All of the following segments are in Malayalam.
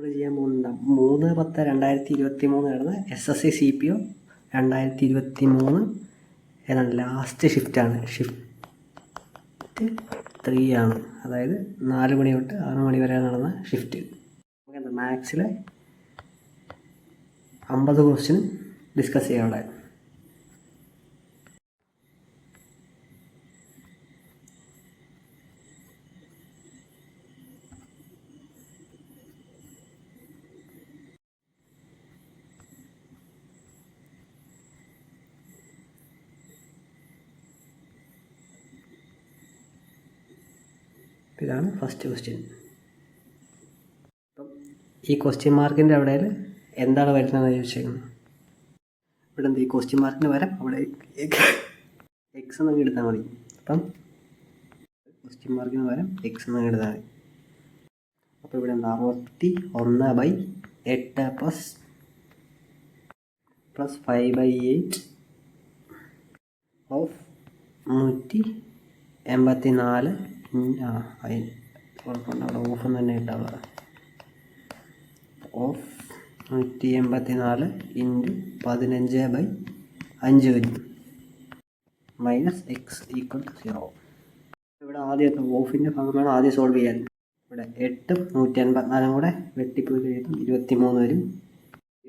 നമ്മൾ ചെയ്യാൻ പോകുന്ന 3/10/2023 നടന്ന SSC CPO 2023 ഏതാണ് ലാസ്റ്റ് ഷിഫ്റ്റാണ്. ഷിഫ്റ്റ് 3 ആണ്, അതായത് 4 മണി തൊട്ട് 6 മണി വരെ നടന്ന ഷിഫ്റ്റ്. നമുക്കെന്താ മാത്സിലെ 50 ക്വസ്റ്റ്യൻ ഡിസ്കസ് ചെയ്യാം അവിടെ. ഇതാണ് ഫസ്റ്റ് ക്വസ്റ്റ്യൻ. അപ്പം ഈ ക്വസ്റ്റ്യൻ മാർക്കിൻ്റെ അവിടെ എന്താണ് വരുന്നതെന്ന് ചോദിച്ചേക്കുന്നത്. ഇവിടെ എന്ത് ഈ ക്വസ്റ്റ്യൻ മാർക്കിന് വരാം അവിടെ എക്സ് എന്നങ്ങ് എടുത്താൽ മതി. അപ്പം ക്വസ്റ്റ്യൻ മാർക്കിന് വരാം എക്സ് എന്നങ്ങ് എടുത്താൽ മതി. അപ്പോൾ ഇവിടെ എന്താ 61/8 പ്ലസ് 5/8 ഓഫ് 184. അവിടെ ഓഫ് തന്നെ ഉണ്ടാവുക. ഓഫ് 184 ഇൻറ്റു 15/5 വരും മൈനസ് എക്സ് ഈക്വൽ ടു 0. ഇവിടെ ആദ്യം ഓഫിൻ്റെ ഭാഗം വേണം ആദ്യം സോൾവ് ചെയ്യാൻ. ഇവിടെ 8 184 കൂടെ വെട്ടിപ്പോയി കഴിയുമ്പോൾ 23 വരും.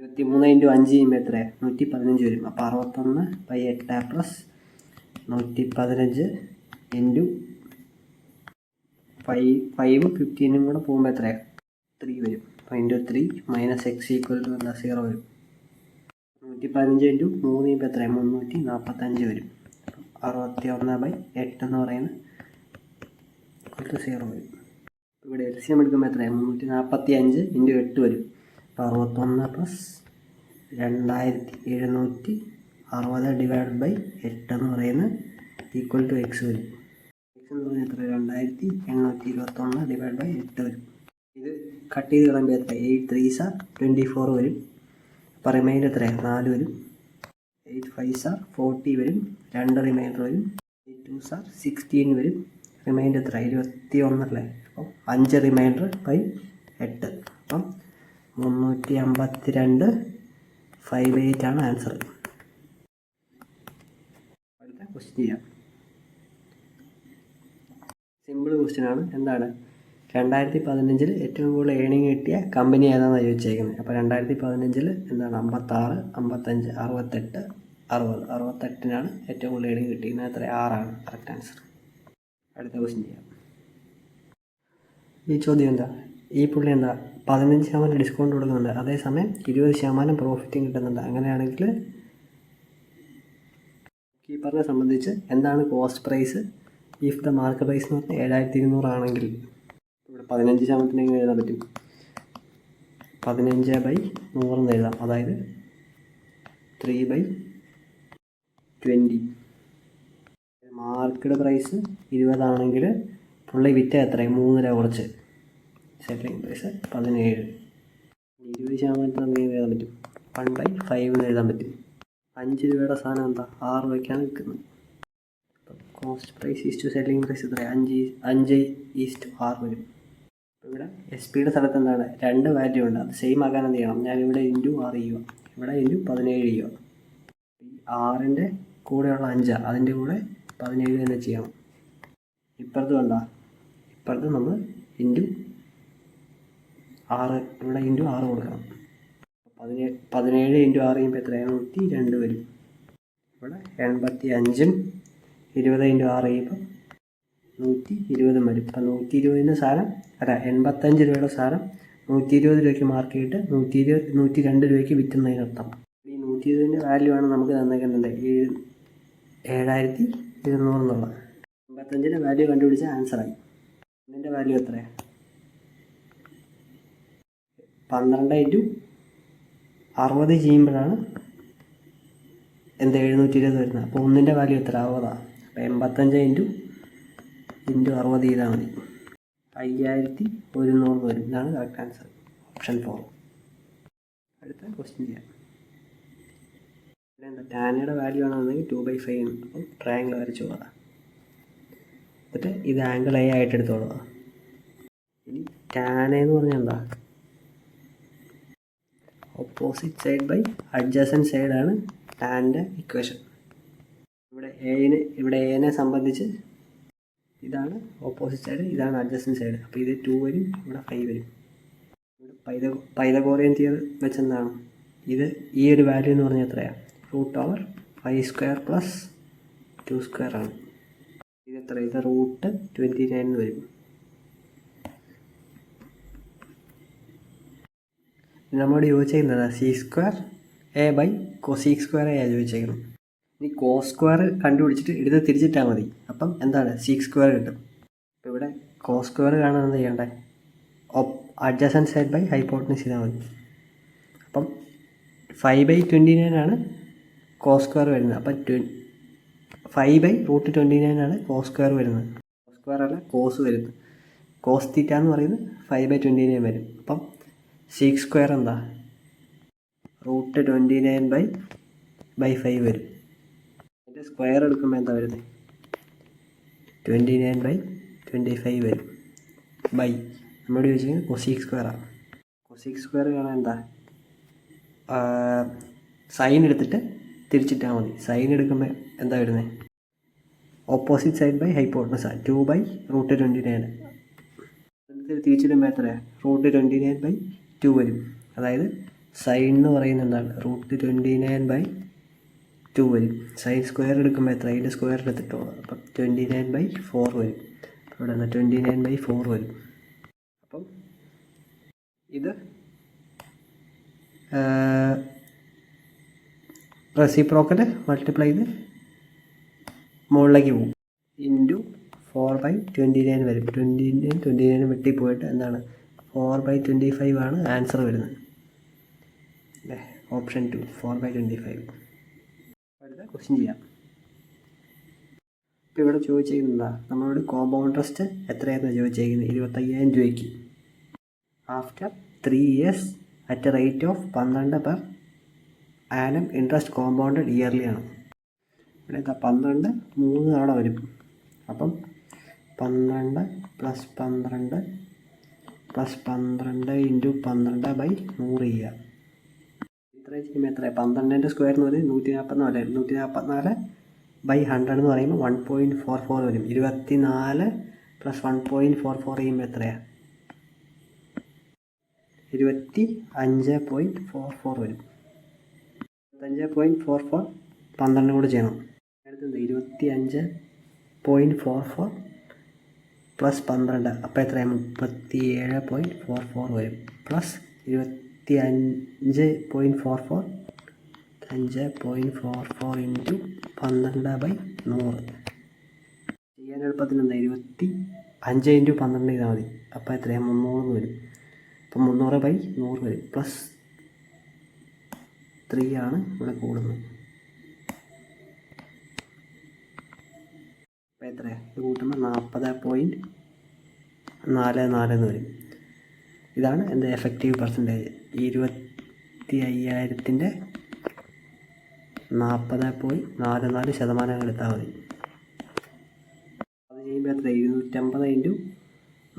23 ഇൻറ്റു 5 ചെയ്യുമ്പോൾ എത്രയാണ് 115 വരും. അപ്പോൾ 61/8 പ്ലസ് 115 ഇൻറ്റു 5 15 കൂടെ പോകുമ്പോൾ എത്രയാണ് 3 വരും. അപ്പോൾ into 3 minus X equal to എന്താ 0 വരും. 115 ഇൻറ്റു 3 ചെയ്യുമ്പോൾ എത്രയാണ് 345 വരും. 61/8 എന്ന് പറയുന്നത് ഈക്വൽ ടു 0 വരും. ഇവിടെ LCM എടുക്കുമ്പോൾ എത്രയാണ് 345 ഇൻറ്റു 8 വരും. അപ്പോൾ 61 പ്ലസ് 2760 ഡിവൈഡ് ബൈ 8 എന്ന് പറയുന്നത് ഈക്വൽ ടു എക്സ് വരും. എക്സ് എന്ന് പറഞ്ഞാൽ എത്ര 2821 ഡിവൈഡ് ബൈ 8 വരും. ഇത് കട്ട് ചെയ്ത് കളയുമ്പോൾ എത്ര 8 3s 24 വരും. അപ്പോൾ റിമൈൻഡർ എത്രയാണ് 4 വരും. 8 5s 40 വരും. 2 റിമൈൻഡർ വരും. 8 2s 16 വരും. റിമൈൻഡർ എത്ര 21 അല്ലേ. അപ്പോൾ 5 റിമൈൻഡർ ബൈ 8. അപ്പം 352/8 ആണ് ആൻസർ. അടുത്ത ക്വസ്റ്റ്യൻ ചെയ്യാം. സിമ്പിൾ ക്വസ്റ്റ്യൻ ആണ്. എന്താണ് 2015 ഏറ്റവും കൂടുതൽ ഏണിങ് കിട്ടിയ കമ്പനി ഏതാണെന്നാണ് ചോദിച്ചേക്കുന്നത്. അപ്പോൾ 2015 എന്താണ് 56 55 68 60 68-നാണ് ഏറ്റവും കൂടുതൽ ഏണിങ് കിട്ടിയിരുന്നത്. എത്ര 6 ആണ് കറക്റ്റ് ആൻസർ. അടുത്ത ക്വസ്റ്റ്യൻ ചെയ്യാം. ഈ ചോദ്യം എന്താ ഈ പുള്ളി എന്താ 15% ഡിസ്കൗണ്ട് കൊടുക്കുന്നുണ്ട്, അതേസമയം 20% പ്രോഫിറ്റും കിട്ടുന്നുണ്ട്. അങ്ങനെയാണെങ്കിൽ കീപ്പറിനെ സംബന്ധിച്ച് എന്താണ് cost price if the market price എന്ന് പറഞ്ഞാൽ 7200 ആണെങ്കിൽ ഇവിടെ 15% എങ്ങനെ എഴുതാൻ പറ്റും 15/100 എന്ന് എഴുതാം. അതായത് 3/20. മാർക്കറ്റ് പ്രൈസ് 20 ആണെങ്കിൽ പുള്ളി വിറ്റ എത്രയും 3 രൂപ കുറച്ച് സെല്ലിംഗ് പ്രൈസ് 17. 20% നമുക്ക് എഴുതാൻ പറ്റും 1/5 എന്ന് എഴുതാൻ പറ്റും. 5 രൂപയുടെ സാധനം എന്താ 6 രൂപയ്ക്കാണ് വിൽക്കുന്നത്. അപ്പം cost price is to selling price എത്ര 5:6 വരും. അപ്പോൾ ഇവിടെ SP-യുടെ സ്ഥലത്ത് എന്താണ് 2 വാല്യൂ ഉണ്ട്. അത് സെയിം ആക്കാൻ എന്ത് ചെയ്യണം ഞാനിവിടെ ഇൻറ്റു 6 ചെയ്യുക, ഇവിടെ ഇൻറ്റു 17 ചെയ്യുക. ഈ 6ൻ്റെ കൂടെയുള്ള 5 അതിൻ്റെ കൂടെ 17 തന്നെ ചെയ്യണം. ഇപ്പുറത്ത് വേണ്ട, ഇപ്പുറത്ത് നമ്മൾ ഇൻറ്റു 6 ഇവിടെ ഇൻറ്റു 6 കൊടുക്കണം. 17 ഇൻറ്റു 6 ചെയ്യുമ്പോൾ എത്രയാണ് 102 വരും. ഇവിടെ 85-ഉം 20 ഇൻറ്റു 6 ചെയ്യുമ്പോൾ 120 വരും. ഇപ്പം 120-ൻ്റെ സാധനം അല്ല 85 രൂപയുടെ സാധനം 120 രൂപയ്ക്ക് മാർക്ക് ചെയ്തിട്ട് 102 രൂപയ്ക്ക് വിറ്റുന്നതിനർത്ഥം. ഈ 120-ൻ്റെ വാല്യൂ ആണ് നമുക്ക് തന്നേക്കുന്നത് 7200 എന്നുള്ള. 85-ൻ്റെ വാല്യൂ കണ്ടുപിടിച്ച ആൻസറായി. ഇതിൻ്റെ വാല്യൂ എത്രയാണ് 12 ഇൻറ്റു 60 ചെയ്യുമ്പോഴാണ് എന്താ 720 വരുന്നത്. അപ്പോൾ 1-ൻ്റെ വാല്യൂ എത്ര 60. അപ്പോൾ 85 ഇൻറ്റു 60 ചെയ്താൽ മതി 5100 വരും. ഇതാണ് കറക്റ്റ് ആൻസർ, ഓപ്ഷൻ 4. അടുത്ത ക്വസ്റ്റ്യൻ ചെയ്യാം. ഇവിടെ എന്താ ടാനയുടെ വാല്യൂ ആണെന്നുണ്ടെങ്കിൽ 2/5. അപ്പോൾ ട്രയാങ്കിൾ വരച്ചു പോകാം. എന്നിട്ട് ഇത് ആംഗിൾ A ആയിട്ട് എടുത്തോളുക. ഇനി ടാൻ എന്ന് പറഞ്ഞാൽ എന്താ ഓപ്പോസിറ്റ് സൈഡ് ബൈ അഡ്ജസൻറ്റ് സൈഡാണ് ടാൻ്റെ ഇക്വേഷൻ. ഇവിടെ എനെ സംബന്ധിച്ച് ഇതാണ് ഓപ്പോസിറ്റ് സൈഡ്, ഇതാണ് അഡ്ജസൻറ്റ് സൈഡ്. അപ്പോൾ ഇത് 2 വരും, ഇവിടെ 5 വരും. ഇവിടെ പൈതഗോറിയൻ തിയറി വെച്ചെന്താണ് ഇത്, ഈ ഒരു വാല്യൂ എന്ന് പറഞ്ഞാൽ എത്രയാണ്? √5² + 2² ആണ്. ഇത് എത്ര? ഇത് √29 വരും. നമ്മോട് ചോദിച്ചിരിക്കുന്നത് sec²a/cos²a ചോദിച്ചേക്കണം. ഇനി cos² കണ്ടുപിടിച്ചിട്ട് എടുത്ത് തിരിച്ചിട്ടാൽ മതി. അപ്പം എന്താണ്? sec² കിട്ടും. അപ്പോൾ ഇവിടെ cos² കാണാൻ എന്ത് ചെയ്യണ്ടേ? അഡ്ജസൻറ്റ് സൈഡ് ബൈ ഹൈപ്പോട്ടനസ് ചെയ്താൽ മതി. അപ്പം 5/29 ആണ് cos² വരുന്നത്. അപ്പം 5/√29 ആണ് cos² വരുന്നത്. cos² അല്ല cos വരുന്നത്. cos θ എന്ന് പറയുന്നത് 5/29 വരും. അപ്പം sec² എന്താ? √29/5 വരും. അതിൻ്റെ സ്ക്വയർ എടുക്കുമ്പോൾ എന്താ വരുന്നത്? 29/25 വരും. ബൈ നമ്മുടെ ചോദിച്ചിരിക്കുന്നത് cosec² ആണ്. cosec² കാണാൻ എന്താ? സൈൻ എടുത്തിട്ട് തിരിച്ചിട്ടാൽ മതി. സൈൻ എടുക്കുമ്പോൾ എന്താ വരുന്നത്? Opposite side by hypotenuse 2/√29. തിരിച്ചിടുമ്പോൾ എത്രയാണ്? √29/2 വരും. അതായത് സൈൻ എന്ന് പറയുന്നത് എന്താണ്? √29/2 വരും. സൈൻ സ്ക്വയർ എടുക്കുമ്പോൾ എത്ര? അതിൻ്റെ സ്ക്വയർ എടുത്തിട്ടോ. അപ്പം 29/4 വരും. ഇവിടെ നിന്ന് 29/4 വരും. അപ്പം ഇത് റെസിപ്രോക്കൽ മൾട്ടിപ്ലൈ ചെയ്ത് മുകളിലേക്ക് പോകും. ഇൻറ്റു 4/29 വരും. 29 വെട്ടിപ്പോയിട്ട് എന്താണ്? 4/25 ആണ് ആൻസർ വരുന്നത്. അല്ലേ? ഓപ്ഷൻ 2 4/25. അടുത്ത ക്വസ്റ്റ്യൻ ചെയ്യാം. ഇപ്പോൾ ഇവിടെ ചോദിച്ചിരിക്കുന്നത് നമ്മളോട് കോമ്പൗണ്ട് ഇൻട്രസ്റ്റ് എത്രയായിരുന്നു ചോദിച്ചിരിക്കുന്നത്? 25,000 രൂപയ്ക്ക് after 3 years at rate of 12 per annum interest compounded yearly ആണ്. ഇവിടെ എന്താ? 12 3 തവണ വരും. അപ്പം 12 + 12 + 12 × 12/100 ചെയ്യുക. ഇത്ര ചെയ്യുമ്പോൾ എത്ര? 12ൻ്റെ സ്ക്വയർ എന്ന് പറയുന്നത് 144. 144/100 എന്ന് പറയുമ്പോൾ 1.44 വരും. 24 + 1.44 ചെയ്യുമ്പോൾ എത്രയാണ്? 25.44 വരും. 25.44 12 കൂടെ ചെയ്യണം. അടുത്തത് 25.44 + 12 അപ്പോൾ എത്രയാണ്? 37.44 വരും. പ്ലസ് 25.44 5.44 × 12/100 ചെയ്യാൻ എളുപ്പത്തിന് എന്താ? 25 × 12 ചെയ്താൽ മതി. അപ്പോൾ എത്രയാണ്? 300 വരും. അപ്പം 300/100 വരും. പ്ലസ് 3 ആണ് ഇവിടെ കൂടുന്നത്. അപ്പോൾ എത്രയാണ്? ഇത് കൂട്ടുമ്പോൾ 40.44 എന്ന് വരും. ഇതാണ് എൻ്റെ എഫക്റ്റീവ് പെർസെൻറ്റേജ്. 25,000-ൻ്റെ 40.44% എടുത്താൽ മതി. അത് ചെയ്യുമ്പോൾ എത്ര? 250 ×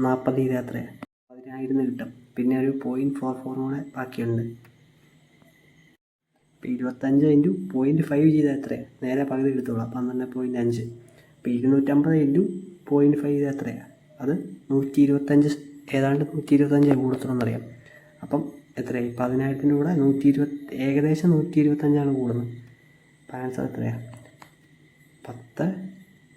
40 ചെയ്താൽ എത്രയാണ്? 10,000 കിട്ടും. പിന്നെ ഒരു 0.44 കൂടെ ബാക്കിയുണ്ട്. ഇപ്പോൾ 25 × 0.5 ചെയ്താൽ എത്രയാണ്? നേരെ പകുതി എടുത്തോളാം. 12.5. അപ്പോൾ 250 × 0.5 ചെയ്താൽ എത്രയാണ്? അത് 125, ഏതാണ്ട് 125 കൂടത്തുള്ളതെന്നറിയാം. അപ്പം എത്രയായി? 10,000-ൻ്റെ കൂടെ 120, ഏകദേശം 125 കൂടുന്നത്. അപ്പോൾ ആൻസർ എത്രയാണ്? 10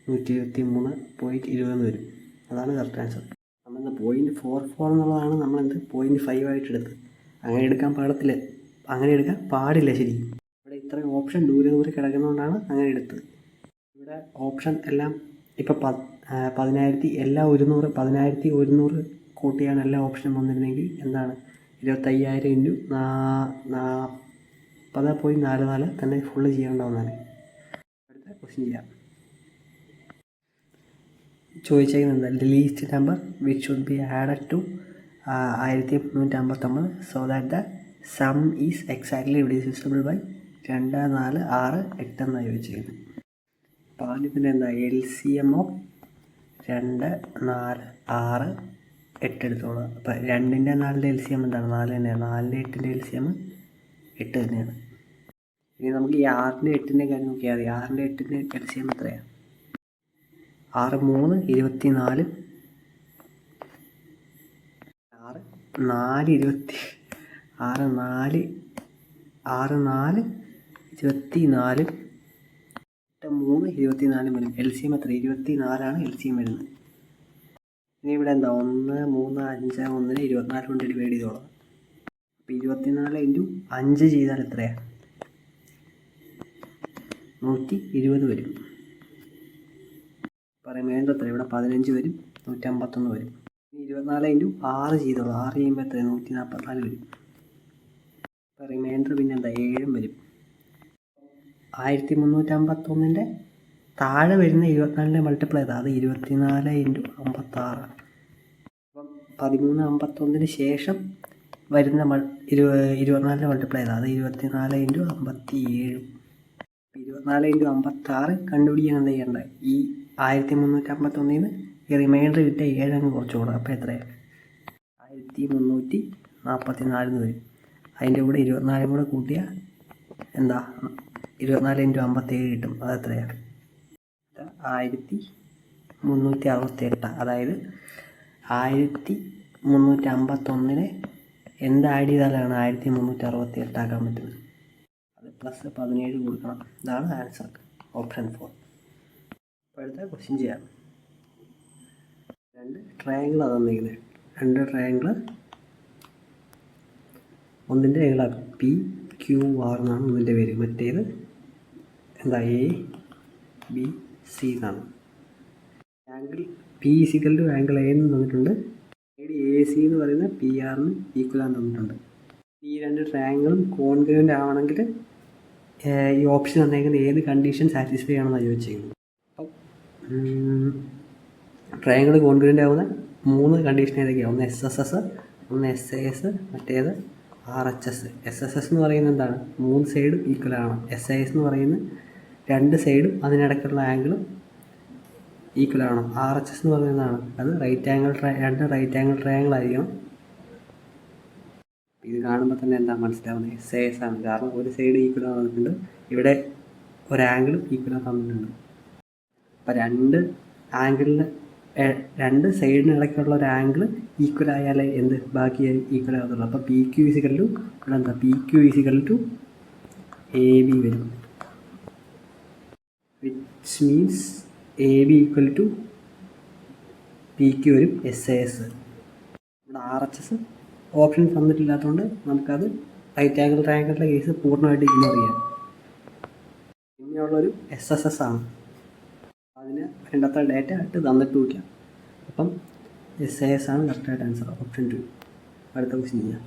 123.20 വരും. അതാണ് കറക്റ്റ് ആൻസർ. നമ്മളെന്ത് 0.44 എന്നുള്ളതാണ് നമ്മളെന്ത് 0.5 ആയിട്ട് എടുത്തത്. അങ്ങനെ എടുക്കാൻ പാടില്ല ശരിക്കും. ഇവിടെ ഇത്ര ഓപ്ഷൻ ദൂരെ കിടക്കുന്നതുകൊണ്ടാണ് അങ്ങനെ എടുത്തത്. ഇവിടെ ഓപ്ഷൻ എല്ലാം ഇപ്പോൾ 10,000 എല്ലാം 10,100 കൂട്ടിയാണ് എല്ലാ ഓപ്ഷനും വന്നിരുന്നെങ്കിൽ എന്താണ്? 25,000 × 40.44 തന്നെ ഫുള്ള് ചെയ്യേണ്ടതാണ്. അടുത്ത ക്വസ്റ്റ്യൻ ചെയ്യാം. ചോദിച്ചേക്കുന്നത് എന്താ? Least number which should be added to 1359 so that the sum is exactly divisible by 2, 4, 6, 8 എന്നാണ് ചോദിച്ചിരിക്കുന്നത്. അപ്പോൾ ആദ്യം പിന്നെ എന്താ? LCM ഓഫ് 2, 4, 6, 8 എടുത്തോളാം. അപ്പോൾ 2ൻ്റെ 4ൻ്റെ LCM എന്താണ്? 4 തന്നെയാണ്. 4ൻ്റെ 8ൻ്റെ LCM 8 തന്നെയാണ്. ഇനി നമുക്ക് ഈ 6ൻ്റെ 8ൻ്റെ കാര്യം നോക്കിയാൽ മതി. 6ൻ്റെ 8ൻ്റെ LCM എത്രയാണ്? 6 3 24, 6 4 20, 6 4 6 4 24, 8 3 24 വരും. LCM എത്ര? 24 LCM വരുന്നത്. ഇനി ഇവിടെ എന്താ 1 3 5 1 24 കൊണ്ട് ഡിവൈഡ് ചെയ്തോളാം. അപ്പോൾ 24 × 5 ചെയ്താൽ എത്രയാണ്? 120 വരും. റിമൈൻഡർ എത്ര? ഇവിടെ 15 വരും, 151 വരും. 24 × 6 ചെയ്തോളൂ. 6 ചെയ്യുമ്പോൾ എത്ര? 144 വരും. അപ്പോൾ റിമൈൻഡർ പിന്നെ എന്താ 7 വരും. 1351ൻ്റെ താഴെ വരുന്ന 24ൻ്റെ മൾട്ടിപ്ലൈ ചെയ്താൽ അത് 24 × 56. അപ്പം 1351 ശേഷം വരുന്ന 24ൻ്റെ മൾട്ടിപ്ലൈ ചെയ്താൽ അത് 24 × 57. 24 × 56 കണ്ടുപിടിക്കാൻ എന്താ ചെയ്യേണ്ടത്? ഈ 1351 ഈ റിമൈൻഡർ കിട്ടിയ 7 അങ്ങ് കുറച്ച് കൊടുക്കും. അപ്പോൾ എത്രയാണ്? 1344 വരും. അതിൻ്റെ കൂടെ 24 കൂടെ കൂട്ടിയാൽ എന്താ 24 × 57 കിട്ടും. അതെത്രയാണ്? 1368. അതായത് 1351 എന്ത് ആഡ് ചെയ്താലാണ് 1368 ആക്കാൻ പറ്റുന്നത്? അത് +17 കൊടുക്കണം. ഇതാണ് ആൻസർ. ഓപ്ഷൻ 4. അപ്പോൾ അടുത്ത ക്വസ്റ്റ്യൻ ചെയ്യാം. 2 ട്രയാങ്കിൾ തന്നിരിക്കുന്നത്. 2 ട്രയാങ്കിൾ, ഒന്നിൻ്റെ ഏകളാണ് PQR എന്നാണ് ഒന്നിൻ്റെ പേര്. മറ്റേത് എന്താ ABC എന്നാണ്. ആംഗിൾ P = ആംഗിൾ A എന്ന് തന്നിട്ടുണ്ട്. സൈഡ് AC എന്ന് പറയുന്നത് PR-ന് ഈക്വലാന്ന് തന്നിട്ടുണ്ട്. ഈ 2 ട്രയാങ്കിളും കോൺഗ്രുവൻ്റ് ആവണമെങ്കിൽ ഈ ഓപ്ഷൻ തന്നേക്കുന്നത് ഏത് കണ്ടീഷൻ സാറ്റിസ്ഫൈ ആണെന്നാണ് ചോദിച്ചിരിക്കുന്നത്. അപ്പം ട്രയാങ്കിൾ കോൺഗ്രുവൻ്റ് ആവുന്ന 3 കണ്ടീഷൻ ഏതൊക്കെയാണ്? ഒന്ന് SSS, ഒന്ന് SAS, മറ്റേത് RHS. SSS എന്ന് പറയുന്നത് എന്താണ്? 3 സൈഡും ഈക്വലാണ്. SAS എന്ന് പറയുന്നത് 2 സൈഡും അതിനിടയ്ക്കുള്ള ആംഗിളും ഈക്വലാണ്. RHS എന്ന് പറയുന്നതാണ് അത് രണ്ട് റൈറ്റ് ആംഗിൾ ട്രയാങ്കിൾ ആയിരിക്കണം. ഇത് കാണുമ്പോൾ തന്നെ എന്താ മനസ്സിലാവുന്നത്? SAS ആണ്. കാരണം ഒരു സൈഡ് ഈക്വലാണ് തന്നിട്ടുണ്ട്, ഇവിടെ ഒരു ആംഗിളും ഈക്വലാണ് തന്നിട്ടുണ്ട്. അപ്പം 2 ആംഗിളിന് 2 സൈഡിന് ഇടയ്ക്കുള്ള ഒരു ആംഗിൾ ഈക്വൽ ആയാലേ എന്ത് ബാക്കി ഈക്വൽ ആകത്തുള്ളൂ. അപ്പോൾ PQ = ഇവിടെ എന്താ PQ = AB വരും. വിച്ച് മീൻസ് AB = PQ വരും. SAS ഇവിടെ RHS ഓപ്ഷൻ തന്നിട്ടില്ലാത്തതുകൊണ്ട് നമുക്കത് റൈറ്റ് ആംഗിൾ ട്രയാങ്കിളിൻ്റെ കേസ് പൂർണ്ണമായിട്ട് ഇഗ്നോർ ചെയ്യാം. പിന്നെയുള്ളൊരു SSS ആണ്. അതിന് വേണ്ടത്ര ഡേറ്റ ആയിട്ട് തന്നിട്ടുമില്ല. അപ്പം SAS ആണ് കറക്റ്റായിട്ട് ആൻസർ. ഓപ്ഷൻ 2. അടുത്ത ക്വസ്റ്റ്യൻ ചെയ്യാം.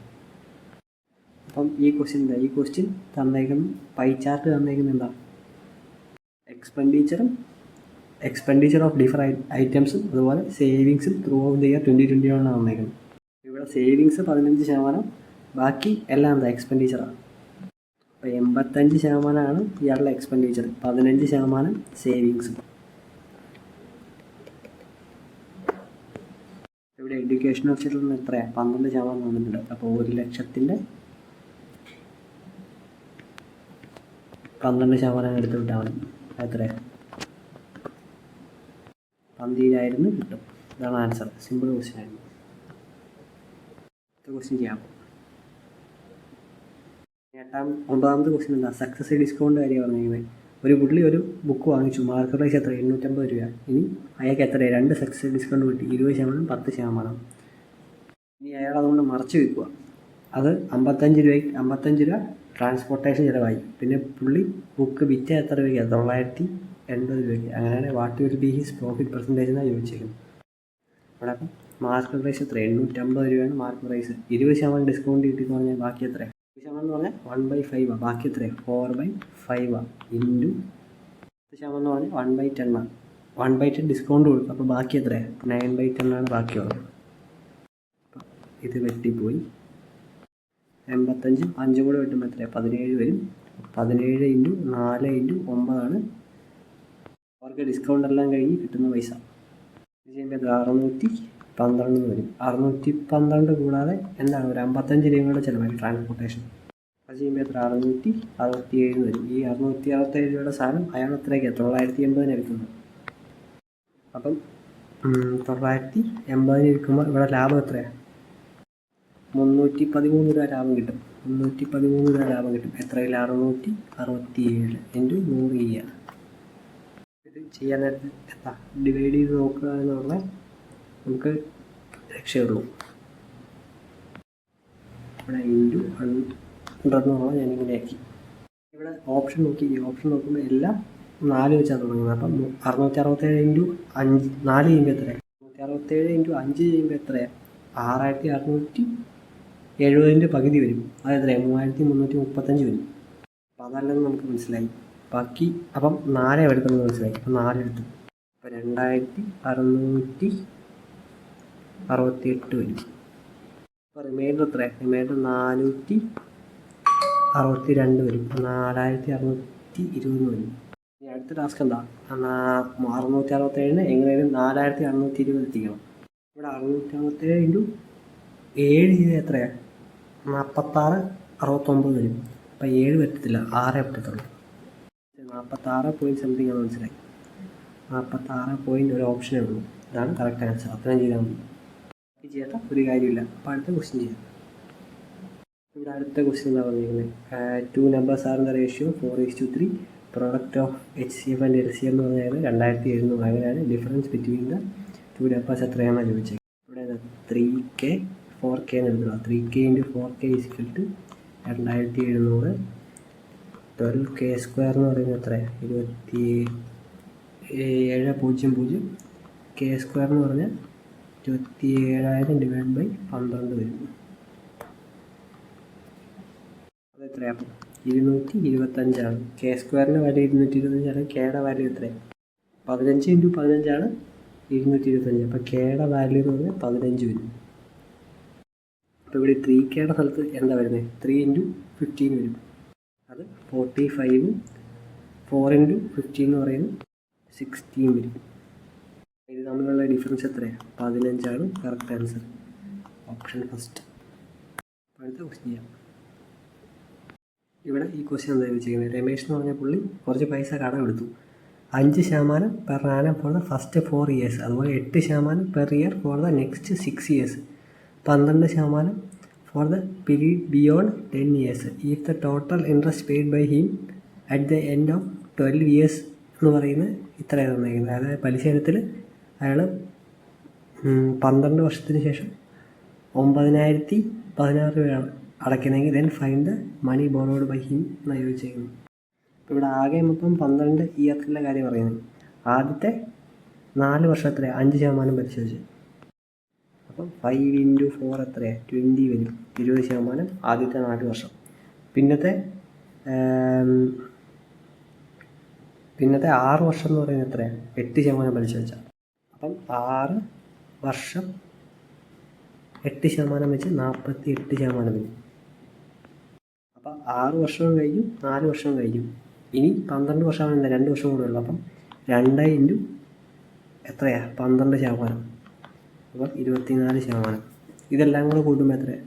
അപ്പം ഈ ക്വസ്റ്റ്യൻ തന്നേക്കുന്ന പൈ ചാർട്ട് തന്നേക്കുന്ന എന്താ? എക്സ്പെൻഡിച്ചർ ഓഫ് ഡിഫറെൻറ്റ് ഐറ്റംസും അതുപോലെ സേവിങ്സും ത്രൂ ഔട്ട് ദ ഇയർ 2021 തന്നേക്കുന്നത്. ഇവിടെ സേവിങ്സ് 15%, ബാക്കി എല്ലാം എന്താ എക്സ്പെൻഡിച്ചറാണ്. അപ്പോൾ 85% ഇയാളുടെ എക്സ്പെൻഡിച്ചർ, 15% സേവിങ്സും. ഇവിടെ എഡ്യൂക്കേഷൻ ഓഫീസിൽ നിന്ന് എത്രയാണ്? 12% വന്നിട്ടുണ്ട്. അപ്പോൾ 1 ലക്ഷത്തിൻ്റെ 12% എടുത്ത് വിട്ടാൽ മതി. എത്രയാണ്? 17,000 കിട്ടും. ഇതാണ് ആൻസർ. സിമ്പിൾ ക്വസ്റ്റ്യൻ ആയിരുന്നു. ക്വസ്റ്റ്യൻ ചെയ്യാം. 9ാമത്തെ ക്വസ്റ്റ്യൻ എന്താ? സക്സസ് ഡിസ്കൗണ്ട് കാര്യം പറഞ്ഞിരിക്കുന്നത്. ഒരു പുള്ളി ഒരു ബുക്ക് വാങ്ങിച്ചു. മാർക്കറ്റ് പ്രൈസ് എത്ര? 850 രൂപ. ഇനി അയാൾക്ക് എത്ര? 2 സക്സസ് ഡിസ്കൗണ്ട് കിട്ടി. 20%, 10%. ഇനി അയാൾ അതുകൊണ്ട് മറച്ച് വിൽക്കുക. അത് 55 രൂപ ട്രാൻസ്പോർട്ടേഷൻ ചിലവായി. പിന്നെ പുള്ളി ബുക്ക് വിറ്റ എത്ര രൂപയ്ക്ക്? 980 രൂപയ്ക്ക്. അങ്ങനെയാണ് what will B his profit percentage എന്നാണ് ചോദിച്ചിരിക്കുന്നത്. അവിടെ അപ്പം മാർക്കറ്റ് പ്രൈസ് എത്ര? 850 രൂപയാണ് മാർക്കറ്റ് പ്രൈസ്. 20% ഡിസ്കൗണ്ട് കിട്ടിയെന്ന് പറഞ്ഞാൽ ബാക്കി എത്ര? 20% എന്ന് പറഞ്ഞാൽ 1/5. ബാക്കി എത്ര? 4/5 ഇൻറ്റു 10% എന്ന് പറഞ്ഞാൽ 1/10. 1/10 ഡിസ്കൗണ്ട് കൊടുക്കും. അപ്പോൾ ബാക്കി എത്ര? 9/10 ബാക്കിയുള്ളത്. അപ്പം ഇത് വെട്ടിപ്പോയി. 85 5 കൂടെ വെട്ടുമ്പോൾ എത്ര? 17 വരും. 17 × 4 × 9 അവർക്ക് ഡിസ്കൗണ്ട് എല്ലാം കഴിഞ്ഞ് കിട്ടുന്ന പൈസ. ഇത് ചെയ്യുമ്പോൾ 612 വരും. 612 കൂടാതെ എന്താണ് ഒരു 55 രൂപയുടെ ചിലവായി ട്രാൻസ്പോർട്ടേഷൻ. അത് ചെയ്യുമ്പോൾ എത്ര 667 വരും. ഈ 667 രൂപയുടെ സാധനം അയാൾ എത്രയ്ക്കാണ് 980 എടുക്കുന്നത്. അപ്പം 980 വിൽക്കുമ്പോൾ ഇവിടെ ലാഭം എത്രയാണ്? 313 രൂപ ലാഭം കിട്ടും. 313 രൂപ ലാഭം കിട്ടും. എത്രയിൽ 667 ഇൻറ്റു 100 ചെയ്യുക. ഇത് ചെയ്യാൻ നേരത്ത് എന്താ ഡിവൈഡ് ചെയ്ത് നോക്കുക എന്നുള്ള നമുക്ക് രക്ഷയുള്ളൂ. ഇവിടെ ഇൻറ്റു 100 എന്നുള്ള ഞാനിങ്ങനെ ആക്കി. ഇവിടെ ഓപ്ഷൻ നോക്കി. ഈ ഓപ്ഷൻ നോക്കുമ്പോൾ എല്ലാം 4 വെച്ചാണ് തുടങ്ങുന്നത്. അപ്പം 667 ഇൻറ്റു 5 4 ചെയ്യുമ്പോൾ എത്രയാണ്? 667 ഇൻറ്റു 5 ചെയ്യുമ്പോൾ എത്രയാണ്? 6670 പകുതി വരും. അത് എത്രയാണ്? 3335 വരും. അപ്പം അതല്ലെന്ന് നമുക്ക് മനസ്സിലായി. ബാക്കി അപ്പം 4 എടുക്കുന്നത് മനസ്സിലായി. അപ്പം 4 എടുത്തു. അപ്പം 2668 വരും. അപ്പോൾ റിമൈൻഡർ എത്രയാണ്? റിമൈൻഡർ 462 വരും. 4620 വരും. ഇനി അടുത്ത ടാസ്ക് എന്താ? 667 എങ്ങനെയും 4620 എത്തിക്കണം. ഇവിടെ 667 ഇൻറ്റു 7 ചെയ്ത് എത്രയാണ്? 4669 വരും. അപ്പം 7 പറ്റത്തില്ല, 6 പറ്റത്തുള്ളൂ. 46 പോയിൻറ്റ് സംതിങ് ആണ് മനസ്സിലായി. 46 പോയിൻറ്റ് ഒരു ഓപ്ഷനേ ഉള്ളൂ. ഇതാണ് കറക്റ്റ് ആൻസർ. അത്രയും ചെയ്താൽ മതി. ചെയ്യാത്ത ഒരു കാര്യമില്ല. അപ്പോൾ അടുത്ത ക്വസ്റ്റ്യൻ ചെയ്യാം. ഇവിടെ അടുത്ത ക്വസ്റ്റ്യൻ എന്താ പറഞ്ഞിരിക്കുന്നത്? 2 numbers are in the ratio 4:3. Product of HCF and LCM എന്ന് പറഞ്ഞാൽ 2700. അങ്ങനെയാണ് ഡിഫറൻസ് ബിറ്റ്വീൻ ദ 2 numbers എത്രയാണെന്ന് ചോദിച്ചത്. ഇവിടെ 3K 4K എന്ന് എടുക്കുക. 3K into 4K equal to 2700. 12K² എന്ന് പറയുന്നത് എത്രയാണ്? 2700. K² എന്ന് പറഞ്ഞാൽ 27,000 ഡിവൈഡ് ബൈ 12 വരും. അത് എത്രയാണ്? 225 K² വാല്യൂ 225. കെയുടെ വാല്യൂ എത്രയാണ്? 15 ഇൻറ്റു 15 225. അപ്പോൾ കെയുടെ വാല്യൂ എന്ന് പറഞ്ഞാൽ 15 വരും. അപ്പോൾ ഇവിടെ 3Kയുടെ സ്ഥലത്ത് എന്താ വരുന്നത്? 3 ഇൻറ്റു 15 വരും. അത് 45. 4 ഇൻറ്റു 15 എന്ന് പറയുന്നത് 16 വരും. ഇത് തമ്മിലുള്ള ഡിഫറൻസ് എത്രയാണ്? 15 കറക്റ്റ് ആൻസർ. Option first. അടുത്ത ക്വസ്റ്റ്യൻ ചെയ്യാം. ഇവിടെ ഈ ക്വസ്റ്റ്യൻ എന്താ ചോദിച്ചിരിക്കുന്നത്? രമേശ് എന്ന് പറഞ്ഞ പുള്ളി കുറച്ച് പൈസ കടം എടുത്തു. 5% per annum for the first 4 years. അതുപോലെ 8% per year for the next 6 years. 12% for the period beyond 10 years. If the total interest paid by him at the end of 12 years എന്ന് പറയുന്നത് ഇത്രയാണ് തന്നിരിക്കുന്നത്. അതായത് പലിശ ഇനത്തിൽ അയാൾ 12 വർഷത്തിന് ശേഷം 9,016 രൂപയാണ് അടയ്ക്കുന്നതെങ്കിൽ then find the money borrowed by him എന്നാണ് ചോദിച്ചിരിക്കുന്നത്. അപ്പോൾ ഇവിടെ ആകെ മൊത്തം 12 ഇയർസിലെ കാര്യം പറയുന്നത്. ആദ്യത്തെ 4 വർഷത്തിലെ 5% പരിശോധിച്ച്. അപ്പം 5 ഇൻറ്റു 4 എത്രയാണ്? 20 വരും. 20% ആദ്യത്തെ 4 വർഷം. പിന്നത്തെ 6 വർഷം എന്ന് പറയുന്നത് എത്രയാണ്? 8% പലിശ വെച്ചാൽ. അപ്പം 6 വർഷം 8% വെച്ച് 48% വരും. അപ്പം 6 വർഷവും കഴിഞ്ഞു, 4 വർഷവും കഴിഞ്ഞു. ഇനി 12 വർഷമാണ്, 2 വർഷം കൂടെ ഉള്ളു. അപ്പം 2 ഇൻറ്റു എത്രയാണ്? 12%. അപ്പം 24%. ഇതെല്ലാം കൂടെ കൂട്ടുമ്പോൾ എത്രയാണ്?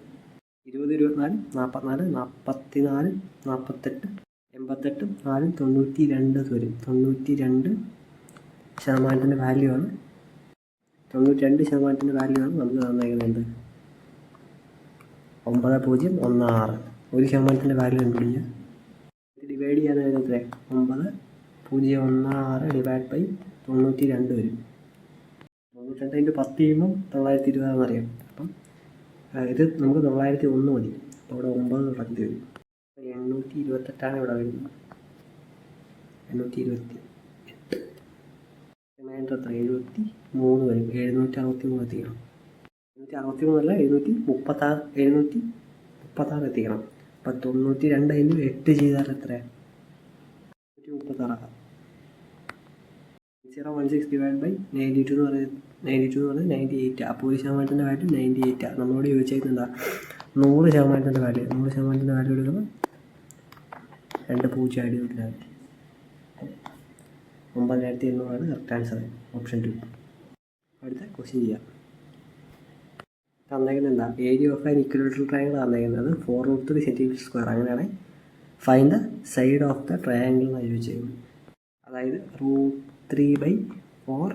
20, 24, 44, 44, 48, 88, 4, 92 വരും. 92% വാല്യൂ ആണ്. 92% വാല്യൂ ആണ് നമുക്ക് തന്നേക്കുന്നത്. 9016. 1% വാല്യൂ കണ്ടുപിടിക്കുക. ഡിവൈഡ് ചെയ്യാനായത് എത്രയാണ്? 9016 ഡിവൈഡ് ബൈ 92 വരും. 92 ഇൻറ്റു 10 ചെയ്യുമ്പോൾ 920 എന്നറിയാം. അപ്പം ഇത് നമുക്ക് 901 മതി. അപ്പോൾ ഇവിടെ 9 നടത്തി വരും. 828 ഇവിടെ വരുന്നത്. 828. റിമൈൻഡർ എത്ര? 73 വരും. 763 എത്തിക്കണം. 763 അല്ല, 736 എത്തിക്കണം. അപ്പം 92 ഇൻറ്റു 8 ചെയ്താൽ എത്രയാണ്? 136. 016 ഡിവൈഡ് ബൈ 92 എന്ന് പറയുന്നത് 98. അപ്പോൾ 1% വാല്യൂ 98. നമ്മളോട് ചോദിച്ചേക്കുന്നുണ്ടാ 100% വാല്യൂ. 100% വാല്യൂ എടുക്കുമ്പോൾ 2 0 ആഡ് ചെയ്തിട്ടില്ല. 9800 കറക്റ്റ് ആൻസർ. ഓപ്ഷൻ 2. അടുത്ത ക്വസ്റ്റ്യൻ ചെയ്യാം. തന്നേക്കുന്നത് എന്താ, area of an equilateral triangle തന്നേക്കുന്നത് 4√3 cm². അങ്ങനെയാണ് find the side of the triangle എന്നാണ് ചോദിച്ചേക്കുന്നത്. അതായത് √3/4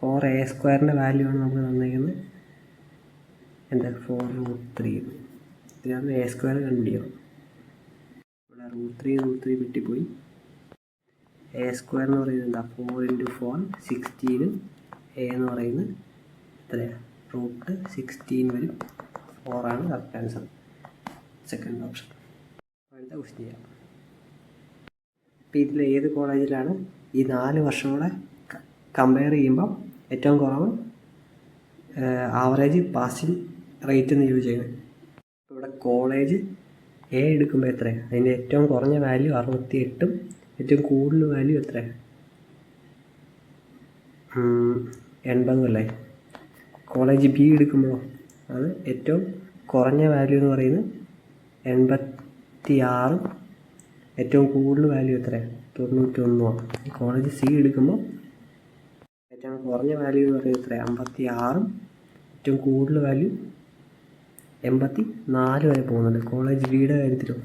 4a² വാല്യൂ ആണ് നമുക്ക് തന്നേക്കുന്നത്. എന്താ 4√3. ഇതിനകത്ത് a² കണ്ടുപിടിക്കണം. ഇവിടെ √3 വെട്ടിപ്പോയി. a² എന്ന് പറയുന്നത് എന്താ, 4 × 4 16. a എന്ന് പറയുന്നത് എത്രയാണ്, √16 വരും. 4 ആണ് കറക്റ്റ് ആൻസർ. Second option. അടുത്ത ക്വസ്റ്റ്യൻ ചെയ്യാം. അപ്പോൾ ഇതിൽ ഏത് കോളേജിലാണ് ഈ 4 വർഷം കൂടെ കമ്പയർ ചെയ്യുമ്പം ഏറ്റവും കുറവ് ആവറേജ് പാസിംഗ് റേറ്റ് എന്ന് ചോദിച്ചേക്കുന്നത്? ഇപ്പോൾ ഇവിടെ കോളേജ് എ എടുക്കുമ്പോൾ എത്രയാണ്, അതിൻ്റെ ഏറ്റവും കുറഞ്ഞ വാല്യൂ 68ഉം ഏറ്റവും കൂടുതൽ വാല്യൂ എത്രയാണ്, 80 അല്ലേ. കോളേജ് ബി എടുക്കുമ്പോൾ അത് ഏറ്റവും കുറഞ്ഞ വാല്യൂ എന്ന് പറയുന്നത് 86, ഏറ്റവും കൂടുതൽ വാല്യൂ എത്രയാണ്, 91. കോളേജ് സി എടുക്കുമ്പോൾ ഏറ്റവും കുറഞ്ഞ വാല്യൂ എന്ന് പറയുന്നത് എത്രയാണ്, 56ഉം ഏറ്റവും കൂടുതൽ വാല്യൂ 84 വരെ പോകുന്നുണ്ട്. കോളേജ് ബിയുടെ കാര്യത്തിലും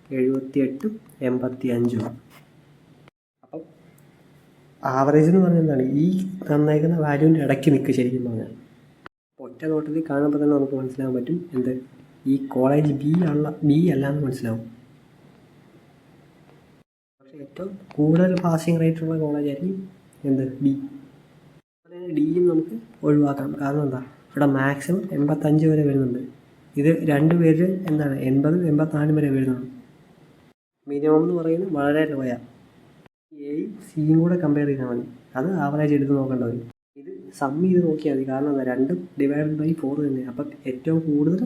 78ഉം 85ഉം. അപ്പം ആവറേജ് എന്ന് പറഞ്ഞാൽ എന്താണ്, ഈ തന്നേക്കുന്ന വാല്യൂവിൻ്റെ ഇടയ്ക്ക് നിൽക്കുക ശരിക്കും പറഞ്ഞാൽ. ഒറ്റ നോട്ടത്തിൽ കാണുമ്പോൾ തന്നെ നമുക്ക് മനസ്സിലാകാൻ പറ്റും എന്ത്, ഈ കോളേജ് ബി അല്ലാന്ന് മനസ്സിലാവും. പക്ഷേ ഏറ്റവും കൂടുതൽ പാസിംഗ് റേറ്റ് ഉള്ള കോളേജായിരിക്കും എന്ത്, ബി. ഡിയും നമുക്ക് ഒഴിവാക്കാം. കാരണം എന്താ, ഇവിടെ മാക്സിമം 85 വരെ വരുന്നുണ്ട്. ഇത് രണ്ട് പേര് എന്താണ് 80, 84 വരെ വരുന്നുണ്ട്. മിനിമം എന്ന് പറയുന്നത് വളരെ ലോയാണ്. എയും സിയും കൂടെ കമ്പയർ ചെയ്താൽ മതി. അത് ആവറേജ് എടുത്ത് നോക്കേണ്ട വരും. ഇത് സമ്മ് ചെയ്ത് നോക്കിയാൽ മതി. കാരണം എന്താ, 2 ÷ 4 തന്നെ. അപ്പം ഏറ്റവും കൂടുതൽ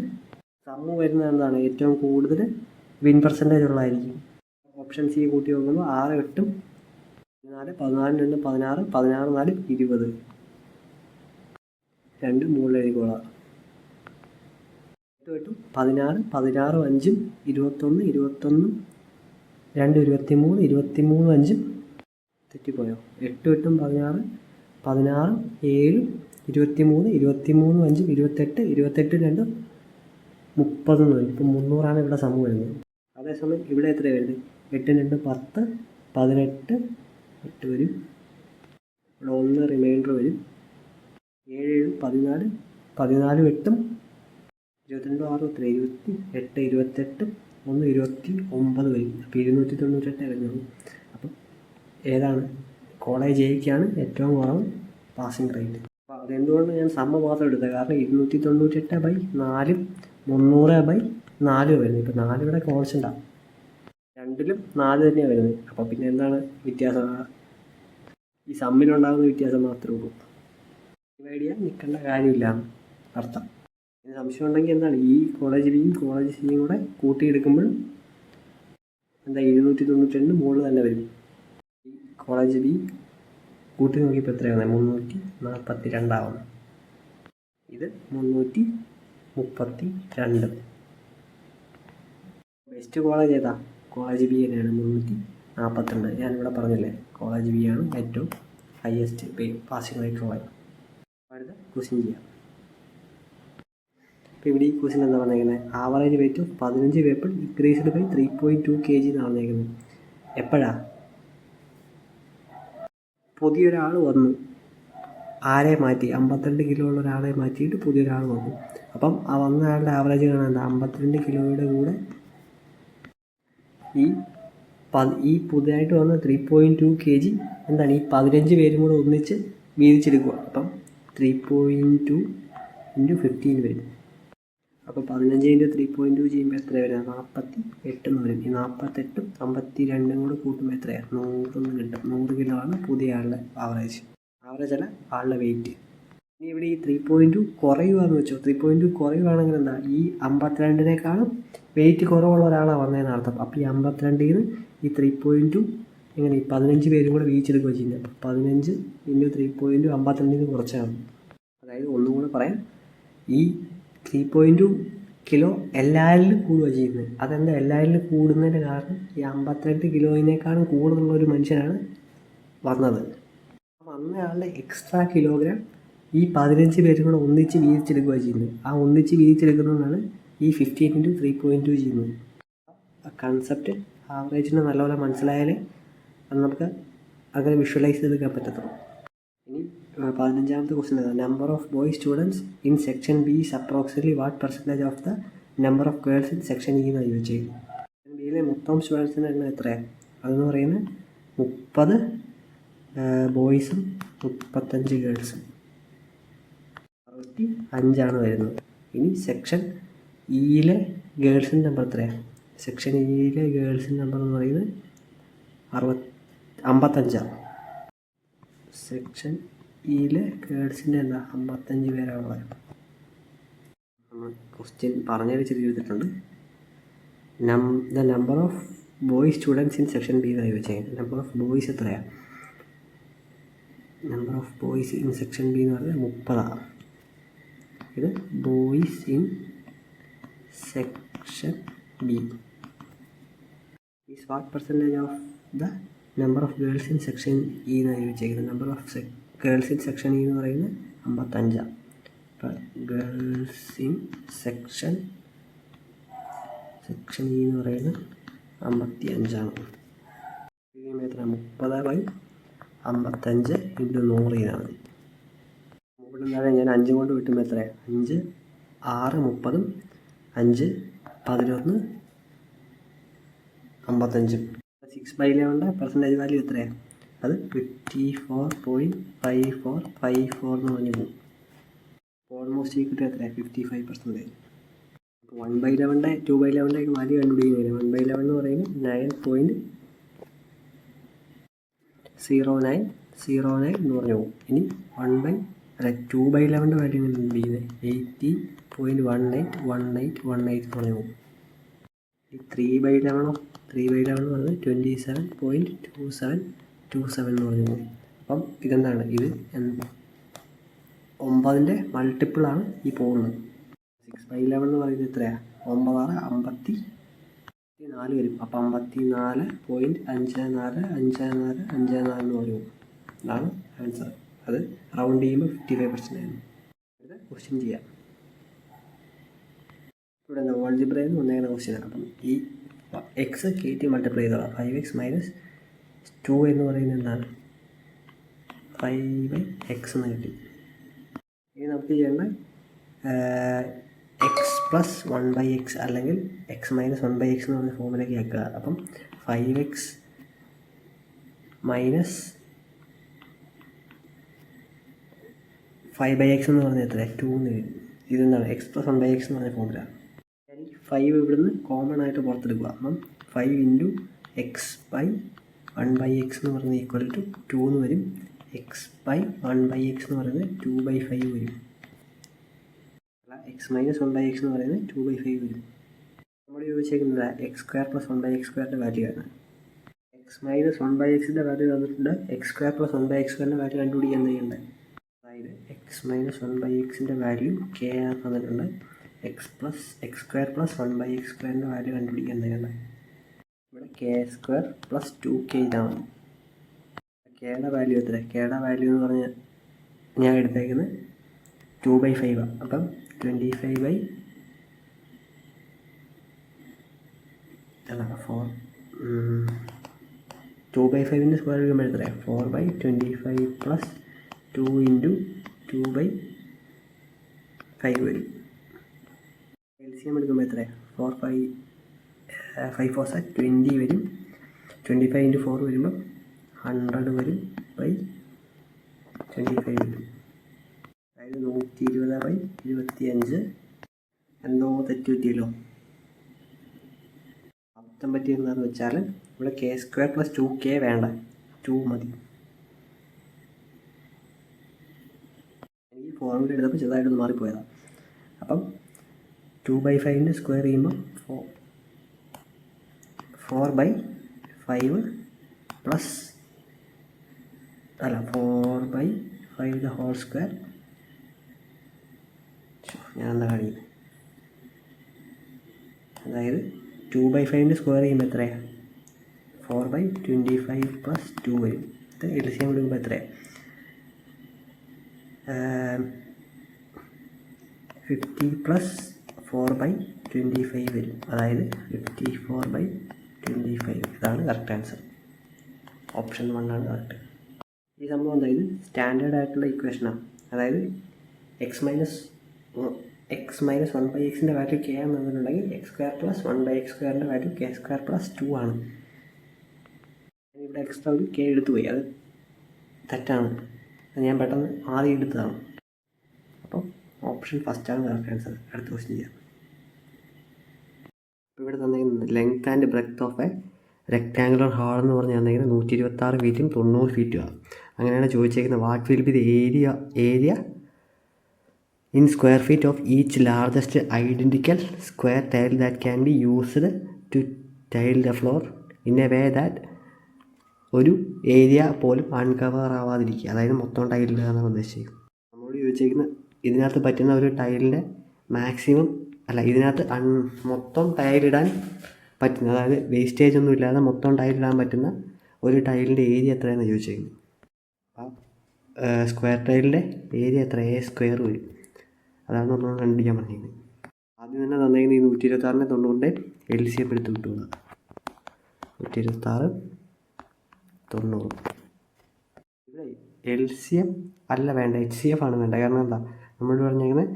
സമ്മ് വരുന്നത് എന്താണ്, ഏറ്റവും കൂടുതൽ വിൻ പെർസെൻറ്റേജ് ഉള്ളതായിരിക്കും. ഓപ്ഷൻ സി കൂട്ടി നോക്കുമ്പോൾ 6, 8, 14, 14, 2, 16, 16, 4, 20. 2 മുകളിൽ എഴുതിക്കോളാം. 8, 8, 16, 16, 5, 21, 21, 2, 23, 23, 5 തെറ്റിപ്പോയോ. 8, 8, 16, 16, 7, 23, 23, 5, 28, 28, 2, 30 വരും. ഇപ്പം 300 ഇവിടെ സമം വരുന്നത്. അതേസമയം ഇവിടെ എത്രയാണ് വരുന്നത്, 8, 2, 10, 18, 8 വരും. ഇവിടെ 1 റിമൈൻഡർ വരും. 7, 14, 14, 8, 22, 6, 28, 28, 1, 29 വരും. അപ്പോൾ 298 വരുന്നുള്ളൂ. അപ്പം ഏതാണ്, കോളേജ് എയ്ക്കാണ് ഏറ്റവും കുറവ് പാസിംഗ് റേറ്റ്. അപ്പോൾ അതെന്തുകൊണ്ട് ഞാൻ സമ്മ മാത്രം എടുത്തത്, കാരണം 298/4, 300/4 വരുന്നത്. ഇപ്പോൾ 4 ഇവിടെ കോൺസ്റ്റൻ്റാണ്, രണ്ടിലും 4 തന്നെയാണ് വരുന്നത്. അപ്പോൾ പിന്നെ എന്താണ് വ്യത്യാസം, ഈ സമ്മിലുണ്ടാകുന്ന വ്യത്യാസം മാത്രമേ ഉള്ളൂ. ഡിവൈഡ് ചെയ്യാൻ നിൽക്കേണ്ട കാര്യമില്ല അർത്ഥം. ഇനി സംശയം ഉണ്ടെങ്കിൽ എന്താണ്, ഈ കോളേജ് ബിയും കോളേജ് സിയും കൂടെ കൂട്ടിയെടുക്കുമ്പോൾ എന്താ 292 മുകളിൽ തന്നെ വരും. ഈ കോളേജ് ബി കൂട്ടി നോക്കിയപ്പോൾ എത്രയാണ്, 342 ആവുന്നു. ഇത് 332. ബെസ്റ്റ് കോളേജ് ഏതാ, കോളേജ് ബി തന്നെയാണ്. 342. ഞാനിവിടെ പറഞ്ഞില്ലേ, കോളേജ് ബി ആണ് ഏറ്റവും ഹയസ്റ്റ് പാസിംഗ് റേറ്റ് ഉള്ളത്. അടുത്ത ക്വസ്റ്റ്യൻ ചെയ്യാം. ഇപ്പോൾ ഇവിടെ ഈ ക്വസ്റ്റ്യൻ എന്താ പറഞ്ഞേക്കുന്നത്, average weight of 15 people increased by 3.2 kg എന്നാണ് പറഞ്ഞേക്കുന്നത്. എപ്പോഴാണ്, പുതിയൊരാൾ വന്നു, ആരെ മാറ്റി, 52 കിലോ ഉള്ള ഒരാളെ മാറ്റിയിട്ട് പുതിയൊരാൾ വന്നു. അപ്പം ആ വന്ന ആളുടെ ആവറേജ് കാണാൻ എന്താ, 52 കിലോയുടെ കൂടെ ഈ പുതിയതായിട്ട് വന്ന 3.2 kg എന്താണ്, ഈ 15 പേരും കൂടെ ഒന്നിച്ച് വീതിച്ചെടുക്കുക. അപ്പം 3.2 × 15 വരും. അപ്പോൾ 15 × 3.2 ചെയ്യുമ്പോൾ എത്ര വരും, 48 എന്ന് വരും. ഈ 48ഉം 52ഉം കൂടെ കൂട്ടുമ്പോൾ എത്രയാണ്, 100 എന്ന് കിട്ടും. 100 കിലോ ആണ് പുതിയ ആളുടെ ആവറേജ് അല്ല ആളുടെ വെയിറ്റ്. ഇനി ഇവിടെ ഈ 3.2 കുറയുകയെന്ന് വെച്ചോ, 3.2 കുറയുകയാണെങ്കിൽ എന്താ, ഈ 52-നേക്കാളും വെയിറ്റ് കുറവുള്ള ഒരാളാണ് വന്നതെന്ന് അർത്ഥം. അപ്പോൾ ഈ 52-ൽ നിന്ന് ഈ 3.2 എങ്ങനെ, ഈ 15 പേരും കൂടെ വീതിച്ചെടുക്കുക ചെയ്യുന്നത്. 15 × 3.2 52 കുറച്ചാണ്. അതായത് ഒന്നും കൂടെ പറയാം, ഈ 3.2 കിലോ എല്ലാവരിലും കൂടുക ചെയ്യുന്നത്. അതെന്താ എല്ലാവരിലും കൂടുന്നതിൻ്റെ കാരണം, ഈ 52 കിലോയിനേക്കാളും കൂടുതലുള്ള ഒരു മനുഷ്യനാണ് വന്നത്. വന്നയാളുടെ എക്സ്ട്രാ കിലോഗ്രാം ഈ 15 പേരും കൂടെ ഒന്നിച്ച് വീതിച്ചെടുക്കുക ചെയ്യുന്നത്. ആ ഒന്നിച്ച് വീതിച്ചെടുക്കുന്നതാണ് ഈ 15 × 3.2 ചെയ്യുന്നത്. കൺസെപ്റ്റ് ആവറേജിന് നല്ലപോലെ മനസ്സിലായാലേ അത് നമുക്ക് അങ്ങനെ വിഷ്വലൈസ് ചെയ്തെടുക്കാൻ പറ്റത്തുള്ളൂ. ഇനി 15ാമത്തെ ക്വസ്റ്റ്യൻ ഏതാണ്? Number of boy students in section B is approximately what percentage of the number of girls in section E എന്നാണ് ചോദിച്ചേക്കുന്നത്. സെക്ഷൻ ബിയിലെ മൊത്തം സ്റ്റുഡൻസിൻ്റെ എണ്ണം എത്രയാണ്? അതെന്ന് പറയുന്നത് 30 ബോയ്സും 35 ഗേൾസും 65 വരുന്നത്. ഇനി സെക്ഷൻ ഇയിലെ ഗേൾസിൻ്റെ നമ്പർ എത്രയാണ്? സെക്ഷൻ ഇയിലെ ഗേൾസിൻ്റെ നമ്പർ എന്ന് പറയുന്നത് 55. സെക്ഷൻ ഇയിലെ ഗേൾസിൻ്റെ എന്താ 55 പേരാണുള്ളത്. നമ്മൾ ക്വസ്റ്റ്യൻ പറഞ്ഞു ചെയ്തിട്ടുണ്ട്. The number of boy students in section B എന്നാണ് ചോദിച്ചത്. നമ്പർ ഓഫ് ബോയ്സ് എത്രയാണ്? Number of boys in section B എന്ന് പറഞ്ഞാൽ 30. ഇത് boys in section B is what percentage of the number of girls in section E എന്നാണ് ചോദിച്ചേക്കുന്നത്. Number of girls in section E എന്ന് പറയുന്നത് 55. അപ്പോൾ ഗേൾസ് ഇൻ സെക്ഷൻ ഇ എന്ന് പറയുന്നത് 55. എത്ര? 30/55 × 100 ഇതാണ്. ഇവിടെ നിന്നാണ് ഞാൻ 5 കൊണ്ട് വിട്ടുമ്പോൾ എത്രയാണ്? 5 6 30, 5 11 55. 6/11 പെർസെൻറ്റേജ് വാല്യൂ എത്രയാണ്? അത് 54.5454 എന്ന് പറഞ്ഞു പോകും. ഓൾമോസ്റ്റ് ഈക്വൽ ടു എത്രയാണ്? 55%. അപ്പോൾ 1/11 2/11 വാല്യൂ കണ്ടുപിടിക്കുന്നില്ല. 1/11 എന്ന് പറയുന്നത് 9.0909 എന്ന് പറഞ്ഞു പോകും. ഇനി 2/11 വാല്യൂ എങ്ങനെ കണ്ടുപിടിക്കുന്നത്? 80.181818 എന്ന് പറഞ്ഞു പോകും. ഈ 3/11 എന്ന് പറയുന്നത് 27.2727 എന്ന് പറഞ്ഞു പോകും. അപ്പം ഇതെന്താണ്? ഇത് 9ൻ്റെ മൾട്ടിപ്പിളാണ് ഈ പോകുന്നത്. 6/11 എന്ന് പറയുന്നത് എത്രയാണ്? 9 54 വരും. അപ്പം 54.545454 എന്ന് പറയും. ഇതാണ് ആൻസർ. അത് റൗണ്ട് ചെയ്യുമ്പോൾ 55% ആയിരുന്നു. ഇത് ക്വസ്റ്റ്യൻ ചെയ്യാം. ഇവിടെ എന്താ ഓൾജിബ്രയിൽ നിന്ന് വന്നേക്കുന്ന ക്വസ്റ്റ്യനാണ്. അപ്പം ഈ എക്സ് കയറ്റി മൾട്ടിപ്ലൈ ചെയ്തോളാം. 5x - 2 എന്ന് പറയുന്നത് എന്താണ്? 5/x എന്ന് കിട്ടി. ഇനി നമുക്ക് ചെയ്യേണ്ട x + 1/x അല്ലെങ്കിൽ x - 1/x എന്ന് പറഞ്ഞ ഫോമിലേക്ക് ആക്കുക. അപ്പം 5x - 5/x എന്ന് പറഞ്ഞാൽ എത്ര? 2 എന്ന് വരും. ഇതെന്താണ്? x + 1/x എന്ന് പറഞ്ഞ ഫോമില. 5 ഇവിടുന്ന് കോമൺ ആയിട്ട് പുറത്തെടുക്കുക. അപ്പം 5 × x/1/x എന്ന് പറയുന്നത് = 2 എന്ന് വരും. x/1/x എന്ന് പറയുന്നത് 2/5 വരും. x - 1/x എന്ന് പറയുന്നത് 2/5 വരും. നമ്മൾ ചോദിച്ചേക്കുന്നത് x² + 1/x² വാല്യൂ ആണ്. x - 1/xൻ്റെ വാല്യൂ തന്നിട്ടുണ്ട്. x² + 1/x² വാല്യൂ കണ്ടുപിടിക്കാൻ ചെയ്യേണ്ടത്. അതായത് x - 1/xൻ്റെ വാല്യൂ k തന്നിട്ടുണ്ട്. x² + 1/x² വാല്യൂ കണ്ടുപിടിക്കാൻ ചെയ്യേണ്ടത്. ഇവിടെ k² + 2k ഇതാണ്. കെയുടെ വാല്യൂ എത്ര? കെയുടെ വാല്യൂ എന്ന് പറഞ്ഞാൽ ഞാൻ എടുത്തേക്കുന്നത് 2/5 ആണ്. അപ്പം 25/4 2/5ൻ്റെ സ്ക്വയർ ചെയ്യുമ്പോൾ എത്രയാണ്? 4/25 + 2 × 2/5 വരും. LCM എടുക്കുമ്പോൾ എത്രയാണ്? 5 4 20 വരും. 25 × 4 വരുമ്പോൾ 100 വരും. 25 വരും. അതായത് 120/25. എന്തോ തെറ്റ് പറ്റിയല്ലോ. അർത്ഥം പറ്റിയെന്താണെന്ന് വെച്ചാൽ ഇവിടെ k² + 2k വേണ്ട, 2 മതി. എനിക്ക് ഫോർമുല എടുത്തപ്പോൾ ചെറുതായിട്ടൊന്ന് മാറിപ്പോയതാണ്. അപ്പം 2/5ൻ്റെ സ്ക്വയർ ചെയ്യുമ്പോൾ 4/5 പ്ലസ് 4/5 ദ ഹോൾ സ്ക്വയർ. ഞാൻ എന്താ കാണിക്കുന്നത്? അതായത് 2/5ൻ്റെ സ്ക്വയർ ചെയ്യുമ്പോൾ എത്രയാണ്? 4/25 + 2 വരും. ഇത് LCM എടുക്കുമ്പോൾ എത്രയാണ്? 50 + 4/25 വരും. അതായത് 54/25. ഇതാണ് കറക്റ്റ് ആൻസർ. ഓപ്ഷൻ 1 ആണ് കറക്റ്റ്. ഈ സംഭവം എന്തായത് സ്റ്റാൻഡേർഡ് ആയിട്ടുള്ള ഇക്വേഷനാണ്. അതായത് x മൈനസ് 1/xൻ്റെ വാല്യൂ k എന്ന് തന്നിട്ടുണ്ടെങ്കിൽ x² + 1/x²ൻ്റെ വാല്യൂ k² + 2 ആണ്. ഇവിടെ എക്സ്ട്രാ ഒരു k എടുത്തു പോയി, അത് തെറ്റാണ്. ഞാൻ പെട്ടെന്ന് ആദ്യം എടുത്തതാണ്. അപ്പം ഓപ്ഷൻ ഫസ്റ്റാണ് കറക്റ്റ് ആൻസർ. അടുത്ത ക്വസ്റ്റ്യൻ ചെയ്യാം. ഇപ്പോൾ ഇവിടെ തന്നിരിക്കുന്നത് length and breadth of a rectangular hall എന്ന് പറഞ്ഞ് തന്നിരിക്കുന്നത് 126 ഫീറ്റും 90 ഫീറ്റുമാണ്. അങ്ങനെയാണ് ചോദിച്ചേക്കുന്നത് what will be the area in square feet of each largest identical square tile that can be used to tile the floor in a way that ഒരു ഏരിയ പോലും അൺകവർ ആവാതിരിക്കുക. അതായത് മൊത്തം ടൈലിടുക എന്നാണ് ഉദ്ദേശിക്കുന്നത്. നമ്മളോട് ചോദിച്ചേക്കുന്ന ഇതിനകത്ത് പറ്റുന്ന ഒരു ടൈലിൻ്റെ മാക്സിമം ഇതിനകത്ത് മൊത്തം ടൈലിടാൻ പറ്റുന്ന, അതായത് വേസ്റ്റേജ് ഒന്നും ഇല്ലാതെ മൊത്തം ടൈലിടാൻ പറ്റുന്ന ഒരു ടൈലിൻ്റെ ഏരിയ എത്രയാണെന്ന് ചോദിച്ചേക്കുന്നത്. അപ്പം സ്ക്വയർ ടൈലിൻ്റെ ഏരിയ എത്ര? A² വരും. അതാണ് നമ്മൾ കണ്ടുപിടിക്കാൻ പറഞ്ഞിരിക്കുന്നത്. ആദ്യം തന്നെ തന്നേക്കുന്നത് ഈ 126ൻ്റെ 90ൻ്റെ LCM എടുത്ത് വിട്ടുക. 126 90. ഇവിടെ LCM അല്ല വേണ്ട, HCF ആണ് വേണ്ട. കാരണം എന്താ നമ്മൾ പറഞ്ഞേക്കുന്നത്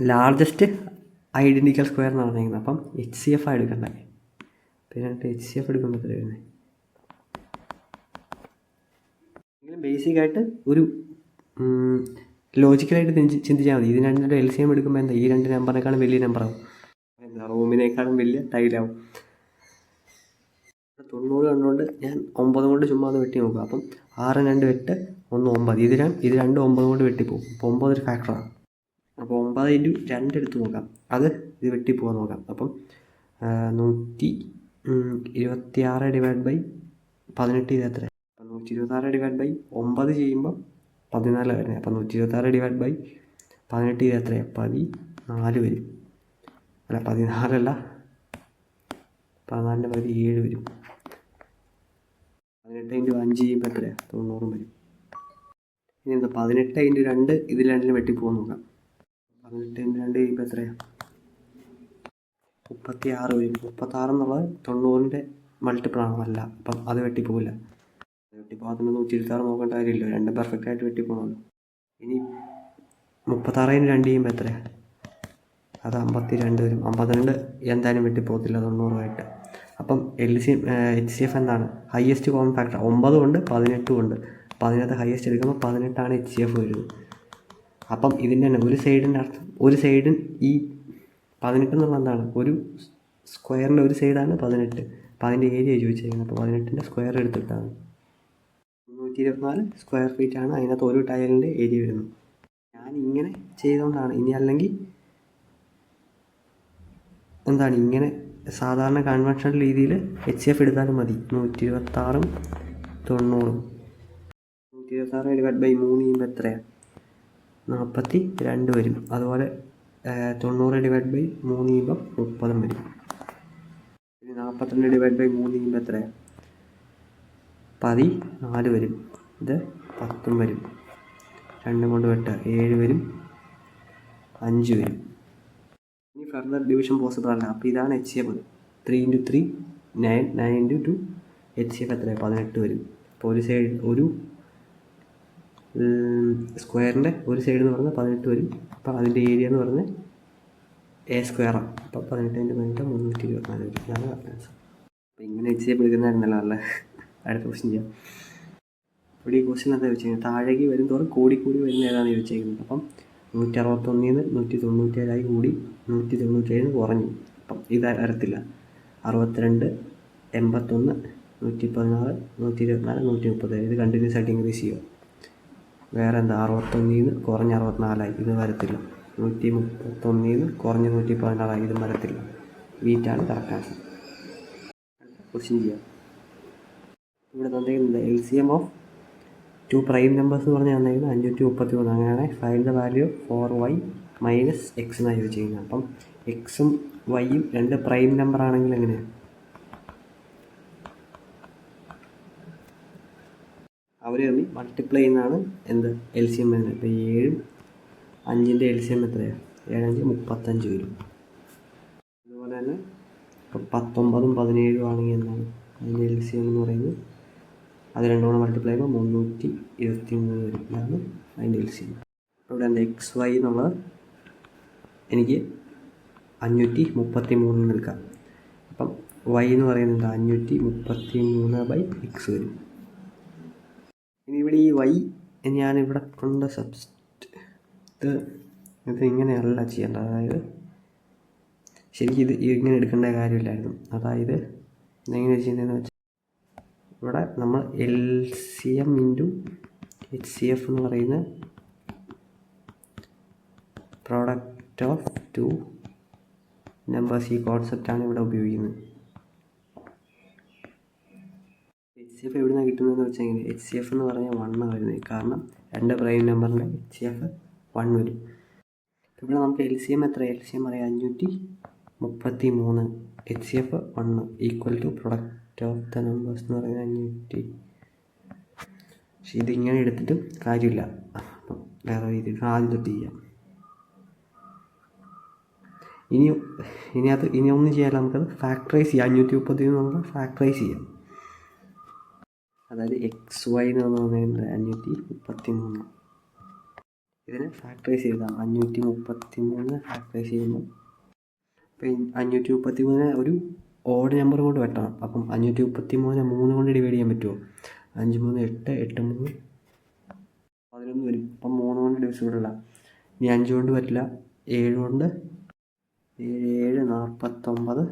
ലാർജസ്റ്റ് ഐഡൻറ്റിക്കൽ സ്ക്വയർ എന്ന് പറഞ്ഞിരിക്കുന്നത്. അപ്പം HCF ആണ് എടുക്കണ്ടേ. പിന്നെ HCF എടുക്കുമ്പോൾ എത്ര വരുന്നത്? എങ്കിലും ബേസിക്കായിട്ട് ഒരു ലോജിക്കലായിട്ട് ചിന്തിച്ചാൽ മതി. ഇത് രണ്ടിൻ്റെ LCM എടുക്കുമ്പോൾ എന്താ ഈ രണ്ട് നമ്പറിനേക്കാളും വലിയ നമ്പറാവും, എന്താ റൂമിനേക്കാളും വലിയ ടൈലാവും. 90 കണ്ടുകൊണ്ട് ഞാൻ 9 കൊണ്ട് ചുമ്മാ അത് വെട്ടി നോക്കുക. അപ്പം 6 2 8 1 9. ഇത് രണ്ടും 9 കൊണ്ട് വെട്ടിപ്പോകും. അപ്പോൾ 9 ഒരു ഫാക്ടറാണ്. അപ്പോൾ 9 × 2 എടുത്ത് നോക്കാം, അത് ഇത് വെട്ടിപ്പോകാൻ നോക്കാം. അപ്പം 126/18 ഇത് എത്ര? അപ്പം 126/9 ചെയ്യുമ്പോൾ 14 വരുന്നത്. അപ്പം 126/18 ഇത് എത്രയാണ്? 14 വരും. അല്ല 14 അല്ല, 14ൻ്റെ പകുതി 7 വരും. 18 × 5 ചെയ്യുമ്പോൾ എത്രയാണ്? 90 വരും. ഇനി എന്താ 18 × 2 ഇതിൽ രണ്ടിലും വെട്ടിപ്പോകാൻ നോക്കാം. 18 × 2 ചെയ്യുമ്പോൾ എത്രയാണ്? 36 വരും. 36 എന്നുള്ളത് 90ൻ്റെ മൾട്ടിപ്പിളാണോ? അല്ല. അപ്പം അത് വെട്ടിപ്പോകില്ല. വെട്ടിപ്പോകാത്ത 126 നോക്കേണ്ട കാര്യമില്ല, രണ്ടും പെർഫെക്റ്റായിട്ട് വെട്ടിപ്പോകണമല്ലോ. ഇനി 36 × 2 ചെയ്യുമ്പോൾ എത്രയാണ്? അത് 52 വരും. 52 എന്തായാലും വെട്ടിപ്പോകത്തില്ല 90ആയിട്ട്. അപ്പം HCF എന്താണ്? ഹയസ്റ്റ് കോമൺ ഫാക്ടർ 9 കൊണ്ട് 18 കൊണ്ട്. അപ്പം അതിനകത്ത് ഹയസ്റ്റ് എടുക്കുമ്പോൾ 18ആണ് HCF വരുന്നത്. അപ്പം ഇതിൻ്റെ തന്നെ ഒരു സൈഡിൻ്റെ അർത്ഥം, ഒരു സൈഡിൽ ഈ 18 എന്നുള്ള എന്താണ്? ഒരു സ്ക്വയറിൻ്റെ ഒരു സൈഡാണ് 18. അപ്പം അതിൻ്റെ ഏരിയ ചോദിച്ചിരിക്കുന്നത്. അപ്പോൾ 18ൻ്റെ സ്ക്വയർ എടുത്തിട്ടാണ് 324 സ്ക്വയർ ഫീറ്റാണ് അതിനകത്ത് ഒരു ടൈലിൻ്റെ ഏരിയ വരുന്നത്. ഞാൻ ഇങ്ങനെ ചെയ്തുകൊണ്ടാണ്. ഇനി അല്ലെങ്കിൽ എന്താണ് ഇങ്ങനെ സാധാരണ കൺവെൻഷണൽ രീതിയിൽ HCF എടുത്താലും മതി. 126 90. 126/3 ചെയ്യുമ്പോൾ എത്രയാണ്? 42 വരും. അതുപോലെ 90/3 ചെയ്യുമ്പോൾ 30 വരും. ഇനി 42/3 ചെയ്യുമ്പോൾ എത്രയാണ്? 14 വരും. ഇത് 10 വരും. 2 കൊണ്ട് വെട്ടുക 7 വരും. 5 വരും. ഇനി ഫർദർ ഡിവിഷൻ പോസിബിൾ അല്ല. അപ്പോൾ ഇതാണ് HCF. 3 × 3 9, 9 × 2 HCF എത്രയാണ്? 18 വരും. അപ്പോൾ ഒരു സൈഡ് ഒരു സ്ക്വയറിൻ്റെ ഒരു സൈഡ് എന്ന് പറഞ്ഞാൽ 18 വരും. അപ്പോൾ അതിൻ്റെ ഏരിയ എന്ന് പറഞ്ഞാൽ A² ആണ്. അപ്പോൾ 18 × 18 324 വരും. ഇതാണ് ആൻസർ. അപ്പോൾ ഇങ്ങനെ HCF എടുക്കുന്നതായിരുന്നല്ലോ അല്ലേ. അടുത്ത ക്വസ്റ്റ്യൻ ചെയ്യാം. ഇവിടെ ഈ ക്വസ്റ്റ്യൻ എന്താ ചോദിച്ചത്? താഴേക്ക് വരും തോറും കൂടി വരുന്ന ഏതാണെന്ന് ചോദിച്ചേക്കുന്നത്. അപ്പം 161 197 കൂടി 197 കുറഞ്ഞു. അപ്പം ഇത് വരത്തില്ല. 62 81 116 124 137 ഇത് കണ്ടിന്യൂസ് ആയിട്ട് ഇൻക്രീസ് ചെയ്യുക. വേറെ എന്താ 61 കുറഞ്ഞ 64 ഇത് വരത്തില്ല. 131 കുറഞ്ഞ 116 ഇതും വരത്തില്ല. വീറ്റാണ് കറക്റ്റ് ആൻസർ. ക്വസ്റ്റ്യൻ ചെയ്യാം. ഇവിടെ തന്നിരിക്കുന്നത് LCM ഓഫ് 2 പ്രൈം നമ്പേഴ്സ് എന്ന് പറഞ്ഞാൽ തന്നിരിക്കുന്നത് 533. അങ്ങനെയാണ് find the value 4y - x എന്നാണ് ചോദിച്ചിരിക്കുന്നത്. അപ്പം എക്സും വൈയും രണ്ട് പ്രൈം നമ്പർ ആണെങ്കിൽ എങ്ങനെയാണ്? അവർ തമ്മിൽ മൾട്ടിപ്ലൈ ചെയ്യുന്നതാണ് എന്ത് LCM വരുന്നത്. ഇപ്പോൾ 7 5ൻ്റെ LCM എത്രയാണ്? 7 5 35 വരും. അതുപോലെ തന്നെ ഇപ്പോൾ 19 17 ആണെങ്കിൽ എന്താണ് അതിൻ്റെ LCM എന്ന് പറയുന്നത്? അത് രണ്ടും കൂടെ മൾട്ടിപ്ലൈ ചെയ്യുമ്പോൾ 323 വരും. ഇതാണ് അതിൻ്റെ LCM. അപ്പോൾ ഇവിടെ എന്താ XY എന്നുള്ളത് എനിക്ക് 533 എടുക്കാം. അപ്പം Y എന്ന് പറയുന്നത് 533/x വരും. ഇനി ഇവിടെ ഈ Y ഞാനിവിടെ കൊണ്ട് ഇത് ഇങ്ങനെയല്ല ചെയ്യേണ്ടത്. അതായത് ശരിക്കും ഇത് ഇങ്ങനെ എടുക്കേണ്ട കാര്യമില്ലായിരുന്നു. അതായത് ഇതെങ്ങനെ ചെയ്യുന്നതെന്ന് വെച്ചാൽ ഇവിടെ നമ്മൾ LCM × HCF എന്ന് പറയുന്ന പ്രോഡക്റ്റ് ഓഫ് 2 നമ്പേഴ്സ് ഈ കോൺസെപ്റ്റാണ് ഇവിടെ ഉപയോഗിക്കുന്നത്. HCF എവിടെ നിന്നാണ് കിട്ടുന്നതെന്ന് വെച്ച് കഴിഞ്ഞാൽ HCF എന്ന് പറഞ്ഞാൽ 1 വരുന്നത്. കാരണം 2 പ്രൈം നമ്പറിൻ്റെ HCF 1 വരും. ഇവിടെ നമുക്ക് LCM എത്ര? LCM അറിയാം 533. HCF 1 equal to product of the numbers എന്ന് പറയുന്നത് 500. പക്ഷെ ഇതിങ്ങനെ എടുത്തിട്ടും കാര്യമില്ല. അപ്പം വേറെ രീതിയിൽ ആദ്യം തൊട്ട് ചെയ്യാം. ഇനി ഒന്നും ചെയ്യാല്ല, നമുക്കത് ഫാക്ടറൈസ് ചെയ്യാം. 530 നമുക്ക് ഫാക്ടറൈസ് ചെയ്യാം. അതായത് XY എന്ന് പറയുന്നത് 533. ഇതിനെ ഫാക്ടറൈസ് ചെയ്താൽ 533 ഫാക്ടറൈസ് ചെയ്യുമ്പോൾ ഇപ്പം 533 ഒരു ഓഡ് നമ്പർ കൊണ്ട് വെട്ടണം. അപ്പം 533 3 കൊണ്ട് ഡിവൈഡ് ചെയ്യാൻ പറ്റുമോ? 5 3 8 8 3 11 വരും. അപ്പം 3 കൊണ്ട് ഡിവിസിബിൾ അല്ല. ഇനി 5 കൊണ്ട് പറ്റില്ല. 7 കൊണ്ട് 7 49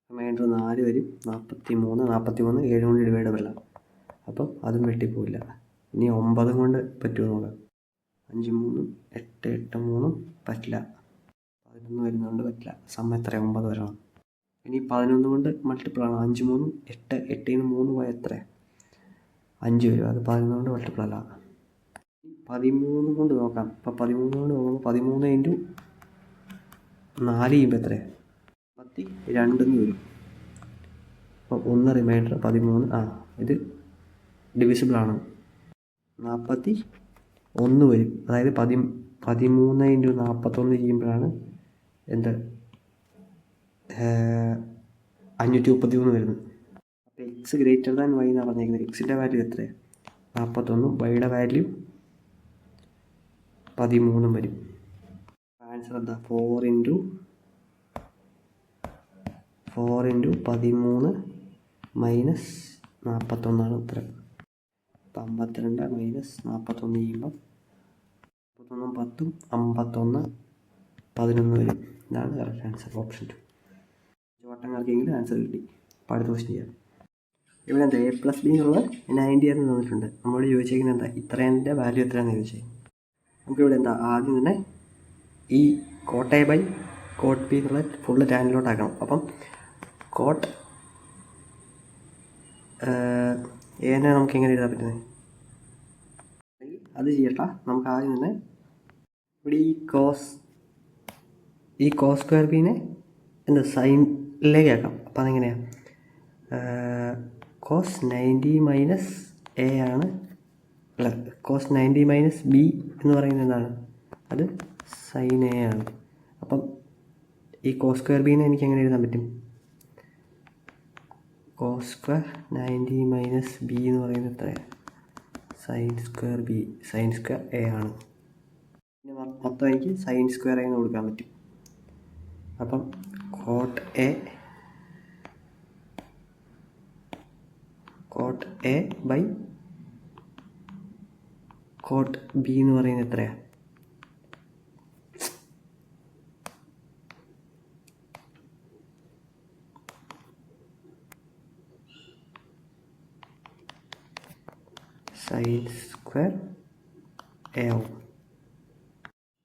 റിമൈൻഡർ 4 വരും. 43 7 കൊണ്ട് ഡിവൈഡബിൾ അല്ല. അപ്പം അതും വെട്ടിപ്പോയില്ല. ഇനി 9 കൊണ്ട് പറ്റുമോ നോക്കാം. 5 3 8 8 3 പറ്റില്ല. 11 വരുന്നതുകൊണ്ട് പറ്റില്ല. സം എത്ര? 9 വരണം. ഇനി 11 കൊണ്ട് മൾട്ടിപ്പിൾ ആണ്. 5 3 8 8 3 പോയ എത്ര? 5 വരും. അത് 11 കൊണ്ട് മൾട്ടിപ്പിൾ അല്ല. 13 കൊണ്ട് നോക്കാം. ഇപ്പോൾ 13 കൊണ്ട് നോക്കുമ്പോൾ 13 × 4 ചെയ്യുമ്പോൾ എത്ര? 32 വരും. അപ്പോൾ 1 റിമൈൻഡർ 13. ഇത് ഡിവിസിബിൾ ആണ്. 41 വരും. അതായത് 13 × 41 ചെയ്യുമ്പോഴാണ് എന്ത് 533 വരുന്നത്. അപ്പോൾ X > Y എന്നാണ് പറഞ്ഞിരിക്കുന്നത്. Xൻ്റെ വാല്യൂ എത്രയാണ്? 41. Yയുടെ വാല്യൂ 13 വരും. ആൻസർ എന്താ? 4 × 13 - 41 ഉത്തരം. അപ്പം 52 - 41 ചെയ്യുമ്പോൾ 41 10 51 11 വരും. ഇതാണ് കറക്റ്റ് ആൻസർ. ഓപ്ഷൻ 2. വട്ടങ്ങൾക്കെങ്കിലും ആൻസർ കിട്ടി. അപ്പോൾ അടുത്ത ക്വസ്റ്റ്യൻ ചെയ്യാം. ഇവിടെ എന്താ A+B എന്നുള്ളത് 90 എന്ന് തന്നിട്ടുണ്ട്. നമ്മളോട് ചോദിച്ചേക്കുന്നത് എന്താ? ഇത്രേൻ്റെ വാല്യൂ എത്രയാണെന്ന് ചോദിച്ചത്. നമുക്കിവിടെ എന്താ ആദ്യം തന്നെ ഈ കോട്ട് A / കോട്ട് B എന്നുള്ള ഫുള്ള് ടാനിലോട്ടാക്കണം. അപ്പം കോട്ട് എന്നെ നമുക്ക് എങ്ങനെ എഴുതാൻ പറ്റുന്നത്? അത് ചെയ്യട്ട. നമുക്ക് ആദ്യം തന്നെ ഇവിടെ ഈ കോസ് സ്ക്വയർ ബീനെ എന്താ സൈനിലേക്ക് ആക്കാം. അപ്പം അതെങ്ങനെയാണ്? കോസ് 90 - A ആണ്. അല്ല, കോസ് 90 - B എന്ന് പറയുന്നത് എന്താണ്? അത് സൈൻ A ആണ്. അപ്പം ഈ കോസ് സ്ക്വയർ ബീനെ എനിക്ക് എങ്ങനെ എഴുതാൻ പറ്റും? കോസ് സ്ക്വയർ 90 - B എന്ന് പറയുന്നത് എത്രയാണ്? Sine square B. Sign square A ആണ്. പിന്നെ മൊത്തം എനിക്ക് സൈൻ സ്ക്വയർ A എന്ന് കൊടുക്കാൻ പറ്റും. അപ്പം കോട്ട് A / കോട്ട് B എന്ന് പറയുന്നത് എത്രയാണ്? സൈൻ സ്ക്വയർ A ആവും.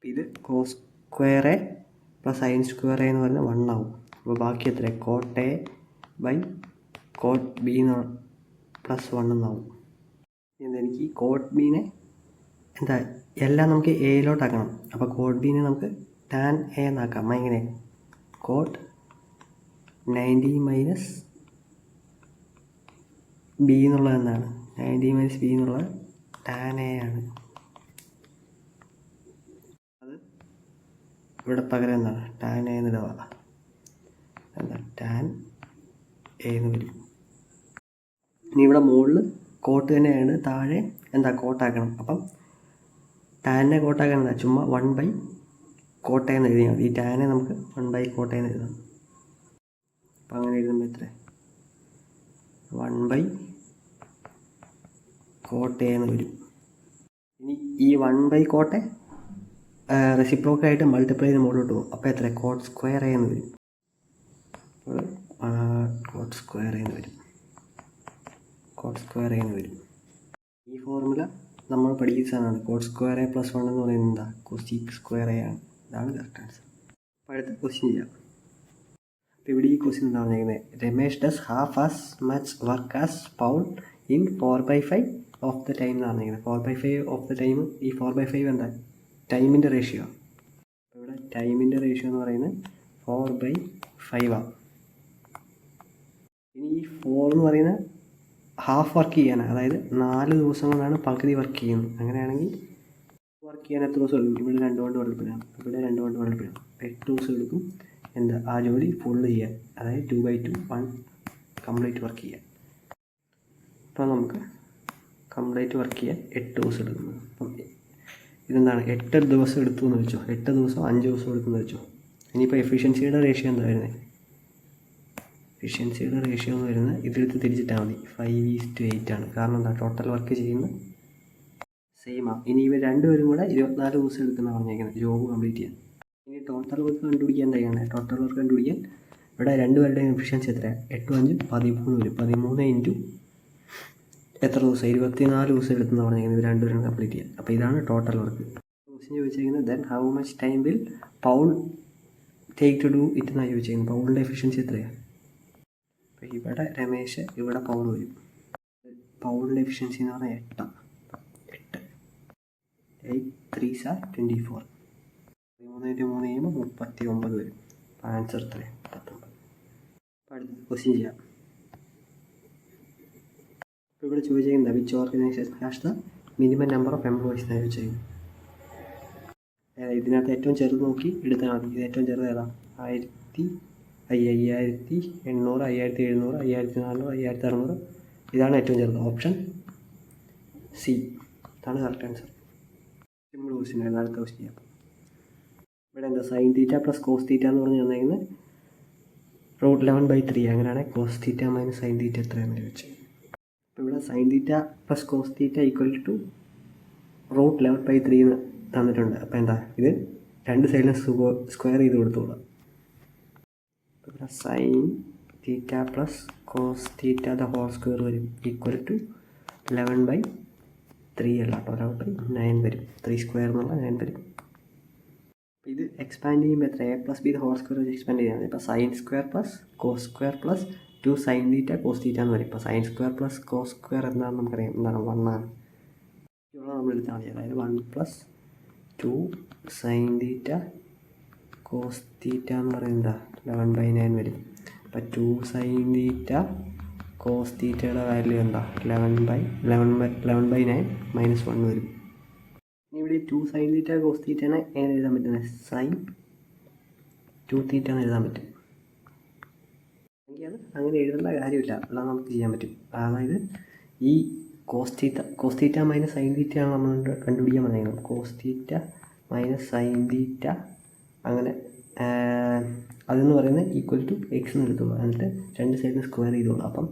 ഇത് cos square A + sine square A എന്ന് പറയുന്നത് 1 ആവും. അപ്പോൾ ബാക്കി എത്ര? കോട്ട് A / കോട്ട് B +1 എന്നാവും. എനിക്ക് ഈ കോട്ട് ബീനെ എന്താ എല്ലാം നമുക്ക് എയിലോട്ടാക്കണം. അപ്പോൾ കോട്ട് ബീനെ നമുക്ക് ടാൻ A എന്നാക്കാം. എങ്ങനെ? കോട്ട് 90 - B എന്നുള്ളത് എന്താണ്? 90 മൈനസ് ബി എന്നുള്ള ടാൻ എ ആണ്. അത് ഇവിടെ പകരം എന്താണ് ടാൻ എ എന്നിടുക, എന്താ ടാൻ എ എന്ന് വരും. ഇനി ഇവിടെ മുകളിൽ കോട്ട് തന്നെയാണ്, താഴെ എന്താ കോട്ടാക്കണം. അപ്പം ടാനിനെ കോട്ടാക്കാൻ എന്താ ചുമ്മാ 1 കോട്ടയെന്ന് എഴുതിയാൽ മതി. ഈ ടാനെ നമുക്ക് 1 കോട്ടയെന്ന് എഴുതാം. അപ്പം അങ്ങനെ എഴുതുമ്പോൾ എത്ര 1 കോട്ടയെന്ന് വരും. ഇനി ഈ 1 കോട്ടെ റെസിപ്രോക്കായിട്ട് മൾട്ടിപ്ലൈ ചെയ്ത് മുകളിലോട്ട് പോകും. അപ്പോൾ എത്ര കോട്ട് സ്ക്വയർ എന്ന് വരും. കോട്ട് സ്ക്വയർ എന്ന് വരും. കോട്ട് സ്ക്വയർ എന്ന് വരും. ഈ ഫോർമുല നമ്മൾ പഠിക്കുന്ന സാധനമാണ്. കോട്ട് സ്ക്വയർ എ പ്ലസ് 1 എന്ന് പറയുന്നത് എന്താ കോസീക് സ്ക്വയർ എ ആണ്. ഇതാണ് കറക്റ്റ് ആൻസർ. അപ്പോൾ അടുത്ത ക്വസ്റ്റ്യൻ ചെയ്യാം. അപ്പോൾ ഇവിടെ ഈ ക്വസ്റ്റ്യൻ എന്താ പറഞ്ഞിരിക്കുന്നത്, Ramesh does half as much work as Paul in 4/5 of the time എന്ന് പറഞ്ഞിരിക്കുന്നത്. 4/5 ഓഫ് ദ ടൈം, ഈ 4/5 എന്താ ടൈമിൻ്റെ റേഷ്യോ. അപ്പോൾ ഇവിടെ ടൈമിൻ്റെ റേഷ്യോ എന്ന് പറയുന്നത് 4/5 ആണ്. ഇനി ഈ 4 എന്ന് പറയുന്നത് ഹാഫ് വർക്ക് ചെയ്യാനാണ്, അതായത് 4 ദിവസം കൊണ്ടാണ് പകുതി വർക്ക് ചെയ്യുന്നത്. അങ്ങനെയാണെങ്കിൽ വർക്ക് ചെയ്യാൻ എത്ര ദിവസം എടുക്കും? ഇവിടെ 2 കൊണ്ട് മൾട്ടിപ്പിളാണ്, ഇവിടെ 2 കൊണ്ട് മൾട്ടിപ്പിളാണ്. 8 ദിവസം എടുക്കും എന്താ ആ ജോലി ഫുള്ള് ചെയ്യാൻ, അതായത് 2/2 1 കംപ്ലീറ്റ് വർക്ക് ചെയ്യാൻ. അപ്പോൾ നമുക്ക് കംപ്ലീറ്റ് വർക്ക് ചെയ്യാൻ 8 ദിവസം എടുക്കുന്നത്. അപ്പം ഇതെന്താണ് 8 ദിവസം എടുത്തു എന്ന് വെച്ചോ, 8 ദിവസം 5 ദിവസം എടുത്തെന്ന് വെച്ചോ. ഇനിയിപ്പോൾ എഫിഷ്യൻസിയുടെ റേഷ്യോ എന്താ വരുന്നത്? എഫിഷ്യൻസിയുടെ റേഷ്യോ എന്ന് വരുന്നത് ഇതെടുത്ത് തിരിച്ചിട്ടാൽ മതി. 5:8 ആണ്. കാരണം എന്താ ടോട്ടൽ വർക്ക് ചെയ്യുന്നത് സെയിമാണ്. ഇനി ഇവർ രണ്ടുപേരും കൂടെ 24 ദിവസം എടുക്കുന്ന പറഞ്ഞേക്കുന്നത് ജോബ് കംപ്ലീറ്റ് ചെയ്യാൻ. ഇനി ടോട്ടൽ വർക്ക് കണ്ടുപിടിക്കാൻ എന്താ ചെയ്യണത്? ടോട്ടൽ വർക്ക് കണ്ടുപിടിക്കാൻ ഇവിടെ രണ്ടുപേരുടെയും എഫിഷ്യൻസി എത്രയാണ്? 8 5 13 വരും. 13 ഇൻറ്റു എത്ര ദിവസം? 24 ദിവസം എടുത്തെന്ന് പറഞ്ഞേക്കുന്നത് ഇവർ രണ്ടുപേരും കംപ്ലീറ്റ് ചെയ്യാൻ. അപ്പോൾ ഇതാണ് ടോട്ടൽ വർക്ക്. ക്വസ്റ്റ്യൻ ചോദിച്ചിരിക്കുന്നത് then how much time will Paul take to do it എന്നാണ് ചോദിച്ചിരിക്കുന്നത്. പൗളിൻ്റെ എഫിഷ്യൻസി എത്രയാണ്? അപ്പോൾ ഇവിടെ രമേശ്, ഇവിടെ പൗൾ വരും. പൗളിൻ്റെ എഫിഷ്യൻസി എന്ന് പറഞ്ഞാൽ 8 8 3s are 24. 13 × 3 ചെയ്യുമ്പോൾ 39 വരും. ആൻസർ എത്രയാണ്? 19. അപ്പോൾ അടുത്ത ക്വസ്റ്റ്യൻ ചെയ്യാം. ഇപ്പോൾ ഇവിടെ ചോദിച്ചിരിക്കുന്നത് which organisation has the minimum number of employees എന്നാണ് ചോദിച്ചിരിക്കുന്നത്. ഇതിനകത്ത് ഏറ്റവും ചെറുത് നോക്കി എടുത്താൽ മതി. ഇത് ഏറ്റവും ചെറുത് ഏതാണ്? 1000, 5800, 5700, 5400, 5600. ഇതാണ് ഏറ്റവും ചെറുത്. ഓപ്ഷൻ സി ഇതാണ് കറക്റ്റ് ആൻസർ. സിമ്പിൾ ക്വസ്റ്റ്യൻ ആയിരുന്നു. അടുത്ത ക്വസ്റ്റ്യൻ ചെയ്യാം. ഇവിടെ എന്താ sine theta plus cos theta എന്ന് പറഞ്ഞ് തന്നിരിക്കുന്നത് √11/3. അങ്ങനെയാണ് cos theta minus sine theta എത്രയാണെന്ന് ചോദിച്ചത്. അപ്പോൾ ഇവിടെ sine theta plus cos theta equal to √11/3 എന്ന് തന്നിട്ടുണ്ട്. അപ്പോൾ എന്താ ഇത് രണ്ട് സൈഡിലും സ്ക്വയർ ചെയ്ത് കൊടുത്തോളാം. ഇവിടെ sine theta plus cos theta the whole square വരും ഈക്വൽ ടു 11/3 അല്ല കേട്ടോ, 11/9 വരും. 3 സ്ക്വയർ എന്നുള്ള 9 വരും. അപ്പോൾ ഇത് എക്സ്പാൻഡ് ചെയ്യുമ്പോൾ എത്ര? a plus B the whole square വെച്ച് എക്സ്പാൻഡ് ചെയ്യുന്നത്. ഇപ്പോൾ sine square plus cos square plus 2 sine theta cos theta എന്ന് വരും. ഇപ്പോൾ sine square plus cos square എന്താണെന്ന് നമുക്കറിയാം, എന്താണ് 1 ആണ്. ഇവിടെ നമ്മൾ എടുത്താൽ മതി. അതായത് 1 + 2 സൈൻ തീറ്റ കോസ് തീറ്റ എന്ന് പറയുന്നത് 11/9 വരും. അപ്പോൾ 2 സൈൻ തീറ്റ കോസ് തീറ്റയുടെ വാല്യൂ എന്താ? 11/9 -1 വരും. ഇനി ഇവിടെ 2 സൈൻ തീറ്റ കോസ് തീറ്റനെ എങ്ങനെ എഴുതാൻ പറ്റുന്നത്? സൈൻ 2 തീറ്റ എന്ന് എഴുതാൻ പറ്റും. എങ്കിൽ അത് അങ്ങനെ എഴുതേണ്ട കാര്യമില്ല, അല്ലാതെ നമുക്ക് ചെയ്യാൻ പറ്റും. അതായത് ഈ കോസ് തീറ്റ മൈനസ് സൈൻ തീറ്റയാണ് നമ്മൾ കണ്ടുപിടിക്കാൻ പറഞ്ഞത്. Cos theta minus sine theta അങ്ങനെ അതെന്ന് പറയുന്നത് ഈക്വൽ ടു എക്സ് എന്ന് എടുത്തോളൂ. എന്നിട്ട് രണ്ട് സൈഡിൽ സ്ക്വയർ ചെയ്തോളൂ. അപ്പം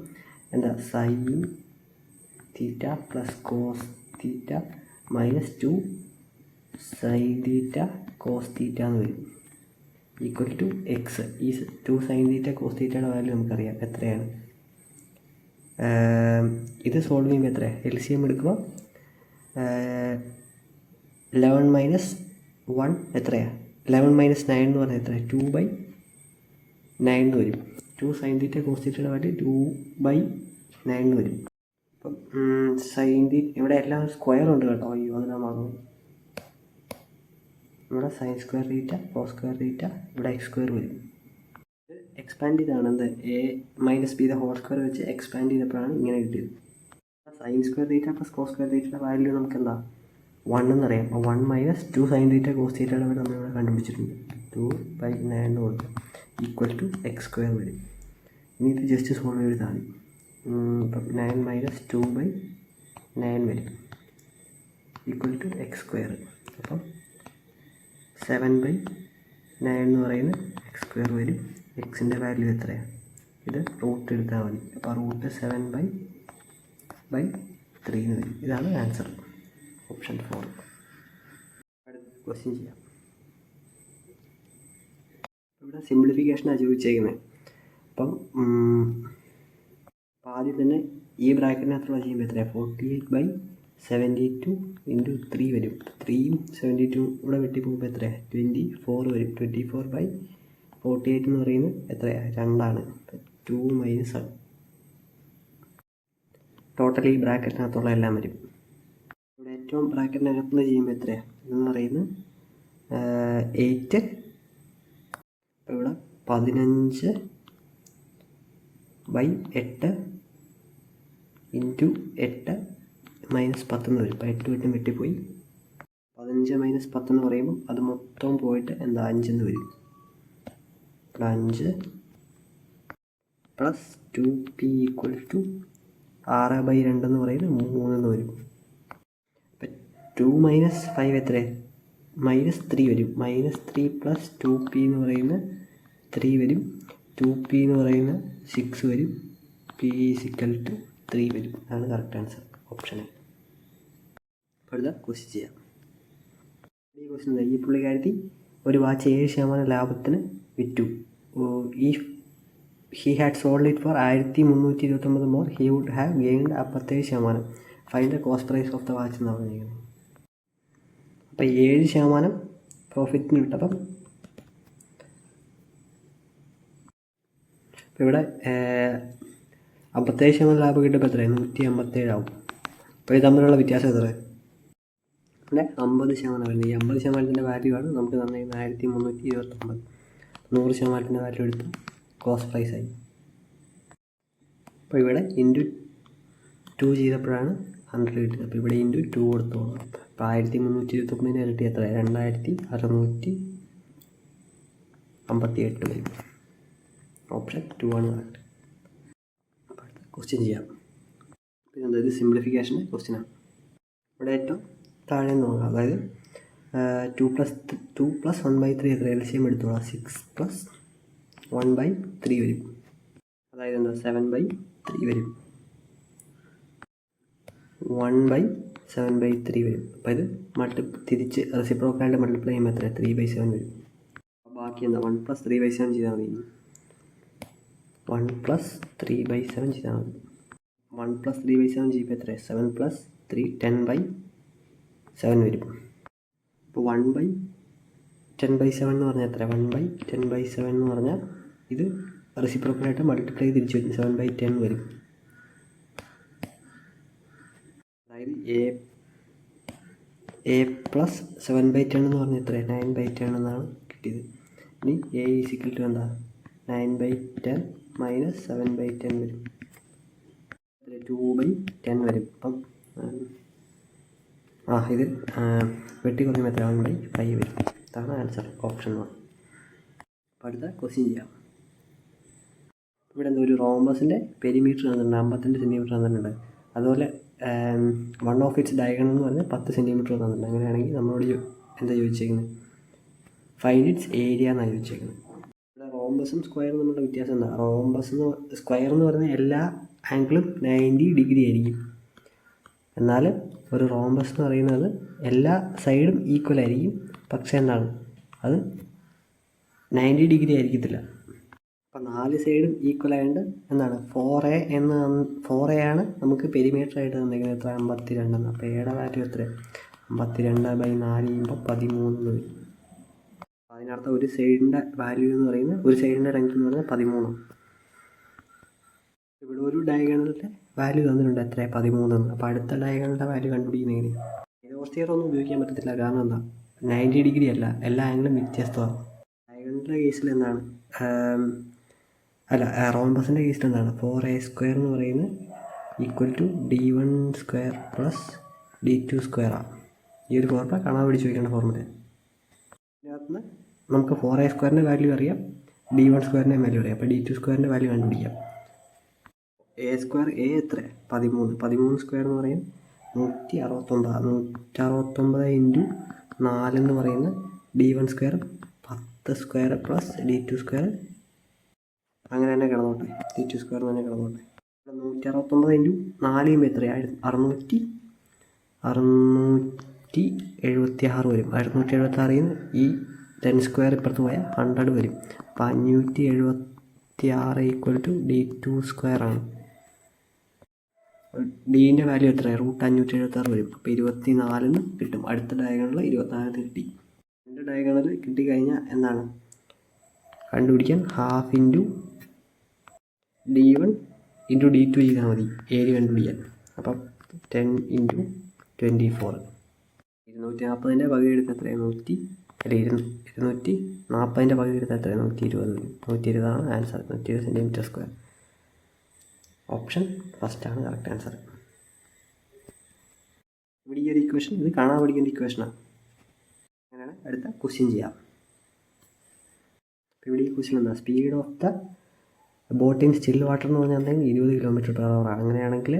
എന്താ sine theta plus cos theta minus 2 sine theta cos theta എന്ന് വരും ഈക്വൽ ടു എക്സ്. ഈ 2 സൈൻ തീറ്റ കോസ് തീറ്റയുടെ വാല്യൂ നമുക്കറിയാം എത്രയാണ്. ഇത് സോൾവ് ചെയ്യുമ്പോൾ എത്ര? LCM എടുക്കുക. 11 - 1 എത്രയാണ്? 11 - 9 എന്ന് പറഞ്ഞാൽ എത്ര? 2/9 എന്ന് വരും. 2 സൈൻ തീറ്റ കോസ് തീറ്റയുടെ വാല്യൂ 2/9 എന്ന് വരും. അപ്പം സൈൻ തീറ്റ ഇവിടെ എല്ലാം സ്ക്വയർ ഉണ്ട് കേട്ടോ. അയ്യോ അതിനാ മറന്നു. ഇവിടെ sine square theta cos square theta, ഇവിടെ എക്സ് സ്ക്വയർ വരും. ഇത് എക്സ്പാൻഡ് ചെയ്താണ്. എന്ത്? a - b the whole square വെച്ച് എക്സ്പാൻഡ് ചെയ്തപ്പോഴാണ് ഇങ്ങനെ കിട്ടിയത്. Sine square theta plus cos square തീറ്റയുടെ വാല്യൂ നമുക്ക് എന്താ 1 എന്നറിയാം. അപ്പോൾ 1 മൈനസ് 2 സൈൻ തീറ്റ കോസ് തീറ്റയുടെ വാല്യൂ നമ്മളിവിടെ കണ്ടുപിടിച്ചിട്ടുണ്ട്. 2/9 കൊടുത്ത് ഈക്വൽ ടു എക്സ് സ്ക്വയർ വരും. ഇനി ഇത് ജസ്റ്റ് സോൾവ് ചെയ്താൽ മതി. ഇപ്പം 9 മൈനസ് 2/9 വരും ഈക്വൽ ടു എക്സ് സ്ക്വയർ. അപ്പം 7/9 എന്ന് പറയുന്നത് എക്സ് സ്ക്വയർ വരും. എക്സിൻ്റെ വാല്യൂ എത്രയാണ്? ഇത് റൂട്ട് എടുത്താൽ മതി. അപ്പോൾ റൂട്ട് 7/3 എന്ന് വരും. ഇതാണ് ആൻസർ, ഓപ്ഷൻ 4. അടുത്ത ക്വസ്റ്റ്യൻ ചെയ്യാം. ഇവിടെ സിംപ്ലിഫിക്കേഷനാണ് ചോദിച്ചേക്കുന്നത്. അപ്പം ആദ്യം തന്നെ ഈ ബ്രാക്കറ്റിനകത്തുള്ള ചെയ്യുമ്പോൾ എത്രയാണ്? 48/72 ഇൻറ്റു 3 വരും. 3യും 72 ഇവിടെ വെട്ടിപ്പോകുമ്പോൾ എത്രയാണ്? 24 വരും. 24/48 എന്ന് പറയുന്നത് എത്രയാണ്? 2ആണ്. 2 മൈനസ് 1. ടോട്ടൽ ഈ ബ്രാക്കറ്റിനകത്തുള്ള എല്ലാം വരും. ഇവിടെ ഏറ്റവും ബ്രാക്കറ്റിനകത്ത് നിന്ന് ചെയ്യുമ്പോൾ എത്രയാണ്? ഇതെന്ന് പറയുന്നത് 8. അപ്പോൾ ഇവിടെ 15/8 ഇൻറ്റു 8 മൈനസ് 10 എന്ന് വരും. അപ്പോൾ 8 8 വെട്ടിപ്പോയി. 15 മൈനസ് 10 എന്ന് പറയുമ്പോൾ അത് മൊത്തം പോയിട്ട് എന്താ 5 എന്ന് വരും. ഇവിടെ 5 പ്ലസ് 2p ഈക്വൽ ടു 6/2 എന്ന് പറയുന്നത് 3 എന്ന് വരും. അപ്പം 2 മൈനസ് 5 എത്രയാണ്? -3 വരും. -3 പ്ലസ് 2p എന്ന് പറയുന്നത് 3 വരും. 2p എന്ന് പറയുന്നത് 6 വരും. p ഈക്വൽ ടു 3 വരും. അതാണ് കറക്റ്റ് ആൻസർ, ഓപ്ഷൻ എ. അപ്പോൾ അടുത്ത ക്വസ്റ്റ്യൻ ചെയ്യാം. ഈ ക്വസ്റ്റ്യൻ എന്താ? ഈ പുള്ളിക്കാരത്തി ഒരു വാച്ച് 7% ലാഭത്തിന് വിറ്റു. ഈ he had sold it for 1329 more, he would have gained 47%. Find the cost price of the watch എന്ന് പറഞ്ഞിരിക്കുന്നത്. അപ്പോൾ 7% പ്രോഫിറ്റിന് കിട്ടപ്പം ഇവിടെ 57% ലാഭം കിട്ടുമ്പോൾ എത്രയാണ്? 157 ആവും. അപ്പോൾ ഇത് തമ്മിലുള്ള വ്യത്യാസം എത്ര? ഇവിടെ 50% വരുന്നത്. ഈ 50%ൻ്റെ വാല്യൂ ആണ് നമുക്ക് തന്നിരിക്കുന്നത് 1329. 100%ൻ്റെ വാല്യൂ എടുത്ത് കോസ്റ്റ് പ്രൈസായി. അപ്പോൾ ഇവിടെ ഇൻറ്റു 2 ചെയ്തപ്പോഴാണ് 100 കിട്ടിയത്. അപ്പോൾ ഇവിടെ ഇൻറ്റു 2 കൊടുത്തോളൂ. അപ്പോൾ 1329 ഇരട്ടി എത്ര? 2658 വരും. ഓപ്ഷൻ 2 ആണ് കറക്റ്റ്. അപ്പോൾ അടുത്ത ക്വസ്റ്റ്യൻ ചെയ്യാം. പിന്നെ ഇത് സിംപ്ലിഫിക്കേഷൻ്റെ ക്വസ്റ്റ്യനാണ്. ഇവിടെ ഏറ്റവും താഴെ നോക്കാം. അതായത് 2 + 1/3 എത്ര? എൽസിയം എടുത്തോളാം. 6 + 1/3 വരും. അതായത് എന്താ? 7/3 വരും. 1/7/3 വരും. അപ്പോൾ ഇത് തിരിച്ച് റെസിപ്രോക്കലായിട്ട് മൾട്ടിപ്ലൈ ചെയ്യുമ്പോൾ എത്ര? 3/7 വരും. അപ്പോൾ ബാക്കി എന്താ? 1 + 3/7 ചെയ്താൽ മതി. 1 + 3/7 ചെയ്താൽ മതി. 1 + 3/7 ചെയ്യുമ്പോൾ എത്ര? 7 + 3 10/7 വരും. അപ്പോൾ 1/10/7 എന്ന് പറഞ്ഞാൽ എത്ര? 1/10/7 എന്ന് പറഞ്ഞാൽ ഇത് റെസിപ്രോക്കലായിട്ട് മൾട്ടിപ്ലൈ തിരിച്ച് വരും. 7/10 വരും. അതായത് a + 7/10 എന്ന് പറഞ്ഞാൽ എത്ര? 9/10 എന്നാണ് കിട്ടിയത്. ഇനി a = എന്താ? 9/10 - 7/10 വരും. 2/10 വരും. അപ്പം ഇത് വെട്ടി കുറഞ്ഞ എത്ര? 1/5 വരും. ഇതാണ് ആൻസർ, ഓപ്ഷൻ 1. അപ്പോൾ അടുത്ത ക്വസ്റ്റ്യൻ ചെയ്യാം. ഇവിടെ എന്താ? ഒരു റോംബസിൻ്റെ പെരിമീറ്റർ തന്നിട്ടുണ്ട്, 52 സെൻറ്റിമീറ്റർ തന്നിട്ടുണ്ട്. അതുപോലെ 1 ഓഫ് ഇറ്റ്സ് ഡയഗണൽ എന്ന് പറഞ്ഞാൽ 10 സെൻറ്റിമീറ്റർ തന്നിട്ടുണ്ട്. അങ്ങനെയാണെങ്കിൽ നമ്മളോട് എന്താ ചോദിച്ചേക്കുന്നത്? ഫൈൻഡ് ഇറ്റ്സ് ഏരിയ എന്നാണ് ചോദിച്ചേക്കുന്നത്. ഇവിടെ റോംബസും സ്ക്വയറും തമ്മിലുള്ള വ്യത്യാസം എന്താ? സ്ക്വയർ എന്ന് പറഞ്ഞാൽ എല്ലാ ആംഗിളും 90 ഡിഗ്രി ആയിരിക്കും. എന്നാൽ ഒരു റോംബസ് എന്ന് പറയുന്നത് എല്ലാ സൈഡും ഈക്വൽ ആയിരിക്കും. പക്ഷേ എന്താണ്? അത് 90 ഡിഗ്രി ആയിരിക്കത്തില്ല. അപ്പോൾ 4 സൈഡും ഈക്വൽ ആയതുകൊണ്ട് എന്താണ്? 4a ആണ് നമുക്ക് പെരിമീറ്റർ ആയിട്ട് തന്നിരിക്കുന്നത്. എത്ര? 52. അപ്പോൾ എയുടെ വാല്യൂ എത്ര? 52/4 ചെയ്യുമ്പോൾ 13 വരും. അതിനർത്ഥം ഒരു സൈഡിൻ്റെ വാല്യൂ എന്ന് പറയുന്നത്, ഒരു സൈഡിൻ്റെ ലെങ്ത് എന്ന് പറയുന്നത് 13. ഇവിടെ ഒരു ഡയഗണലിൻ്റെ വാല്യൂ തന്നിട്ടുണ്ട്. എത്ര? 13. അപ്പോൾ അടുത്ത ഡയഗണലിൻ്റെ വാല്യൂ കണ്ടുപിടിക്കുന്നത് എങ്ങനെയാണ്? ഗോസ് തിയറം ഒന്നും ഉപയോഗിക്കാൻ പറ്റത്തില്ല. കാരണം എന്താ? 90 ഡിഗ്രി അല്ല, എല്ലാ ആംഗിളും വ്യത്യസ്തമാണ്. ഡയഗണലിൻ്റെ കേസിൽ എന്താണ്? റോംബസിൻ്റെ കേസിൽ എന്താണ്? 4a² എന്ന് പറയുന്നത് equal to d1 square plus d2 square ആണ്. ഈ ഒരു ഫോർമുല കാണാൻ പിടിച്ച് വയ്ക്കേണ്ട ഫോർമുല. ഇതിനകത്ത് നിന്ന് നമുക്ക് 4a സ്ക്വയറിൻ്റെ വാല്യൂ അറിയാം, d1 സ്ക്വയറിൻ്റെ വാല്യൂ അറിയാം. അപ്പോൾ d2 സ്ക്വയറിൻ്റെ വാല്യൂ കണ്ടുപിടിക്കാം. എ സ്ക്വയർ എത്ര 13 സ്ക്വയർ എന്ന് പറയും 169 ഇൻറ്റു 4 എന്ന് പറയുന്നത് d1 square 10 square plus d2 square അങ്ങനെ തന്നെ കിടന്നോട്ടെ, d2 സ്ക്വയർ തന്നെ കിടന്നോട്ടെ. 169 ഇൻറ്റു 4 ചെയ്യുമ്പോൾ എത്രയാണ് 676 വരും. 676 ഈ 10 സ്ക്വയർ ഇപ്പുറത്ത് പോയാൽ 100 വരും. അപ്പോൾ 576 ഈക്വൽ ടു d2 സ്ക്വയർ ആണ്. ഡീൻ്റെ വാല്യൂ എത്രയാണ് √576 വരും. അപ്പോൾ 24 കിട്ടും. അടുത്ത ഡയഗണൽ 24 കിട്ടി. 2 ഡയഗണൽ കിട്ടിക്കഴിഞ്ഞാൽ എന്താണ് കണ്ടുപിടിക്കാൻ half into d1 into d2 ചെയ്താൽ മതി ഏരിയ കണ്ടുപിടിക്കാൻ. അപ്പം 10 ഇൻറ്റു 24 240 പകുതി എടുത്ത് എത്രയാണ് 240 പകുതി എടുത്ത് എത്രയാണ് 120 വരും. 120 ആൻസർ. 120 centimetre square. ഓപ്ഷൻ ഫസ്റ്റാണ് കറക്റ്റ് ആൻസർ. ഇവിടെ ഈ ഒരു ഇക്വേഷൻ ഇത് കാണാൻ പഠിക്കേണ്ട ഇക്വേഷനാണ്. അങ്ങനെയാണ് അടുത്ത ക്വസ്റ്റ്യൻ ചെയ്യാം. അപ്പോൾ ഇവിടെ ഈ ക്വസ്റ്റ്യൻ എന്താ speed of the boat in still water എന്ന് പറഞ്ഞാൽ 20 km/h ആണ്. അങ്ങനെയാണെങ്കിൽ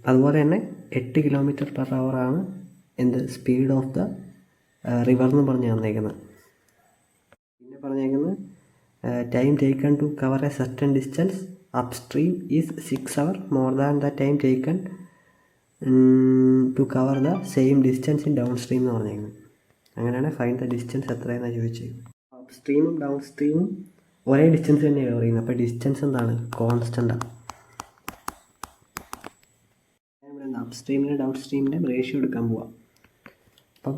അതുപോലെ തന്നെ 8 km/h ആണ് എന്ത് സ്പീഡ് ഓഫ് ദ റിവർ എന്ന് പറഞ്ഞ് തന്നേക്കുന്നത്. പിന്നെ പറഞ്ഞേക്കുന്നത് time taken to cover a certain distance upstream is 6 hours more than the time taken to cover the same distance in downstream എന്ന് പറഞ്ഞേക്കുന്നത്. അങ്ങനെയാണ് ഫൈൻഡ് ദ ഡിസ്റ്റൻസ് എത്രയെന്നാണ് ചോദിച്ചത്. അപ്സ്ട്രീമും ഡൗൺ സ്ട്രീമും ഒരേ ഡിസ്റ്റൻസ് തന്നെയാണ് കവർ ചെയ്യുന്നത്. അപ്പോൾ ഡിസ്റ്റൻസ് എന്താണ് കോൺസ്റ്റൻ്റാണ്. ഇവിടെ എന്താ അപ്സ്ട്രീമിൻ്റെ ഡൗൺ സ്ട്രീമിൻ്റെ റേഷ്യോ എടുക്കാൻ പോവാം. അപ്പം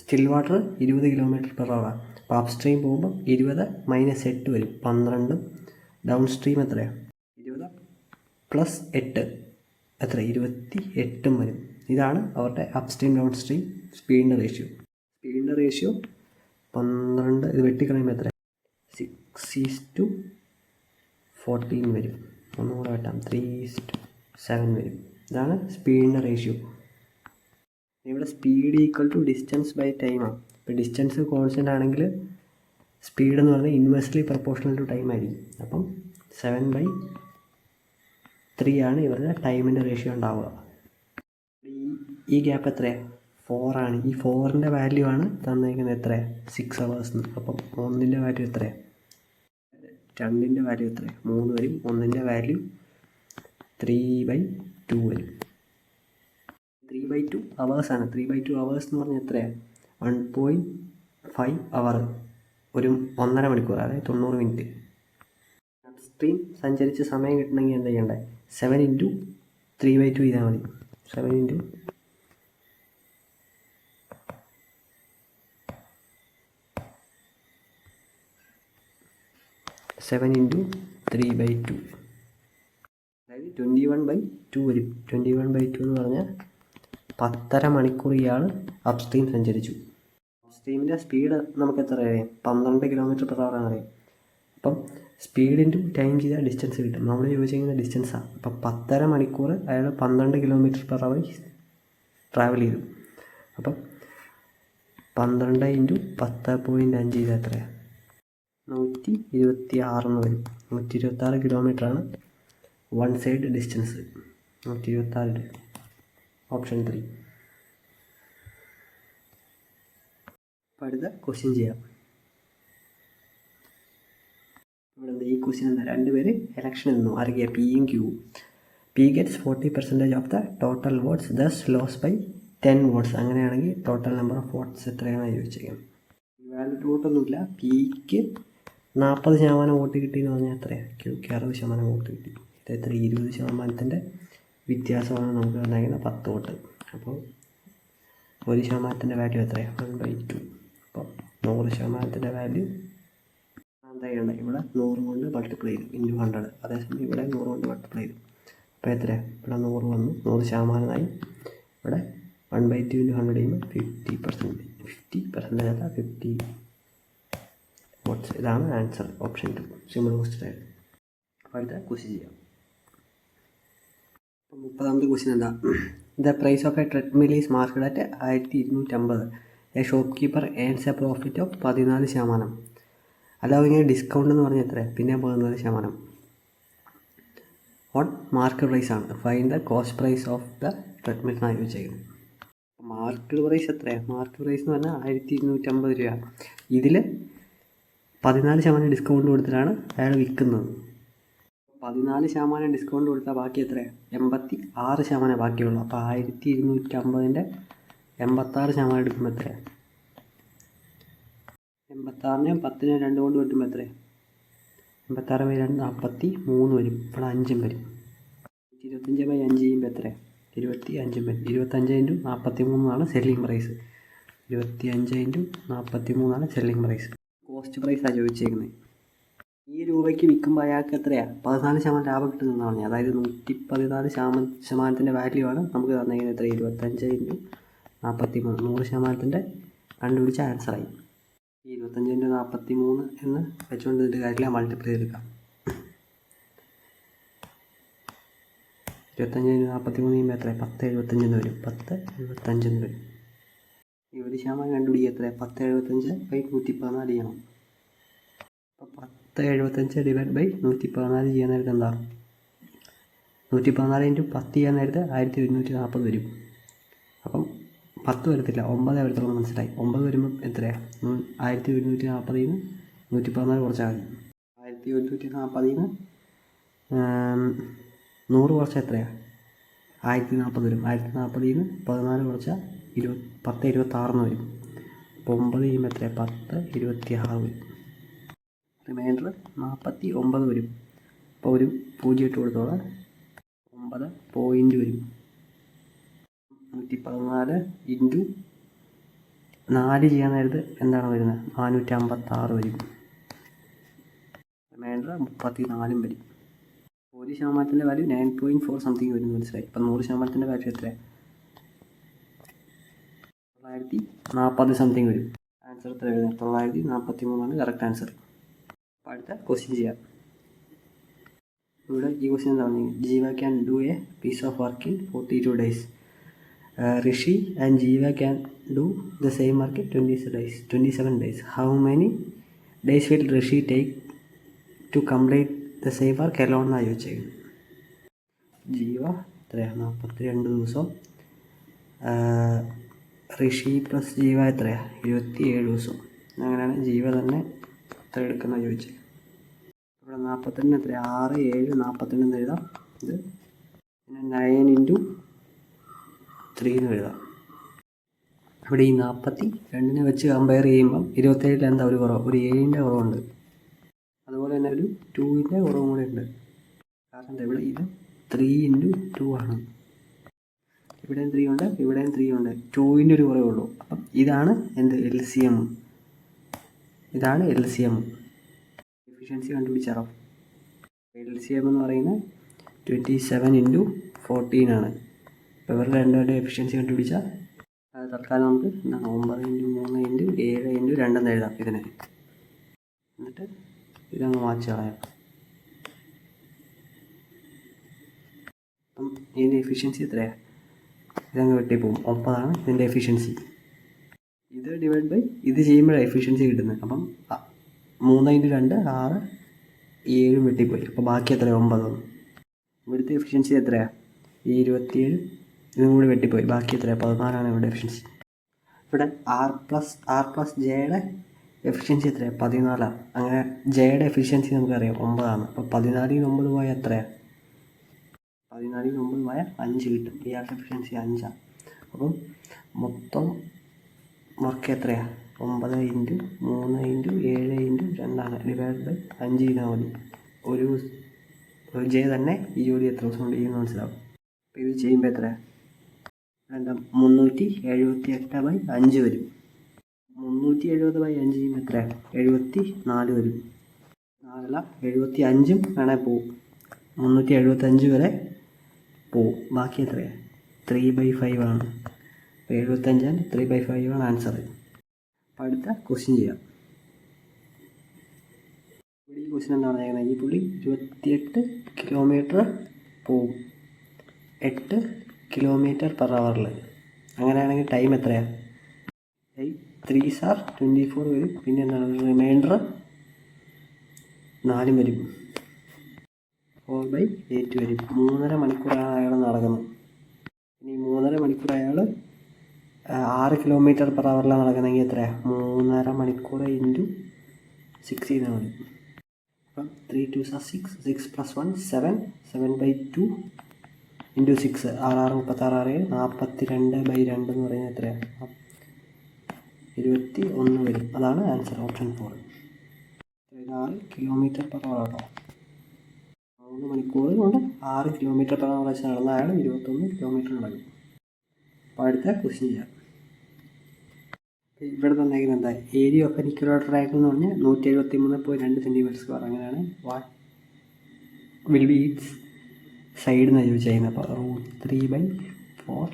സ്റ്റിൽ വാട്ടർ 20 km/h ആണ്. അപ്പോൾ അപ്പ് സ്ട്രീം പോകുമ്പം 20 - 8 വരും 12. ഡൗൺ സ്ട്രീം എത്രയാണ് 20 + 8 എത്ര 28 വരും. ഇതാണ് അവരുടെ അപ്പ് സ്ട്രീം ഡൗൺ സ്ട്രീം സ്പീഡിൻ്റെ റേഷ്യോ. 12 ഇത് വെട്ടിക്കളയുമ്പോൾ എത്ര 6:14 വരും. ഒന്നുകൂടെ വെട്ടാം 3:7 വരും. ഇതാണ് സ്പീഡിൻ്റെ റേഷ്യോ. ഇവിടെ speed equal to distance by ടൈമാണ്. ഇപ്പോൾ ഡിസ്റ്റൻസ് കോൺസ്റ്റൻ്റ് ആണെങ്കിൽ സ്പീഡ് എന്ന് പറഞ്ഞാൽ ഇൻവേഴ്സ്ലി പ്രൊപ്പോർഷണൽ ടു ടൈം ആയിരിക്കും. അപ്പം 7/3 ആണ് ഇവരുടെ ടൈമിൻ്റെ റേഷ്യോ ഉണ്ടാവുക. ഈ ഗ്യാപ്പ് എത്രയാണ് 4 ആണ്. ഈ 4ൻ്റെ വാല്യൂ ആണ് തന്നിരിക്കുന്നത് എത്രയാണ് 6 hours. അപ്പം 1ൻ്റെ വാല്യൂ എത്രയാണ് 2ൻ്റെ വാല്യൂ എത്രയാണ് 3 വരും. 1ൻ്റെ വാല്യൂ 3/2 വരും. 3/2 hours ആണ്. 3/2 hours എന്ന് പറഞ്ഞാൽ എത്രയാണ് 1.5 hour, ഒരു 1.5 മണിക്കൂർ, അതായത് 90 മിനിറ്റ്. അപ്സ്ട്രീം സഞ്ചരിച്ച് സമയം കിട്ടണമെങ്കിൽ എന്താ ചെയ്യേണ്ടത് 7 × 3/2 ചെയ്താൽ മതി. 7 × 3/2 അതായത് 21/2 വരും. 21/2 എന്ന് പറഞ്ഞാൽ 10.5 മണിക്കൂർ ഇയാൾ അപ്സ്ട്രീം സഞ്ചരിച്ചു. അപ്സ്ട്രീമിൻ്റെ സ്പീഡ് നമുക്ക് എത്ര അറിയാം 12 km/h അറിയാം. അപ്പം സ്പീഡ് ഇൻറ്റു ടൈം ചെയ്താൽ ഡിസ്റ്റൻസ് കിട്ടും. നമ്മൾ ചോദിച്ചിരിക്കുന്ന ഡിസ്റ്റൻസാണ്. അപ്പം 10.5 മണിക്കൂർ അയാൾ 12 km/h ട്രാവൽ ചെയ്തു. അപ്പം 12 × 10.5 ചെയ്താൽ എത്രയാണ് 126 എന്ന് വരും. 126 കിലോമീറ്ററാണ് വൺ സൈഡ് ഡിസ്റ്റൻസ്. 126. ഓപ്ഷൻ 3. അപ്പോൾ അടുത്ത ക്വസ്റ്റ്യൻ ചെയ്യാം. ഇവിടെ എന്താ ഈ ക്വസ്റ്റ്യൻ എന്താ 2 പേര് എലക്ഷൻ നിന്നു. ആരൊക്കെയാണ് പിയും ക്യൂവും. P gets 40% of the total votes thus loses by 10 votes. അങ്ങനെയാണെങ്കിൽ ടോട്ടൽ നമ്പർ ഓഫ് വോട്ട്സ് എത്രയാണെന്ന് ചോദിച്ചേക്കാം. വാലിഡ് വോട്ടൊന്നുമില്ല. പിക്ക് 40% വോട്ട് കിട്ടിയെന്ന് പറഞ്ഞാൽ എത്രയാണ് ക്യൂക്ക് 60% വോട്ട് കിട്ടി. ഇത് എത്ര 20% വ്യത്യാസമാണ് നമുക്ക് ഉണ്ടായിരുന്ന 10 വോട്ട്. അപ്പോൾ 1% വാല്യൂ എത്രയാണ് 1/2. അപ്പോൾ 100% വാല്യൂ എന്താ ചെയ്യണ്ടത് ഇവിടെ 100 കൊണ്ട് മൾട്ടിപ്ലൈ ചെയ്തു ഇൻറ്റു 100. അതേസമയം ഇവിടെ 100 കൊണ്ട് മൾട്ടിപ്ലൈ ചെയ്തു. അപ്പോൾ എത്രയാണ് ഇവിടെ 100 വന്നു 100%. ഇവിടെ 1/2 × 100 ചെയ്യുമ്പോൾ 50% അല്ല 50 വോട്ട്സ്. ഇതാണ് ആൻസർ. ഓപ്ഷൻ 2 സിമ്പിൾ ക്വസ്റ്റ്യൻ ആയിരുന്നു. അടുത്ത ക്വസ്റ്റ്യൻ ചെയ്യാം. അപ്പം 30ാമത്തെ ക്വസ്റ്റ്യൻ എന്താ? The price of a treadmill is marked at 1250. A shopkeeper earns a profit of 14%. അല്ലാതെ ഡിസ്കൗണ്ട് എന്ന് പറഞ്ഞാൽ എത്ര? പിന്നെ 14%. ഓൺ മാർക്കറ്റ് പ്രൈസ് ആണ്. Find the cost price of the treadmill എന്നാണ് ചോദിച്ചേക്കുന്നത്. മാർക്കറ്റ് പ്രൈസ് എത്രയാണ്? മാർക്കറ്റ് പ്രൈസ് എന്ന് പറഞ്ഞാൽ 1250 രൂപ. ഇതിൽ 14% ഡിസ്കൗണ്ട് കൊടുത്തിട്ടാണ് അയാൾ വിൽക്കുന്നത്. 14% ഡിസ്കൗണ്ട് കൊടുത്താൽ ബാക്കി എത്രയാണ്? 86% ബാക്കിയുള്ളൂ. അപ്പോൾ 1250ൻ്റെ 86% എടുക്കുമ്പോൾ എത്രയാണ്? 86നെ 10നെ 2 കൊണ്ട് കിട്ടുമ്പോൾ എത്രയാണ്? 86/2 43 വരും. ഇവിടെ 5 വരും. 25/5 ചെയ്യുമ്പോൾ എത്രയാണ്? 25 വരും. 25 × 43 selling price. 25 × 43 selling price. Cost പ്രൈസാണ് ചോദിച്ചേക്കുന്നത്. ഈ രൂപയ്ക്ക് വിൽക്കുമ്പോൾ അയാൾക്ക് എത്രയാണ്? 14% ലാഭം കിട്ടുന്നതെന്ന് പറഞ്ഞാൽ, അതായത് 114% വാല്യൂ ആണ് നമുക്ക് തന്നിരിക്കുന്നത്. എത്ര? 25 × 43 100%ൻ്റെ കണ്ടുപിടിച്ച ആൻസറായി. 25 × 43 എന്ന് വെച്ചുകൊണ്ട് ഇതിൻ്റെ കാര്യമില്ല, മൾട്ടിപ്ലൈ എടുക്കാം. 25 × 43 ചെയ്യുമ്പോൾ എത്ര? 10/75 എന്ന് വരും. 10/75 എന്ന് വരും. ഈ 1% കണ്ടുപിടിക്കുക എത്ര? 10/75/114 ചെയ്യണം. അപ്പോൾ 10/75 ÷ 114 ചെയ്യാൻ നേരത്തെ എന്താ? 114 × 10 ചെയ്യാൻ നേരത്തെ 1140 വരും. അപ്പം 10 വരത്തില്ല, 9 വരത്തുള്ളൂ. മനസ്സിലായി? 9 വരുമ്പോൾ എത്രയാണ്? 1140 ൽ നിന്ന് 114 കുറച്ചാൽ മതി. 1140 ൽ നിന്ന് 100 കുറച്ചാൽ എത്രയാണ്? 1040 വരും. 1040 ൽ നിന്ന് 14 കുറച്ചാൽ 10/26 വരും. അപ്പോൾ 9 ചെയ്യുമ്പോൾ എത്രയാണ്? 10/26 വരും. റിമൈൻഡർ 49 വരും. അപ്പോൾ ഒരു 0 ഇട്ട് കൊടുത്തോളാം. 9 പോയിൻ്റ് വരും. 114 × 4 ചെയ്യാൻ നേരത്ത് എന്താണ് വരുന്നത്? 456 വരും. റിമൈൻഡർ 34 വരും. 1%ൻ്റെ വാല്യൂ 9.4 സംതിങ് വരും. മനസ്സിലായി? ഇപ്പം 100%ൻ്റെ വാല്യൂ എത്രയാണ്? 940 സംതിങ് വരും. ആൻസർ എത്ര വരുന്നത്? 943 കറക്റ്റ് ആൻസർ. അപ്പോൾ അടുത്ത ക്വസ്റ്റ്യൻ ചെയ്യാം. ഇവിടെ ഈ ക്വസ്റ്റ്യൻ എന്താ പറഞ്ഞത്? Jeeva can do a piece of work in 42 days. Rishi and Jiva can do the same work in 27 days. How many days will Rishi take to complete the same work alone എന്നാണ് ചോദിച്ചത്. ജീവ എത്രയാണ്? 42 ദിവസം. ഋഷി പ്ലസ് ജീവ എത്രയാണ്? 27 ദിവസം. അങ്ങനെയാണ് ജീവ തന്നെ എത്ര എടുക്കുന്ന ചോദിച്ചത്. ഇവിടെ 42 എത്ര? 6, 7, 42 എന്ന് എഴുതാം. ഇത് പിന്നെ 9 × 3 എന്ന് എഴുതാം. ഇവിടെ ഈ 42 വെച്ച് കമ്പയർ ചെയ്യുമ്പം 27 എന്താ ഒരു കുറവ്? ഒരു 7ൻ്റെ കുറവുണ്ട്. അതുപോലെ തന്നെ ഒരു 2ൻ്റെ കുറവും കൂടെ ഉണ്ട്. കാരണം എന്താ? ഇവിടെ ഇത് 3 × 2 ആണ്. ഇവിടെയും 3 ഉണ്ട്, ഇവിടെയും 3 ഉണ്ട്. 2ൻ്റെ ഒരു കുറവേ ഉള്ളൂ. അപ്പം ഇതാണ് എന്ത്? LCM. ഇതാണ് LCM. എഫിഷ്യൻസി കണ്ടുപിടിച്ചാലോ? LCM എന്ന് പറയുന്നത് 27 × 14 ആണ്. ഇപ്പോൾ ഇവരുടെ രണ്ടുപേരുടെ എഫിഷ്യൻസി കണ്ടുപിടിച്ചാൽ തൽക്കാലം നമുക്ക് എന്താണ്? 9 × 3 × 7 × 2 എന്ന് എഴുതാം ഇതിനെ. എന്നിട്ട് ഇതങ്ങ് മാച്ച് കളയാം. അപ്പം ഇതിൻ്റെ എഫിഷ്യൻസി എത്രയാണ്? ഇതങ്ങ് വെട്ടിപ്പോവും. 9 ഇതിൻ്റെ എഫിഷ്യൻസി. ഇത് ഡിവൈഡ് ബൈ ഇത് ചെയ്യുമ്പോഴാണ് എഫിഷ്യൻസി കിട്ടുന്നത്. അപ്പം 3 × 2 6, 7 വെട്ടിപ്പോയി. അപ്പോൾ ബാക്കി എത്രയാണ്? 9. ഇവിടുത്തെ എഫിഷ്യൻസി എത്രയാണ്? ഈ 27 ഇതും കൂടി വെട്ടിപ്പോയി. ബാക്കി എത്രയാണ്? 14 ഇവിടെ എഫിഷ്യൻസി. ഇവിടെ ആർ പ്ലസ് ജെയുടെ എഫിഷ്യൻസി എത്രയാണ്? 14. അങ്ങനെ ജെയുടെ എഫിഷ്യൻസി നമുക്കറിയാം 9. അപ്പോൾ 14 ൽ 9 പോയാൽ എത്രയാണ്? 14 ൽ 9 പോയാൽ 5 കിട്ടും. ഇയാളുടെ എഫിഷ്യൻസി 5. അപ്പം മൊത്തം വർക്ക് എത്രയാണ്? 9 × 3 × 7 × 2 ഡിവൈഡ് ബൈ 5 ചെയ്താൽ മതി. ഒരു ജെ തന്നെ ഈ ജോലി എത്ര ദിവസം കൊണ്ട് ചെയ്യുമെന്ന് മനസ്സിലാവും. അപ്പോൾ ഇത് ചെയ്യുമ്പോൾ എത്രയാണ്? 378/5 വരും. 370/5 ചെയ്യുമ്പോൾ എത്രയാണ്? 74 വരും. 4 75 വേണേൽ പോവും. 375 വരെ പോവും. ബാക്കി എത്രയാണ്? 3/5 ആണ്. അപ്പോൾ 75 3/5 ആണ് ആൻസർ. അപ്പോൾ അടുത്ത ക്വസ്റ്റ്യൻ ചെയ്യാം. ഈ ക്വസ്റ്റ്യൻ എന്താ പറഞ്ഞേക്കുന്നത്, ഈ പുള്ളി 28 കിലോമീറ്റർ പോവും 8 km/h. അങ്ങനെയാണെങ്കിൽ ടൈം എത്രയാണ്? 3s are 24 വരും. പിന്നെ എന്താണ് റിമൈൻഡർ 4 വരും. 4/8 വരും. 3.5 മണിക്കൂറാണ് അയാൾ നടക്കുന്നത്. ഇനി 3.5 മണിക്കൂർ അയാൾ 6 km/h നടക്കുന്നെങ്കിൽ എത്രയാണ്? 3.5 മണിക്കൂർ ഇൻറ്റു 16 മതി. അപ്പം 3 2s are 6, 6 + 1 7, 7/2 ഇൻറ്റു 6, 6 36 42/2 എന്ന് പറയുന്നത് എത്രയാണ്? 21 വരും. അതാണ് ആൻസർ, ഓപ്ഷൻ 4. 6 km/h കേട്ടോ. 3 മണിക്കൂർ കൊണ്ട് 6 km/h വെച്ച് നടന്ന അയാൾ 21 കിലോമീറ്റർ നടക്കും. അപ്പോൾ അടുത്ത ക്വസ്റ്റ്യൻ ചെയ്യാം. ഇവിടെ തന്നേക്കുന്നത് എന്താ? Area of N equilateral triangle എന്ന് പറഞ്ഞാൽ 173.2 cm². അങ്ങനെയാണ് what will B it's side എന്ന് ചോദിച്ചേക്കുന്നത്. അപ്പോൾ √3/4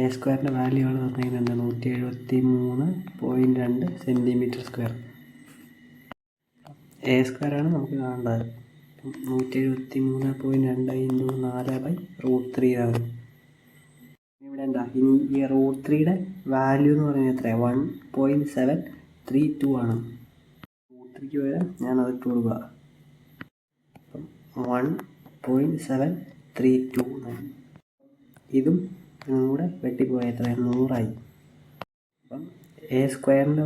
A² വാല്യൂ ആണ് പറഞ്ഞിരിക്കുന്നത്. 173.2 cm². A² ആണ് നമുക്ക് കാണേണ്ടത്. 173.2 × 4/√3 ആണ്. ഇവിടെ എന്താ, ഇനി ഈ √3യുടെ വാല്യൂ എന്ന് പറയുന്നത് എത്രയാണ്? 1.732 ആണ്. √3ക്ക് പകരം ഞാൻ അത് ഇട്ട് കൊടുക്കുക. അപ്പം 1.732. ഇതും കൂടെ വെട്ടിപ്പോയാൽ എത്രയാണ്? 100 ആയി. അപ്പം A²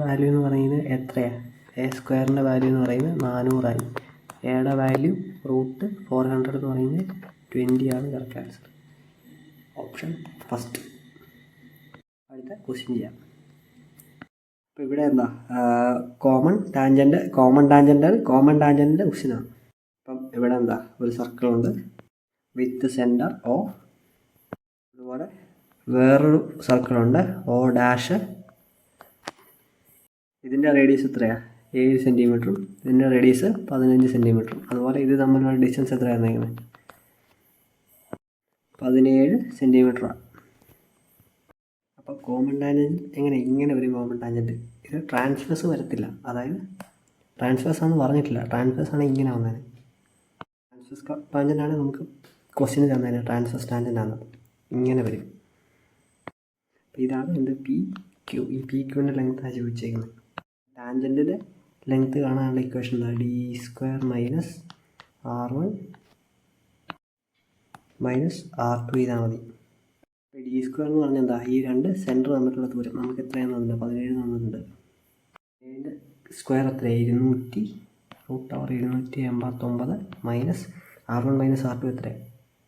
വാല്യൂ എന്ന് പറയുന്നത് എത്രയാണ്? A² വാല്യൂ എന്ന് പറയുന്നത് 400 ആയി. എയുടെ വാല്യൂ √400 എന്ന് പറയുന്നത് 20 ആണ് കറക്റ്റ് ആൻസർ. Option first. അടുത്ത ക്വസ്റ്റ്യൻ ചെയ്യാം. അപ്പോൾ ഇവിടെ എന്താ, കോമൺ ടാൻജൻ്റ് ക്വസ്റ്റ്യനാണ്. അപ്പം ഇവിടെ എന്താ, ഒരു സർക്കിളുണ്ട് വിത്ത് സെൻറ്റർ O. അതുപോലെ വേറൊരു സർക്കിളുണ്ട് O'. ഇതിൻ്റെ റേഡിയസ് എത്രയാണ്? 7 cm. ഇതിൻ്റെ റേഡിയസ് 15 cm. അതുപോലെ ഇത് തമ്മിലുള്ള ഡിസ്റ്റൻസ് എത്രയാണ്? 17 cm. അപ്പോൾ കോമൺ ടാൻജൻറ്റ് ഇങ്ങനെ ഒരു കോമൺ ടാൻജൻറ്റ് ഇത് ട്രാൻസ്വേഴ്സ് വരത്തില്ല. അതായത് ട്രാൻസ്വേഴ്സ് ആണെന്ന് പറഞ്ഞിട്ടില്ല. ട്രാൻസ്വേഴ്സ് ആണ് ഇങ്ങനെ വന്നത്. ട്രാൻസ്വേഴ്സ് ടാൻജൻ്റാണ് നമുക്ക് ക്വസ്റ്റ്യൻ തന്നതിന്. ട്രാൻസ്വേഴ്സ് ടാൻജൻ്റാണ് ഇങ്ങനെ വരും. അപ്പോൾ ഇതാണ് എൻ്റെ PQ. ഈ PQൻ്റെ ലെങ്ത്താണ് ചോദിച്ചേക്കുന്നത്. ടാൻജൻറ്റിൻ്റെ ലെങ്ത്ത് കാണാനുള്ള ഇക്വേഷൻ എന്താ? D² - R1 - R2 ചെയ്താൽ മതി. D² എന്ന് പറഞ്ഞാൽ എന്താ, ഈ രണ്ട് സെൻറ്റർ തമ്മിലുള്ള ദൂരം. നമുക്ക് എത്രയാണ് തന്നിട്ടുണ്ട്? 17 തന്നിട്ടുണ്ട്. 7 സ്ക്വയർ എത്രയാണ്? 200 √289 മൈനസ് R1 - R2 എത്രയാണ്?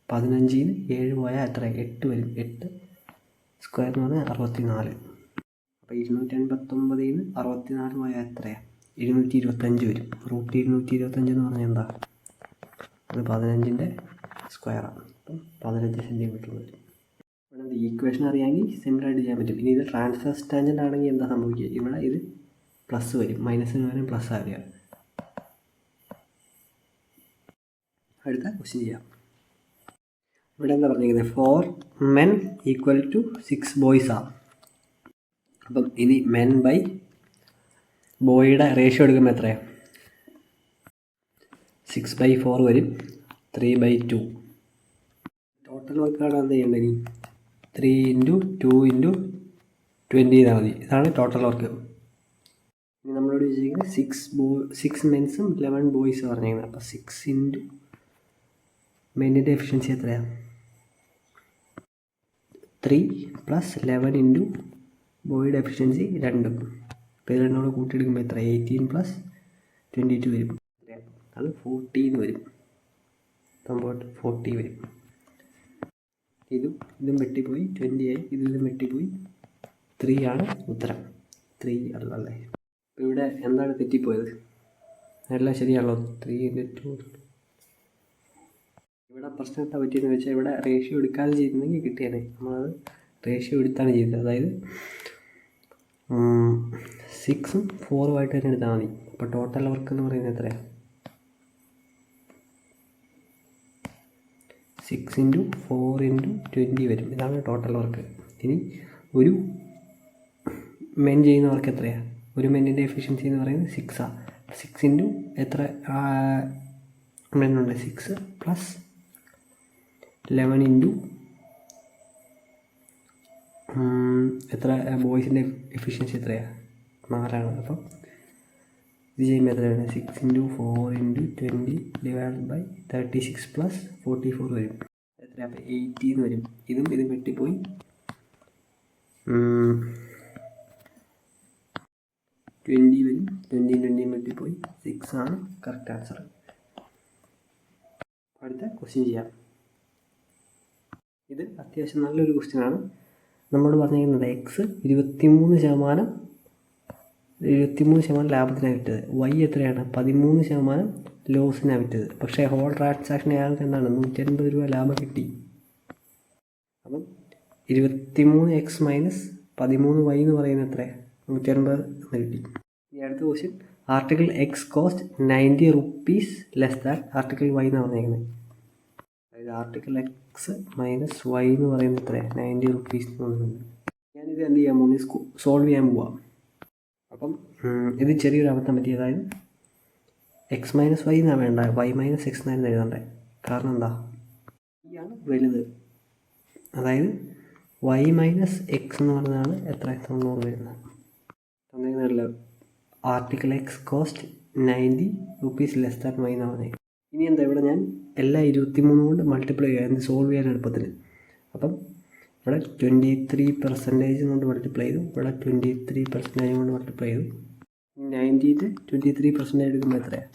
15 ന് 7 പോയാൽ എത്രയാണ്? 8 വരും. 8 സ്ക്വയർ എന്ന് പറഞ്ഞാൽ 64. അപ്പോൾ 289 ന് 64 പോയാൽ എത്രയാണ്? 225 വരും. √225 എന്ന് പറഞ്ഞാൽ എന്താ? അത് 15ൻ്റെ സ്ക്വയറാണ്. അപ്പം 15 cm വരും. ഇവിടെ ഈ ഇക്വേഷൻ അറിയാമെങ്കിൽ സിമ്പിളായിട്ട് ചെയ്യാൻ പറ്റും. ഇനി ഇത് ട്രാൻസ്വേഴ്സ് ടാൻജൻ്റ് ആണെങ്കിൽ എന്താ സംഭവിക്കുക? ഇവിടെ ഇത് പ്ലസ് വരും, മൈനസിന് വരും പ്ലസ് ആവുക. അടുത്ത ക്വസ്റ്റ്യൻ ചെയ്യാം. ഇവിടെ എന്താ പറഞ്ഞിരിക്കുന്നത്? 4 men = 6 boys ആണ്. അപ്പം ഇനി മെൻ ബൈ ബോയുടെ റേഷ്യോ എടുക്കുമ്പോൾ എത്രയാണ്? 6/4 വരും. 3/2. ടോട്ടൽ വർക്കാണ് എന്ത് ചെയ്യേണ്ടത്? ഇനി 3 × 2 × 20 ചെയ്താൽ മതി. ഇതാണ് ടോട്ടൽ വർക്ക്. ഇനി നമ്മളോട് ചോദിച്ചിരിക്കുന്നത് 6 മെൻസും 11 ബോയ്സും പറഞ്ഞിരിക്കുന്നത്. അപ്പോൾ 6 × മെന്നിൻ്റെ എഫിഷ്യൻസി എത്രയാണ്? 3 + 11 × ബോയുടെ എഫിഷ്യൻസി 2. ഇപ്പോൾ ഇത് രണ്ടോട് കൂട്ടിയെടുക്കുമ്പോൾ എത്ര? 18 + 22 വരും. അത് 40 വരും. സംഭവം 40 വരും. ഇതും വെട്ടിപ്പോയി 20 ആയി. ഇതും വെട്ടിപ്പോയി 3 ആണ് ഉത്തരം. 3 അല്ലേ? ഇപ്പോൾ ഇവിടെ എന്താണ് തെറ്റിപ്പോയത്? എല്ലാം ശരിയാണല്ലോ. 3 × 2. ഇവിടെ പ്രശ്നം എന്താ പറ്റിയെന്ന് വെച്ചാൽ ഇവിടെ റേഷ്യോ എടുക്കാതെ ചെയ്തിരുന്നെങ്കിൽ കിട്ടിയാലേ. നമ്മളത് റേഷ്യോ എടുത്താണ് ചെയ്തത്. അതായത് 6ഉം 4ഉം ആയിട്ട് തന്നെ എടുത്താൽ മതി. അപ്പോൾ ടോട്ടൽ വർക്ക് എന്ന് പറയുന്നത് എത്രയാണ്? 6 × 4 × 20 വരും. ഇതാണ് ടോട്ടൽ വർക്ക്. ഇനി ഒരു മെൻ ചെയ്യുന്ന വർക്ക് എത്രയാണ്? ഒരു മെന്നിൻ്റെ എഫിഷ്യൻസി എന്ന് പറയുന്നത് 6ആണ്. 6 ഇൻറ്റു എത്ര ഉണ്ട് 6 പ്ലസ് 11 ഇൻറ്റു എത്ര ബോയ്സിൻ്റെ എഫിഷ്യൻസി എത്രയാണ് 4 അപ്പം ഇത് ചെയ്യുമ്പോൾ എത്രയാണ് 6 into 4 into 20 divide by 36 plus 44 വരും. എത്ര അപ്പോൾ 18 വരും. ഇതും വെട്ടിപ്പോയി 20 വരും. 20 വെട്ടിപ്പോയി 6 ആണ് കറക്റ്റ് ആൻസർ. അടുത്ത ക്വസ്റ്റ്യൻ ചെയ്യാം. ഇത് അത്യാവശ്യം നല്ലൊരു ക്വസ്റ്റ്യനാണ്. നമ്മളോട് പറഞ്ഞിരിക്കുന്നത് എക്സ് 23% ലാഭത്തിനാണ് വിറ്റത്. വൈ എത്രയാണ് 13% ലോസിനാണ് വിറ്റത്. പക്ഷേ ഹോൾ ട്രാൻസാക്ഷൻ അയാൾക്ക് എന്താണ് 180 രൂപ ലാഭം കിട്ടി. അപ്പം 23x മൈനസ് 13y എന്ന് പറയുന്നത് എത്ര 180 എന്ന് കിട്ടി. ഇനി അടുത്ത question article X cost 90 rupees less than article Y എന്നാണ് പറഞ്ഞിരിക്കുന്നത്. അതായത് ആർട്ടിക്കിൾ എക്സ് മൈനസ് വൈ എന്ന് പറയുന്നത് എത്ര 90 റുപ്പീസ് എന്ന് പറയുന്നത്. ഞാനിത് എന്ത് ചെയ്യാൻ പോകുന്നത് സോൾവ് ചെയ്യാൻ പോവാം. അപ്പം ഇത് ചെറിയൊരു അബദ്ധം പറ്റി. അതായത് എക്സ് മൈനസ് വൈ എന്നാണ് വേണ്ട, വൈ മൈനസ് എക്സ് എന്നായിരുന്നു എഴുതണ്ടേ. കാരണം എന്താ ഈ ആണ് വലുത്. അതായത് വൈ മൈനസ് എക്സ് എന്ന് പറഞ്ഞതാണ് എത്ര 90 വരുന്നത്. തന്നിരുന്നല്ലോ article X cost 90 rupees less than Y എന്നാണ് പറഞ്ഞത്. ഇനി എന്താ ഇവിടെ ഞാൻ എല്ലാ 23 കൊണ്ട് മൾട്ടിപ്ലൈ ചെയ്യുക എന്ത് സോൾവ് ചെയ്യാൻ എളുപ്പത്തിൽ. അപ്പം ഇവിടെ 23% കൊണ്ട് മൾട്ടിപ്ലൈ ചെയ്തു, ഇവിടെ 23% കൊണ്ട് മൾട്ടിപ്ലൈ ചെയ്തു. 90ൻ്റെ 23% എടുക്കുമ്പോൾ എത്രയാണ്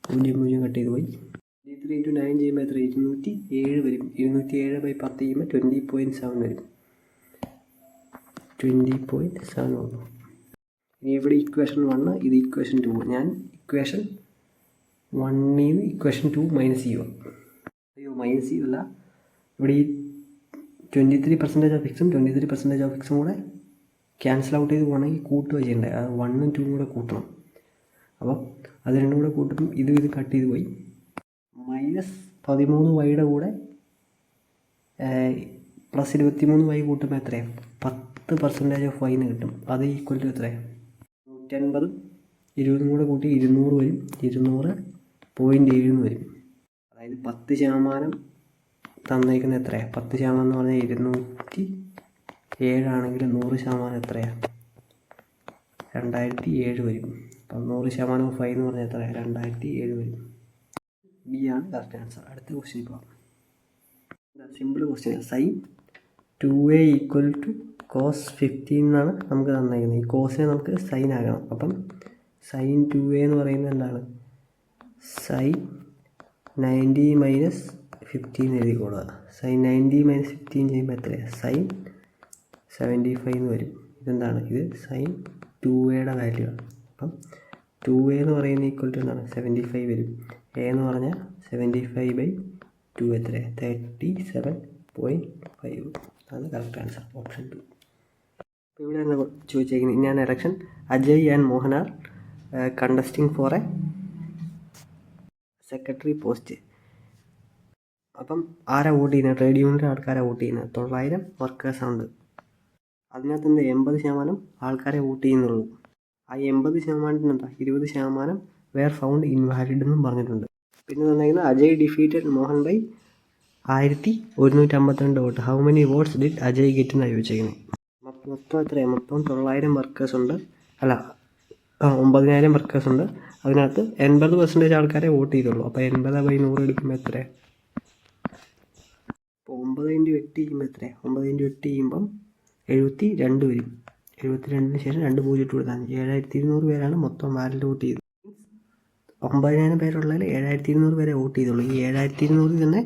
0 കട്ട് ചെയ്ത് പോയി. 23 ഇൻറ്റു 9 ചെയ്യുമ്പോൾ എത്ര 207 വരും. 207/10 ചെയ്യുമ്പോൾ 20.7 വരും. 20.7 വന്നു. ഇനി ഇവിടെ ഇക്വേഷൻ 1 ഇത് ഇക്വേഷൻ 2. ഞാൻ ഇക്വേഷൻ 1ൽ നിന്ന് ഇക്വേഷൻ 2 മൈനസ് ചെയ്യുക. മൈനസ് ചെയ്യുകയല്ല, ഇവിടെ ഈ 23% ഓഫ് എക്സും 23% ഓഫ് എക്സും കൂടെ ക്യാൻസൽ ഔട്ട് ചെയ്ത് പോകണമെങ്കിൽ കൂട്ടുക ചെയ്യേണ്ടത്. അത് 1ഉം 2ഉം കൂടെ കൂട്ടണം. അപ്പം അത് രണ്ടും കൂടെ കൂട്ടും ഇത് കട്ട് ചെയ്ത് പോയി. മൈനസ് 13y കൂടെ പ്ലസ് 23y കൂട്ടുമ്പോൾ എത്രയാണ് 10% ഓഫ് വൈന്ന് കിട്ടും. അത് ഈക്വൽ ടു എത്രയാണ് 180 20 കൂടെ കൂട്ടി 200 വരും. 200.7 വരും. അതായത് 10% തന്നേക്കുന്നത് എത്രയാണ് 10% എന്ന് പറഞ്ഞാൽ 207 ആണെങ്കിൽ 100% എത്രയാണ് 2007 വരും. അപ്പം 100% ഓഫ് വൈ എന്ന് പറഞ്ഞാൽ എത്രയാണ് 2007 വരും. ബി ആണ് കറക്റ്റ് ആൻസർ. അടുത്ത ക്വസ്റ്റ്യൻ ഇപ്പോൾ simple question. Sine 2a equal to cos 15 എന്നാണ് നമുക്ക് തന്നിരിക്കുന്നത്. ഈ കോസിനെ നമുക്ക് സൈൻ ആക്കണം. അപ്പം സൈൻ 2a എന്ന് പറയുന്നത് എന്താണ് സൈൻ 90 മൈനസ് 15 എഴുതിക്കൊള്ളുക. സൈൻ 90 മൈനസ് 15 ചെയ്യുമ്പോൾ എത്രയാണ് സൈൻ 75 എന്ന് വരും. ഇതെന്താണ് ഇത് സൈൻ 2a വാല്യൂ ആണ്. അപ്പം 2a എന്ന് പറയുന്നത് ഈക്വൽ ടു എന്താണ് 75 വരും. എ എന്ന് പറഞ്ഞാൽ 75/2 എത്രയാണ് 37.5. അതാണ് കറക്റ്റ് ആൻസർ ഓപ്ഷൻ 2. അപ്പോൾ ഇവിടെ എന്താ ചോദിച്ചേക്കുന്നത് ഞാൻ election Ajay and Mohan are contesting for a secretary post. അപ്പം ആരാ വോട്ട് ചെയ്യുന്നത് ട്രേഡ് യൂണിയൻ്റെ ആൾക്കാരാണ് വോട്ട് ചെയ്യുന്നത്. 900 വർക്കേഴ്സുണ്ട്. അതിനകത്ത് എന്താ 80% ആൾക്കാരെ വോട്ട് ചെയ്യുന്നുള്ളൂ. ആ 80% എന്താ 20% വേർ ഫൗണ്ട് ഇൻവാലിഡ് എന്നും പറഞ്ഞിട്ടുണ്ട്. പിന്നെ തന്നിരിക്കുന്നത് Ajay defeated Mohan by 1152 vote. How many votes did Ajay get എന്നാണ് ചോദിച്ചേക്കുന്നത്. മൊത്തം എത്രയാണ് മൊത്തം 900 വർക്കേഴ്സ് ഉണ്ട്. അല്ല 9000 വർക്കേഴ്സ് ഉണ്ട്. അതിനകത്ത് 80% ആൾക്കാരെ വോട്ട് ചെയ്തുള്ളൂ. അപ്പോൾ 80/100 എടുക്കുമ്പോൾ എത്രയാണ് അപ്പോൾ 9 × 8 ചെയ്യുമ്പോൾ എത്രയാണ് 9 × 8 ചെയ്യുമ്പം 72 വരും. 72 ശേഷം 2 0 ഇട്ട് കൊടുത്താൽ 7200 പേരാണ് മൊത്തം വാലിഡ് വോട്ട് ചെയ്തത്. 9000 പേരുള്ളതിൽ 7200 പേരെ വോട്ട് ചെയ്തുള്ളൂ. ഈ 7200 തന്നെ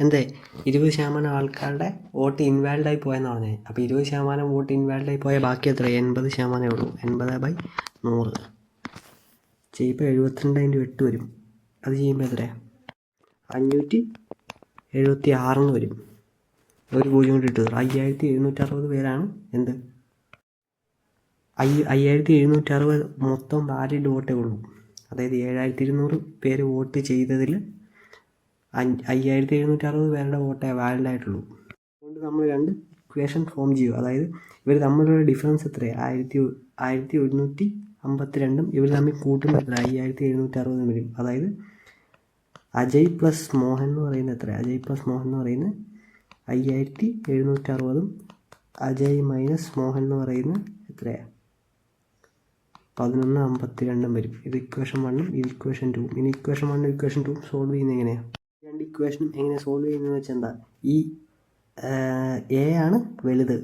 എന്തേ 20% ആൾക്കാരുടെ വോട്ട് ഇൻവാലിഡായി പോയെന്ന് പറഞ്ഞത്. അപ്പോൾ 20% വോട്ട് ഇൻവാലിഡായി പോയാൽ ബാക്കി എത്ര 80% ഉള്ളൂ. 80/100 ചെയ്യുമ്പോൾ 72 × 8 വരും. അത് ചെയ്യുമ്പോൾ എത്രയാണ് 576 വരും. ഒരു 0 കൊണ്ട് ഇട്ടത് 5760 പേരാണ് എന്ത് 5760 മൊത്തം വാലിഡ് വോട്ടേ ഉള്ളൂ. അതായത് 7200 പേര് വോട്ട് ചെയ്തതിൽ 5760 പേരുടെ വോട്ടേ വാലിഡായിട്ടുള്ളൂ. അതുകൊണ്ട് നമ്മൾ 2 ഇക്വേഷൻ ഫോം ചെയ്യും. അതായത് ഇവർ തമ്മിലുള്ള ഡിഫറൻസ് എത്രയാണ് 1152 52 ഇവർ തമ്മിൽ കൂട്ടുമ്പോൾ എത്ര 5760 വരും. അതായത് അജയ് പ്ലസ് മോഹൻ എന്ന് പറയുന്നത് എത്ര? അജയ് പ്ലസ് മോഹൻ എന്ന് പറയുന്നത് 5760. അജയ് മൈനസ് മോഹൻ എന്ന് പറയുന്നത് എത്രയാണ്? 1152 വരും. ഇത് ഇക്വേഷൻ 1ഉം ഇത് ഇക്വേഷൻ 2ഉം. ഇനി ഇക്വേഷൻ 1ഉം ഇക്വേഷൻ 2ഉം സോൾവ് ചെയ്യുന്നത് എങ്ങനെയാണ്? രണ്ട് ഇക്വേഷനും എങ്ങനെ സോൾവ് ചെയ്യുന്നതെന്ന് വെച്ചാൽ എന്താ, ഈ എ ആണ് വലുത്,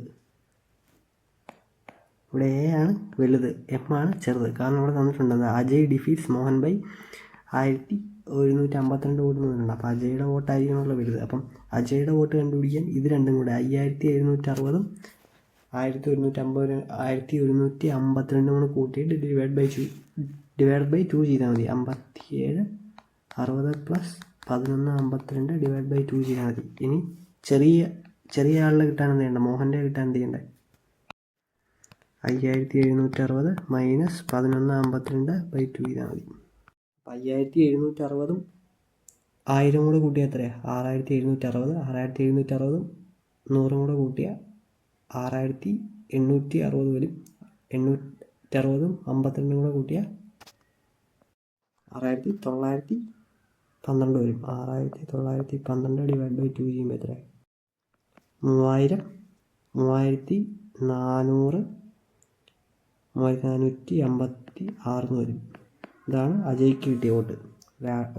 ഇവിടെ എ ആണ് വലുത്, എം ആണ് ചെറുത്. കാരണം ഇവിടെ തന്നിട്ടുണ്ട് എന്താ, Ajay defeats Mohan by 1152 vote തന്നിട്ടുണ്ട്. അപ്പോൾ അജയുടെ വോട്ടായിരിക്കണമല്ലോ വലുത്. അപ്പം അജയുടെ വോട്ട് കണ്ടുപിടിക്കാൻ ഇത് രണ്ടും കൂടെ 5760ഉം 1152 കൂടെ കൂട്ടിയിട്ട് ഡിവൈഡ് ബൈ 2 ചെയ്താൽ മതി. 5760 പ്ലസ് 1152 ഡിവൈഡ് ബൈ 2 ചെയ്താൽ മതി. ഇനി ചെറിയ ആളിനെ കിട്ടാൻ എന്ത് ചെയ്യണ്ട? മോഹൻ്റെ കിട്ടാൻ എന്ത് ചെയ്യണ്ടേ? 5760 മൈനസ് 1152 ബൈ 2 ചെയ്താൽ മതി. 5760ഉം 1000 കൂടെ കൂട്ടിയാൽ എത്രയാണ്? 6760. 6760ഉം 100 കൂടെ കൂട്ടിയാൽ 6860 വരും. 860ഉം 52 കൂടെ കൂട്ടിയാൽ 6912 വരും. 6912 ഡിവൈഡ് ബൈ 2 ചെയ്യുമ്പോൾ എത്ര? 3000, 3400, 3456 വരും. ഇതാണ് അജയ്ക്ക് കിട്ടിയ വോട്ട്.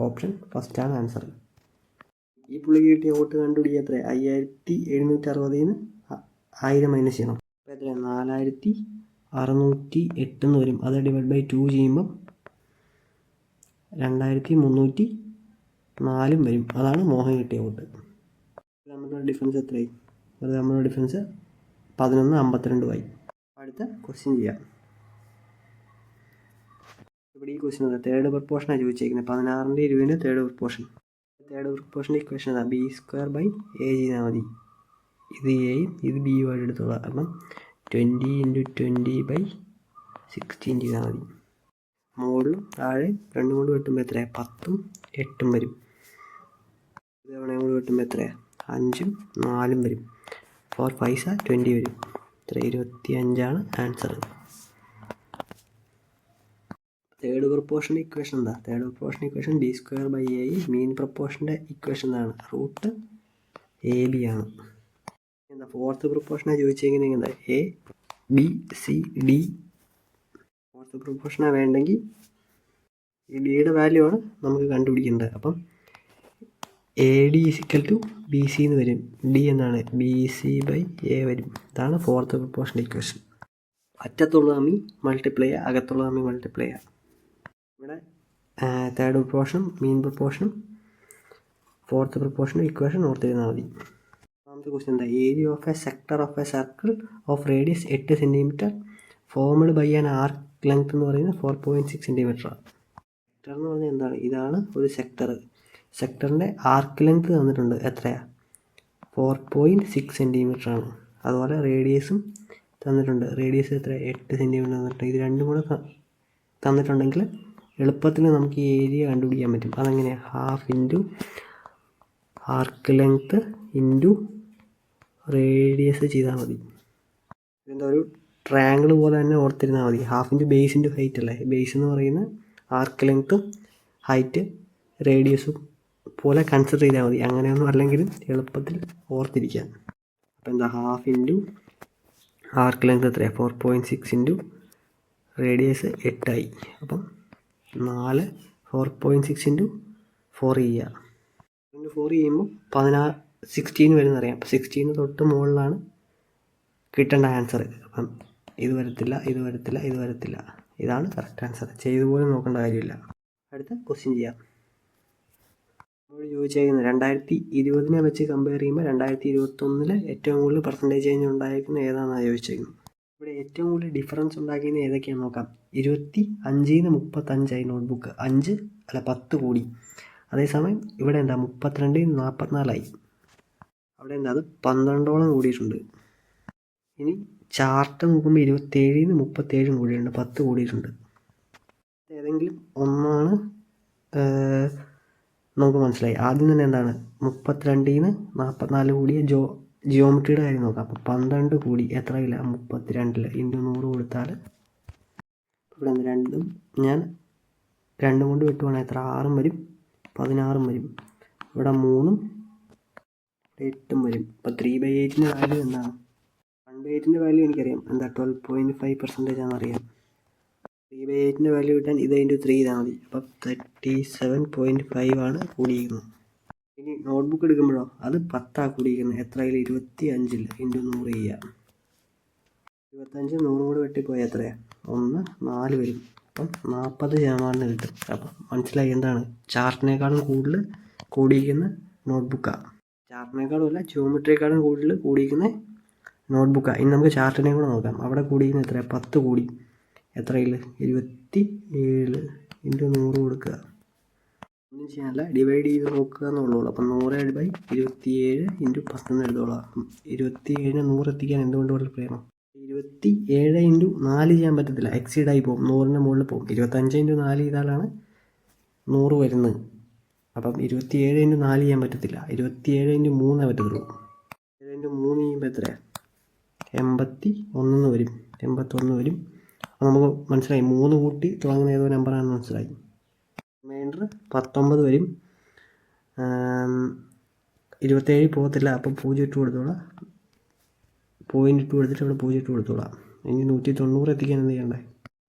ഓപ്ഷൻ ഫസ്റ്റ് ആണ് ആൻസർ. ഈ പുള്ളിക്ക് കിട്ടിയ വോട്ട് കണ്ടുപിടിക്കുക എത്ര? 5760 1000 മൈനസ് ചെയ്യണം. അപ്പോൾ എത്ര? 4608 വരും. അത് ഡിവൈഡ് ബൈ 2 ചെയ്യുമ്പം 2304 വരും. അതാണ് മോഹൻ കിട്ടിയ വോട്ട്. നമ്മുടെ ഡിഫറൻസ് എത്രയായി? അത് നമ്മുടെ ഡിഫറൻസ് 1152 ആയി. അടുത്ത ക്വസ്റ്റ്യൻ ചെയ്യാം. ഇവിടെ ഈ ക്വസ്റ്റ്യൻ അല്ല, തേർഡ് പ്രപ്പോർഷനാണ് ചോദിച്ചേക്കുന്നത്. 16ൻ്റെ 20 തേർഡ് പ്രപ്പോർഷൻ്റെ ഇക്വേഷൻ അതാ, ബി സ്ക്വയർ ബൈ എ ചെയ്താൽ മതി. ഇത് എയും ഇത് ബിയും ആയിട്ട് എടുത്തോളാം. അപ്പം 20 × 20 ബൈ 16 ചെയ്താൽ മതി. മുകളിലും താഴെ രണ്ടും കൊണ്ട് വെട്ടുമ്പോൾ എത്രയാണ്? 10ഉം 8ഉം വരും. ഇതവണയും കൂടി വെട്ടുമ്പോൾ എത്രയാണ്? 5ഉം 4ഉം വരും. 4 5 20 വരും. ഇത്ര 25 ആൻസർ. തേർഡ് പ്രപ്പോർഷൻ്റെ ഇക്വേഷൻ എന്താ? Third proportion equation B square by A. Mean പ്രപ്പോർഷൻ്റെ ഇക്വേഷൻ എന്താണ്? റൂട്ട് എ ബി ആണ്. എന്താ ഫോർത്ത് പ്രപ്പോർഷനാണ് ചോദിച്ചേക്കുന്നത്? എന്താ A B C D. Fourth പ്രപ്പോർഷനാണ് വേണ്ടെങ്കിൽ ഈ ഡിയുടെ വാല്യൂ ആണ് നമുക്ക് കണ്ടുപിടിക്കേണ്ടത്. അപ്പം A D equal to B C എന്ന് വരും. ഡി എന്നാണ് ബി സി ബൈ എ വരും. ഇതാണ് ഫോർത്ത് പ്രപ്പോർഷൻ്റെ ഇക്വേഷൻ. അറ്റത്തുള്ള തമ്മിൽ മൾട്ടിപ്ലൈ ചെയ്യുക, അകത്തുള്ള തമ്മിൽ മൾട്ടിപ്ലൈ ചെയ്യുക. ഇവിടെ തേർഡ് പ്രപ്പോർഷനും മീൻ പ്രപ്പോർഷനും ഫോർത്ത് പ്രപ്പോർഷനും ഇക്വേഷൻ ഓർത്തിരുന്നാൽ മതി. ഒന്നാമത്തെ ക്വസ്റ്റ്യൻ എന്താ? Area of a sector of a circle of radius 8 centimetre formed by an arc length എന്ന് പറയുന്നത് 4.6 സെൻറ്റിമീറ്റർ. സെക്ടർ എന്ന് പറഞ്ഞാൽ എന്താണ്? ഇതാണ് ഒരു സെക്ടർ. സെക്ടറിൻ്റെ ആർക്ക് ലെങ്ത് തന്നിട്ടുണ്ട്. എത്രയാണ്? 4.6 സെൻറ്റിമീറ്റർ ആണ്. അതുപോലെ റേഡിയസും തന്നിട്ടുണ്ട്. റേഡിയസ് എത്ര? 8 സെൻറ്റിമീറ്റർ തന്നിട്ടുണ്ട്. ഇത് രണ്ടും കൂടെ തന്നിട്ടുണ്ടെങ്കിൽ എളുപ്പത്തിൽ നമുക്ക് ഈ ഏരിയ കണ്ടുപിടിക്കാൻ പറ്റും. അതെങ്ങനെയാണ്? ഹാഫ് ഇൻറ്റു ആർക്ക് ലെങ്ത്ത് ഇൻറ്റു റേഡിയസ് ചെയ്താൽ മതി. ഇതെന്താ ഒരു ട്രയാങ്കിൾ പോലെ തന്നെ ഓർത്തിരുന്നാൽ മതി. Half into base into height അല്ലേ? ബേസ് എന്ന് പറയുന്നത് ആർക്ക് ലെങ്ത്തും ഹൈറ്റ് റേഡിയസും പോലെ കൺസിഡർ ചെയ്താൽ മതി. അങ്ങനെയൊന്നും അല്ലെങ്കിലും എളുപ്പത്തിൽ ഓർത്തിരിക്കാം. അപ്പോൾ എന്താ? ഹാഫ് ഇൻറ്റു ആർക്ക് ലെങ്ത് എത്രയാണ്? 4.6 ഇൻറ്റു റേഡിയസ് 8 ആയി. അപ്പം 4.6 ഇൻറ്റു 4 ചെയ്യുക. 4 ചെയ്യുമ്പോൾ 16 വരുന്നറിയാം. അപ്പോൾ 16 തൊട്ട് മുകളിലാണ് കിട്ടേണ്ട ആൻസർ. അപ്പം ഇത് വരത്തില്ല. ഇതാണ് കറക്റ്റ് ആൻസർ. ചെയ്തു പോലും നോക്കേണ്ട കാര്യമില്ല. അടുത്ത ക്വസ്റ്റ്യൻ ചെയ്യാം. നമ്മളോട് ചോദിച്ചേക്കുന്നത് 2020 വെച്ച് കമ്പയർ ചെയ്യുമ്പോൾ 2021 ഏറ്റവും കൂടുതൽ പെർസെൻറ്റേജ് ചേഞ്ച് ഉണ്ടായിരിക്കുന്നത് ഏതാണെന്നാണ് ചോദിച്ചേക്കുന്നത്. ഇവിടെ ഏറ്റവും കൂടുതൽ ഡിഫറൻസ് ഉണ്ടാക്കിയത് ഏതൊക്കെയാണെന്ന് നോക്കാം. 25 35 നോട്ട്ബുക്ക് 10 കൂടി. അതേസമയം ഇവിടെ എന്താ 32 44 അവിടെ എന്താ അത് 12 കൂടിയിട്ടുണ്ട്. ഇനി ചാർട്ട് നോക്കുമ്പോൾ 27 37 കൂടിയിട്ടുണ്ട്, 10 കൂടിയിട്ടുണ്ട്. ഏതെങ്കിലും ഒന്നാണ് നമുക്ക് മനസ്സിലായി. ആദ്യം തന്നെ എന്താണ് 32 44 കൂടിയ ജിയോമെട്രിയുടെ കാര്യം നോക്കാം. അപ്പോൾ 12 കൂടി എത്രയില്ല? 32 × 100 കൊടുത്താൽ ഇവിടെ രണ്ടും ഞാൻ 2 കൊണ്ട് വെട്ടുവാണെങ്കിൽ എത്ര 6 വരും, 16 വരും. ഇവിടെ 3 8 വരും. അപ്പോൾ 3/8 വാല്യൂ എന്താണ്? 1/8 വാല്യൂ എനിക്കറിയാം, എന്താ 12.5% ആണെന്നറിയാം. 3/8 വാല്യൂ കിട്ടാൻ ഇത് × 3 ചെയ്താൽ മതി. അപ്പം 37.5 ആണ് കൂടിയിരിക്കുന്നത്. ഇനി നോട്ട്ബുക്ക് എടുക്കുമ്പോഴോ അത് 10 കൂടിയിരിക്കുന്നത്. എത്രയിൽ? 25 × 100 ചെയ്യുക. 25 100 കൂടെ വെട്ടിപ്പോയാൽ എത്രയാണ്? 1 4 വരും. അപ്പം 40% കിട്ടും. അപ്പം മനസ്സിലായി എന്താണ് ചാർട്ടിനേക്കാളും കൂടുതൽ കൂടിയിരിക്കുന്ന നോട്ട്ബുക്കാണ്. ചാർട്ടിനേക്കാളും അല്ല, ജിയോമെട്രിയേക്കാളും കൂടുതൽ കൂടിയിരിക്കുന്ന നോട്ട്ബുക്കാണ്. ഇനി നമുക്ക് ചാർട്ടിനെ കൂടെ നോക്കാം. അവിടെ കൂടിയിരിക്കുന്ന എത്രയാണ്? 10 കൂടി. എത്രയിൽ? 27 × 100 കൊടുക്കുക. ഒന്നും ചെയ്യാനല്ല, ഡിവൈഡ് ചെയ്ത് നോക്കുക എന്നുള്ളൂ. അപ്പം 100/27 × 10 എഴുതോളാം. 27 100 എത്തിക്കാൻ എന്തുകൊണ്ട് പറയണം? 27 × 4 ചെയ്യാൻ പറ്റത്തില്ല, എക്സീഡായി പോകും, 100ൻ്റെ മുകളിൽ പോകും. 25 × 4 ചെയ്താലാണ് 100 വരുന്നത്. അപ്പം 27 × 4 ചെയ്യാൻ പറ്റത്തില്ല, 27 × 3 പറ്റത്തുള്ളൂ. 7 × 3 ചെയ്യുമ്പോൾ എത്രയാണ്? 81 വരും. 81 വരും. അപ്പോൾ നമുക്ക് മനസ്സിലായി 3 കൂട്ടി തുടങ്ങുന്ന ഏതോ നമ്പറാണെന്ന് മനസ്സിലായി. റിമൈൻഡർ 19 വരും. 27 പോകത്തില്ല, അപ്പം 0 ഇട്ട് കൊടുത്തോളാം. 0 ഇട്ട് കൊടുത്തിട്ട് ഇവിടെ 0 ഇട്ട് കൊടുത്തോളാം. ഇനി 190 എത്തിക്കാൻ എന്ത് ചെയ്യണ്ടേ?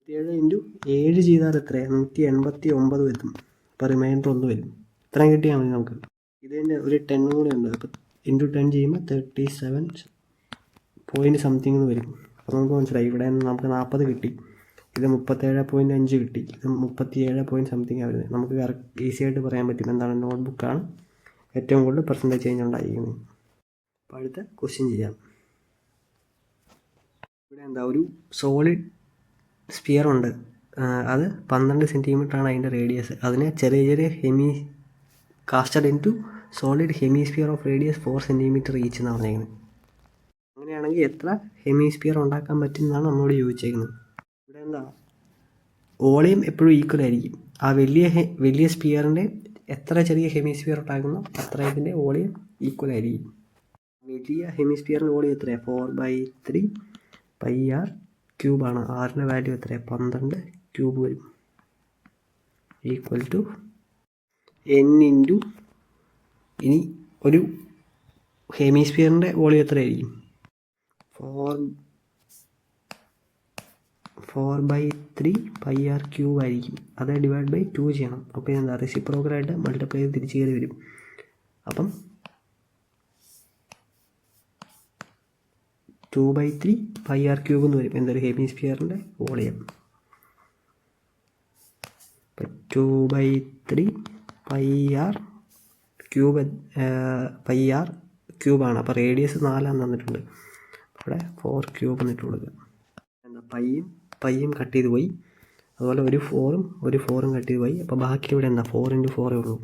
27 × 7 ചെയ്താൽ എത്രയാണ്? 189 വരും. അപ്പോൾ റിമൈൻഡർ 1 വരും. ഇത്രയും കിട്ടിയാൽ മതി നമുക്ക്. ഇതിൻ്റെ ഒരു 10 കൂടെ ഉണ്ട്. അപ്പോൾ × 10 ചെയ്യുമ്പോൾ 37 പോയിൻറ്റ് സംതിങ് വരും. അപ്പോൾ നമുക്ക് മനസ്സിലായി ഇവിടെ നമുക്ക് 40 കിട്ടി. ഇത് 37.5 കിട്ടി. ഇത് 37 പോയിൻറ്റ് സംതിങ് വരുന്നത്. നമുക്ക് കറക്റ്റ് ഈസി ആയിട്ട് പറയാൻ പറ്റും എന്താണ് നോട്ട്ബുക്കാണ് ഏറ്റവും കൂടുതൽ പെർസെൻറ്റേജ് ചേഞ്ച് ഉണ്ടായിരിക്കുന്നത്. അപ്പോൾ അടുത്ത ക്വസ്റ്റ്യൻ ചെയ്യാം. ഇവിടെ എന്താ ഒരു സോളിഡ് സ്ഫിയർ ഉണ്ട്. അത് 12 സെൻറ്റിമീറ്ററാണ് അതിൻ്റെ റേഡിയസ്. അതിനെ ചെറിയ ചെറിയ casted into solid hemisphere of radius 4 centimetre each എന്നാണ് പറഞ്ഞേക്കുന്നത്. അങ്ങനെയാണെങ്കിൽ എത്ര ഹെമിസ്ഫിയർ ഉണ്ടാക്കാൻ പറ്റും എന്നാണ് നമ്മളോട് ചോദിച്ചേക്കുന്നത്. ഇവിടെ എന്താ വോളിയം എപ്പോഴും ഈക്വൽ ആയിരിക്കും. ആ വലിയ സ്ഫിയറിൻ്റെ എത്ര ചെറിയ ഹെമിസ്ഫിയർ ഉണ്ടാക്കുന്നോ അത്ര ഇതിൻ്റെ വോളിയം ഈക്വൽ ആയിരിക്കും. വലിയ ഹെമിസ്ഫിയറിൻ്റെ വോളിയം എത്രയാണ്? 4/3 πr³ ആണ്. ആറിൻ്റെ വാല്യൂ എത്രയാണ്? 12 ക്യൂബ് വരും. ഈക്വൽ ടു n × ഇനി ഒരു ഹെമിസ്ഫിയറിൻ്റെ വോളിയം എത്രയായിരിക്കും? 4/3 πr³ ആയിരിക്കും. അത് /2 ചെയ്യണം. അപ്പോൾ എന്താ റെസിപ്രോക്കലായിട്ട് മൾട്ടിപ്ലൈ ചെയ്ത് തിരിച്ച് കയറി വരും. അപ്പം 2/3 πr³ എന്ന് വരും. എന്തൊരു ഹെമിസ്ഫിയറിൻ്റെ വോളിയം. 2/3 πr³ ആണ്. അപ്പോൾ റേഡിയസ് 4 തന്നിട്ടുണ്ട്. ഇവിടെ 4³ എന്നിട്ട് കൊടുക്കുക. എന്താ പയ്യും കട്ട് ചെയ്ത് പോയി. അതുപോലെ ഒരു 4ഉം കട്ട് ചെയ്ത് പോയി. അപ്പോൾ ബാക്കി ഇവിടെ എന്താ 4 × 4 ഉള്ളൂ.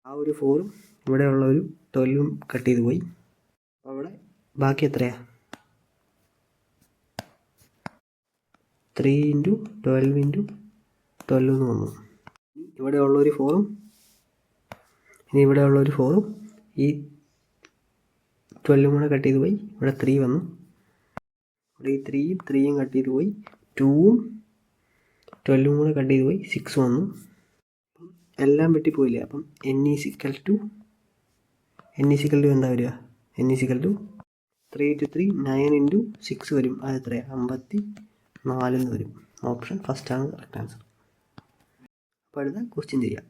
ആ ഒരു 4ഉം ഇവിടെയുള്ള ഒരു 12ഉം കട്ട് ചെയ്ത് പോയി. അപ്പോൾ അവിടെ ബാക്കി എത്രയാണ്? 3 × 12 × 12 എന്ന് വന്നു. ഇവിടെയുള്ളൊരു 4ഉം ഇനി ഇവിടെയുള്ളൊരു 4ഉം ഈ 12ഉം കൂടെ കട്ട് ചെയ്ത് പോയി. ഇവിടെ 3 വന്നു. ഇവിടെ ഈ 3ഉം കട്ട് ചെയ്ത് പോയി. 2ഉം 12ഉം കൂടെ കട്ട് ചെയ്ത് പോയി. 6 വന്നു. എല്ലാം വെട്ടിപ്പോയില്ലേ. അപ്പം n = എന്താ വരിക? n = 3 × 3 9 × 6 വരും. അത് എത്രയാണ്? 54 എന്ന് വരും. ഓപ്ഷൻ ഫസ്റ്റാണ് കറക്റ്റ് ആൻസർ. അപ്പോൾ അടുത്ത ക്വസ്റ്റ്യൻ ചെയ്യാം.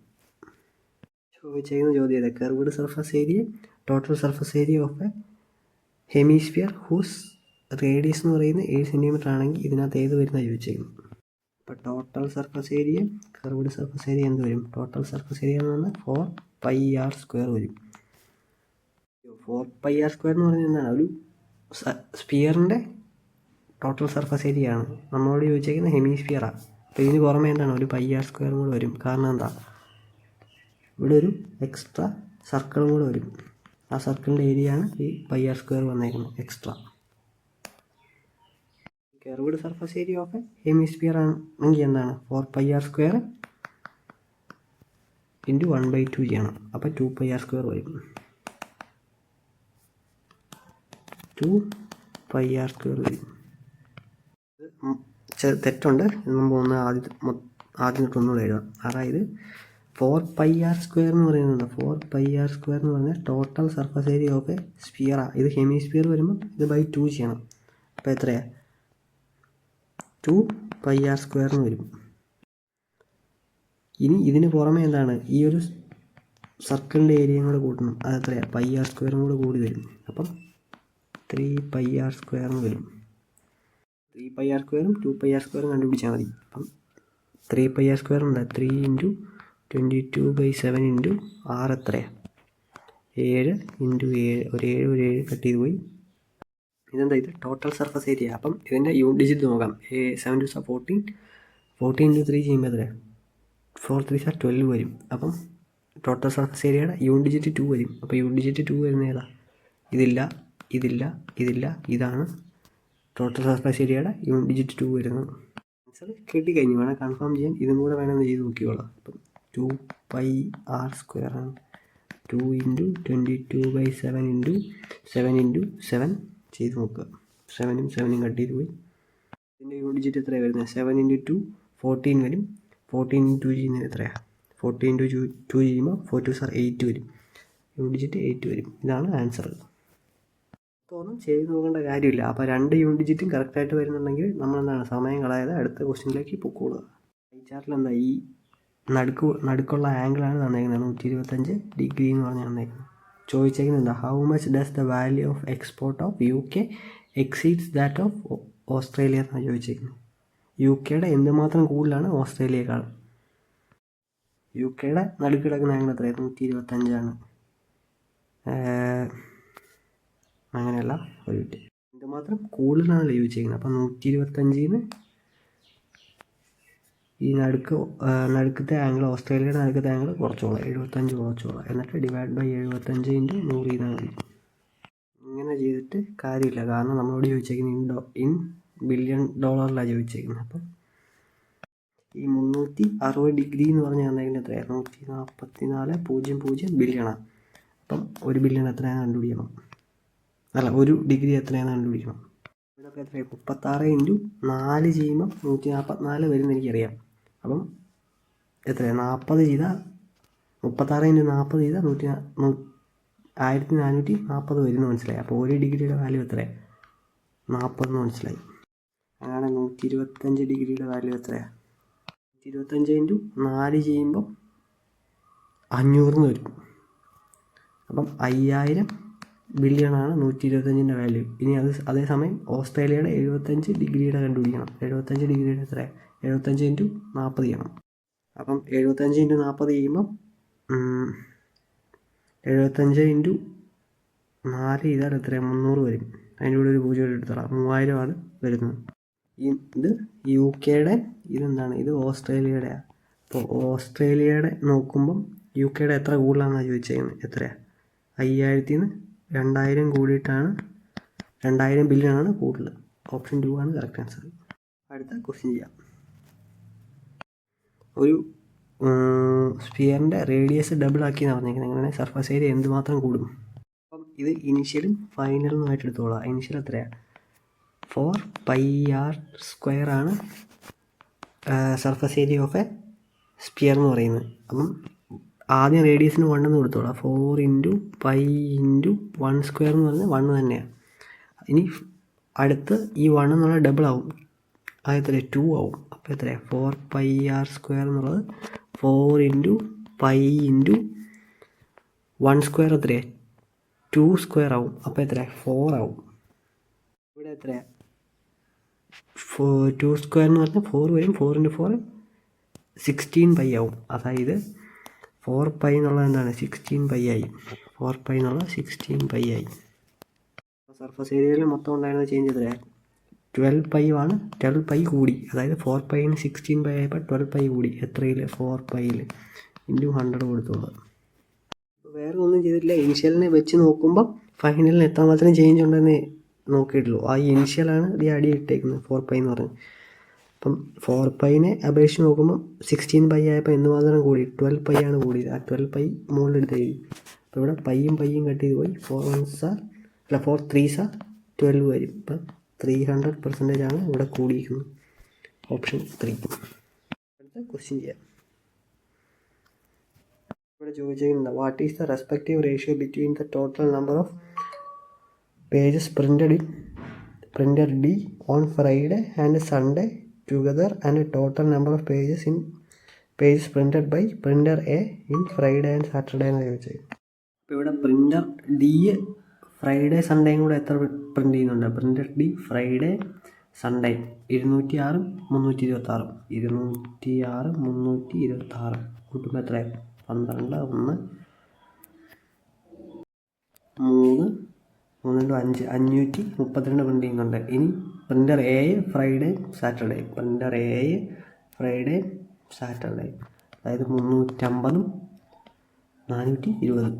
ചോദിച്ചേക്കുന്ന ചോദ്യം ഏതാ? Curved surface area, total surface area of a hemisphere whose radius എന്ന് പറയുന്നത് 7 സെൻറ്റിമീറ്റർ ആണെങ്കിൽ ഇതിനകത്ത് ഏത് വരുന്നതാണ് ചോദിച്ചേക്കുന്നത്. അപ്പോൾ total surface area, curved surface area എന്ത് വരും? ടോട്ടൽ സർഫസ് ഏരിയ എന്ന് പറഞ്ഞാൽ 4πr² വരും. 4πr² എന്ന് പറഞ്ഞാൽ എന്താണ്? ഒരു സ്ഫിയറിൻ്റെ ടോട്ടൽ സർഫസ് ഏരിയ ആണ്. നമ്മളോട് ചോദിച്ചേക്കുന്നത് ഹെമിസ്ഫിയറാണ്. അപ്പോൾ ഇതിന് പുറമെ എന്താണ്? ഒരു πr² കൂടെ വരും. കാരണം എന്താ? ഇവിടെ ഒരു എക്സ്ട്രാ സർക്കിളും കൂടെ വരും. ആ സർക്കിളിൻ്റെ ഏരിയ ആണ് ഈ πr² വന്നേക്കുന്നത് extra. Curved surface area of hemisphere ആണെങ്കിൽ എന്താണ്? 4πr² × 1/2 ചെയ്യണം. അപ്പോൾ 2πr² വരും. 2πr² വരും. തെറ്റുണ്ട്. ഇത് മുമ്പ് ഒന്ന് ആദ്യം തൊട്ട് ഒന്നുകൂടെ എഴുതാം. അതായത് 4πr² എന്ന് പറയുന്നത് 4πr² എന്ന് പറഞ്ഞാൽ total surface area of a സ്ഫിയറാണ്. ഇത് ഹെമിസ്ഫിയർ വരുമ്പോൾ ഇത് ബൈ 2 ചെയ്യണം. അപ്പോൾ എത്രയാണ്? 2πr² എന്ന് വരും. ഇനി ഇതിന് പുറമെ എന്താണ്, ഈ ഒരു സർക്കിളിൻ്റെ ഏരിയയും കൂടെ കൂട്ടണം. അത് എത്രയാണ്? πr² കൂടെ കൂടി വരും. അപ്പം 3πr² എന്ന് വരും. 3πr² 2πr² കണ്ടുപിടിച്ചാൽ മതി. അപ്പം 3πr² ഉണ്ട്. 3 × 22/7 × r എത്രയാണ്? 7 × 7. ഒരു 7 കട്ട് ചെയ്ത് പോയി. ഇതെന്താ? ഇത് ടോട്ടൽ സർഫസ് ഏരിയ. അപ്പം ഇതിൻ്റെ യൂണിറ്റ് ഡിജിറ്റ് നോക്കാം. 7 2 14. 14 × 3 ചെയ്യുമ്പോൾ എത്രയാണ്? 4 3 12 വരും. അപ്പം ടോട്ടൽ സർഫസ് ഏരിയയുടെ യൂണിറ്റ് ഡിജിറ്റ് 2 വരും. അപ്പോൾ യൂണിറ്റ് ഡിജിറ്റ് 2 വരുന്ന ഏതാ? ഇതില്ല. ഇതാണ് ടോട്ടൽ സർഫസ് ഏരിയയുടെ യൂണിറ്റ് ഡിജിറ്റ് 2 വരുന്നത്. ആൻസർ കിട്ടിക്കഴിഞ്ഞു. വേണം കൺഫേം ചെയ്യാൻ. ഇതും കൂടെ വേണമെന്ന് ചെയ്ത് നോക്കിക്കോളാം. അപ്പം 2πr² ആണ്. 2 × 22/7 × 7 × 7 ചെയ്ത് നോക്കുക. 7ഉം 7ഉം കട്ട് ചെയ്ത് പോയി. ഇതിൻ്റെ യൂണിറ്റ് ഡിജിറ്റ് എത്രയാണ് വരുന്നത്? 7 × 2 14 വരും. 14 × 2 ചെയ്യുന്നത് എത്രയാണ്? 14 × 2 ചെയ്യുമ്പോൾ 4 2 8 വരും. യൂണിറ്റ് ഡിജിറ്റ് 8 വരും. ഇതാണ് ആൻസർ. ഒന്നും ചെയ്ത് നോക്കേണ്ട കാര്യമില്ല. അപ്പോൾ 2 യൂണിറ്റ് ഡിജിറ്റും കറക്റ്റായിട്ട് വരുന്നുണ്ടെങ്കിൽ നമ്മളെന്താണ് സമയം കളയാതെ അടുത്ത ക്വസ്റ്റ്യനിലേക്ക് പൊക്കോളുക. ഈ ചാർട്ടിൽ എന്താ, ഈ നടുക്കുള്ള ആംഗിളാണ് തന്നേക്കുന്നത്. 125 ഡിഗ്രി എന്ന് പറഞ്ഞാൽ തന്നേക്കുന്നത്. ചോദിച്ചേക്കുന്നത് എന്താ? How much does the value of export of UK exceeds that of Australia എന്നാണ് ചോദിച്ചേക്കുന്നത്. UK എന്തുമാത്രം കൂടുതലാണ് ഓസ്ട്രേലിയയേക്കാൾ? UK നടുക്ക് കിടക്കുന്ന ആംഗിൾ എത്രയാണ്? 125ആണ്. അങ്ങനെയല്ല, ഒരു മിനിറ്റ്. എന്തുമാത്രം കൂടുതലാണല്ലോ ചോദിച്ചേക്കുന്നത്. അപ്പം 125 ഈ നടുക്കത്തെ ആംഗിൾ, ഓസ്ട്രേലിയയുടെ നടുക്കത്തെ ആംഗിൾ കുറച്ചോളാം, 75 കുറച്ചോളാം. എന്നിട്ട് ഡിവൈഡ് ബൈ 75 × 100 ചെയ്താൽ മതി. ഇങ്ങനെ ചെയ്തിട്ട് കാര്യമില്ല. കാരണം നമ്മളോട് ചോദിച്ചേക്കുന്നത് ഇൻ ബില്യൺ ഡോളറിലാണ് ചോദിച്ചേക്കുന്നത്. അപ്പം ഈ 360 ഡിഗ്രി എന്ന് പറഞ്ഞാൽ എന്തെങ്കിലും എത്രയാണ്? 144.00 ബില്യണാണ്. അപ്പം 1 ബില്യൺ എത്രയാണ് കണ്ടുപിടിക്കണം. അല്ല, 1 ഡിഗ്രി എത്രയാണ് കണ്ടുപിടിക്കണം. ഇവിടെ അപ്പോൾ എത്രയാണ്? 36 × 4 ചെയ്യുമ്പം 144 വരുമെന്ന് എനിക്കറിയാം. അപ്പം എത്രയാണ്? 40 ചെയ്താൽ 36 × 40 ചെയ്താൽ 1440 വരുമെന്ന് മനസ്സിലായി. അപ്പോൾ 1 ഡിഗ്രിയുടെ വാല്യൂ എത്രയാണ്? 40 എന്ന് മനസ്സിലായി. അങ്ങനെ 125 ഡിഗ്രിയുടെ വാല്യൂ എത്രയാണ്? 125 × 4 ചെയ്യുമ്പം 500 വരും. അപ്പം 5000 ബില്യണാണ് 125ൻ്റെ വാല്യൂ. ഇനി അതേസമയം ഓസ്ട്രേലിയയുടെ 75 ഡിഗ്രിയുടെ കണ്ടുപിടിക്കണം. 75 ഡിഗ്രിയുടെ എത്രയാണ്? 75 × 40 ചെയ്യണം. അപ്പം 75 × 40 ചെയ്യുമ്പം 75 × 4 ചെയ്താൽ എത്രയാണ്? 300 വരും. അതിൻ്റെ കൂടെ ഒരു 0 എടുത്തോളാം. 3000 വരുന്നത്. ഇത് UK ഇതെന്താണ്? ഇത് ഓസ്ട്രേലിയയുടെയാണ്. അപ്പോൾ ഓസ്ട്രേലിയയുടെ നോക്കുമ്പം UK എത്ര കൂടുതലാണെന്നാണ് ചോദിച്ചേക്കുന്നത്. എത്രയാണ്? 5000 2000 കൂടിയിട്ടാണ് 2000 ബില്യണാണ് കൂടുതൽ. ഓപ്ഷൻ 2 ആണ് കറക്റ്റ് ആൻസർ. അടുത്ത ക്വസ്റ്റ്യൻ ചെയ്യാം. ഒരു സ്ഫിയറിൻ്റെ റേഡിയസ് ഡബിൾ ആക്കി എന്ന് പറഞ്ഞേക്കുന്നത്. അങ്ങനെ സർഫസ് ഏരിയ എന്തുമാത്രം കൂടും? അപ്പം ഇത് ഇനിഷ്യലും ഫൈനലുമായിട്ട് എടുത്തോളാം. ഇനിഷ്യൽ എത്രയാണ്? 4πr² ആണ് surface area of A sphere എന്ന് പറയുന്നത്. അപ്പം ആദ്യം റേഡിയസിന് 1 എന്ന് കൊടുത്തോളാം. 4 × π × 1² എന്ന് പറഞ്ഞാൽ 1 തന്നെയാണ്. ഇനി അടുത്ത് ഈ 1 എന്നുള്ള ഡബിൾ ആവും. അത് എത്ര? 2 ആവും. അപ്പോൾ എത്രയാണ്? 4πr² എന്നുള്ളത് 4 × π × 1² എത്രയാണ്? 2² ആവും. അപ്പോൾ എത്രയാണ്? 4 ആവും. ഇവിടെ എത്രയാണ്? 2² എന്ന് പറഞ്ഞാൽ 4 വരും. 4 × 4 16π ആവും. അതായത് 4π എന്നുള്ളത് എന്താണ്? 16π ആയി. 4π എന്നുള്ളത് 16π ആയി. സർഫസ് ഏരിയയിൽ മൊത്തം ഉണ്ടായിരുന്ന ചേഞ്ച് എത്രയാണ്? 12π ആണ്. 12π കൂടി. അതായത് 4π ന് 16π ആയപ്പോൾ 12π കൂടി. എത്രയിൽ? 4π × 100 കൊടുത്തോളൂ. വേറെ ഒന്നും ചെയ്തിട്ടില്ല. ഇനിഷ്യലിനെ വെച്ച് നോക്കുമ്പോൾ ഫൈനലിന് എത്രമാത്രം ചേഞ്ച് ഉണ്ടെന്ന് നോക്കിയിട്ടുള്ളൂ. ആ ഇനിഷ്യലാണ് ഈ അടി ഇട്ടേക്കുന്നത് 4π എന്ന് പറഞ്ഞത്. അപ്പം 4π അപേക്ഷിച്ച് നോക്കുമ്പോൾ 16π ആയപ്പോൾ എന്തുമാത്രം കൂടി? 12π ആണ് കൂടിയത്. ആ 12π മുകളിലെടുത്ത് എഴുതി. അപ്പോൾ ഇവിടെ പയ്യും കട്ട് ചെയ്ത് പോയി. 4 3s 12 വരും. ഇപ്പം 300% ആണ് ഇവിടെ കൂടിയിരിക്കുന്നത്. ഓപ്ഷൻ 3. അടുത്ത ക്വസ്റ്റ്യൻ ചെയ്യാം. ഇവിടെ ചോദിച്ചിരിക്കുന്നത് what is the respective ratio between the total number of pages printed D on Friday and Sunday together and total number of pages printed by printer A in Friday and Saturday എന്ന് ചോദിച്ചത്. അപ്പോൾ ഇവിടെ പ്രിൻറ്റർ ഡി ഫ്രൈഡേ സൺഡേയും കൂടെ എത്ര പ്രിൻറ്റ് ചെയ്യുന്നുണ്ട്? പ്രിൻറ്റർ ഡി ഫ്രൈഡേ സൺഡേ 206 326 206 326 കൂട്ടുമ്പോൾ എത്രയാണ്? 12 1 3 3 5 532 പ്രിൻറ്റ് ചെയ്യുന്നുണ്ട്. ഇനി പ്രിൻറ്റർ എ ഫ്രൈഡേ സാറ്റർഡേ അതായത് 350 420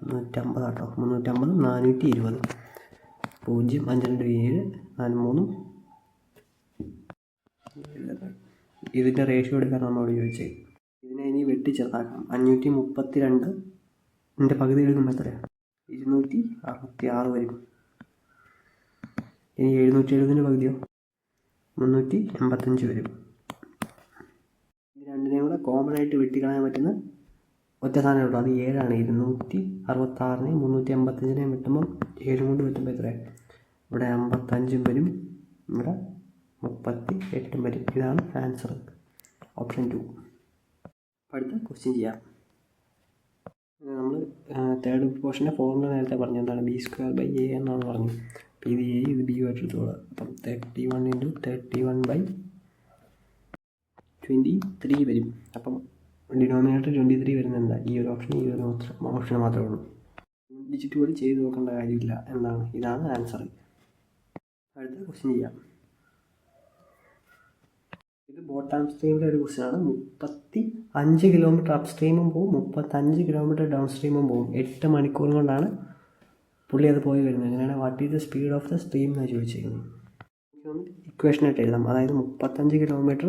350 കേട്ടോ 350 420 0 5 2 7 4 3 ഇതിൻ്റെ റേഷ്യോ എടുക്കാൻ നമ്മളോട് ചോദിച്ചത്. ഇതിനെ ഇനി വെട്ടിച്ചേർത്താക്കാം. 532 പകുതി എടുക്കുമ്പോൾ എത്രയാണ്? 266 വരും. ഇനി 770 പകുതിയോ? 385 വരും. ഇത് രണ്ടിനെയും കൂടെ കോമൺ ആയിട്ട് വെട്ടിക്കളയാൻ പറ്റുന്ന ഒറ്റ സാധനം ഉള്ളൂ, അത് 7ആണ്. 266 385 വെട്ടുമ്പോൾ 7 കൊണ്ട് വെട്ടുമ്പോൾ എത്രയാണ്? ഇവിടെ 55 വരും, ഇവിടെ 38 വരും. ഇതാണ് ആൻസർ, ഓപ്ഷൻ 2. അടുത്ത ക്വസ്റ്റ്യൻ ചെയ്യാം. നമ്മൾ തേർഡ് പോർഷൻ്റെ ഫോർമുല നേരത്തെ പറഞ്ഞു, എന്താണ്? B² A എന്നാണ് പറഞ്ഞു. അപ്പോൾ ഇത് A ഇത് B ആയിട്ട് എടുത്തോളാം. അപ്പം 31 × 31/23 വരും. അപ്പം ഡിനോമിനേറ്റർ 23 വരുന്നത് എന്താ? ഈ ഒരു ഓപ്ഷൻ മാത്രമേ ഉള്ളൂ. ഡിജിറ്റ് പോലും ചെയ്ത് നോക്കേണ്ട കാര്യമില്ല. എന്താണ്? ഇതാണ് ആൻസർ. അടുത്ത ക്വസ്റ്റ്യൻ ചെയ്യാം. ഇത് ബോട്ടം സ്ട്രീമിൻ്റെ ഒരു ക്വസ്റ്റ്യനാണ്. 35 കിലോമീറ്റർ അപ്പ് സ്ട്രീമും പോവും, 35 കിലോമീറ്റർ ഡൗൺ സ്ട്രീമും പോവും. 8 മണിക്കൂർ കൊണ്ടാണ് പുള്ളി അത് പോയി വരുന്നത്. അങ്ങനെയാണ് what is the speed of the stream എന്നാണ് ചോദിച്ചിരിക്കുന്നത്. ഇക്വേഷനായിട്ട് എഴുതാം. അതായത് 35 കിലോമീറ്റർ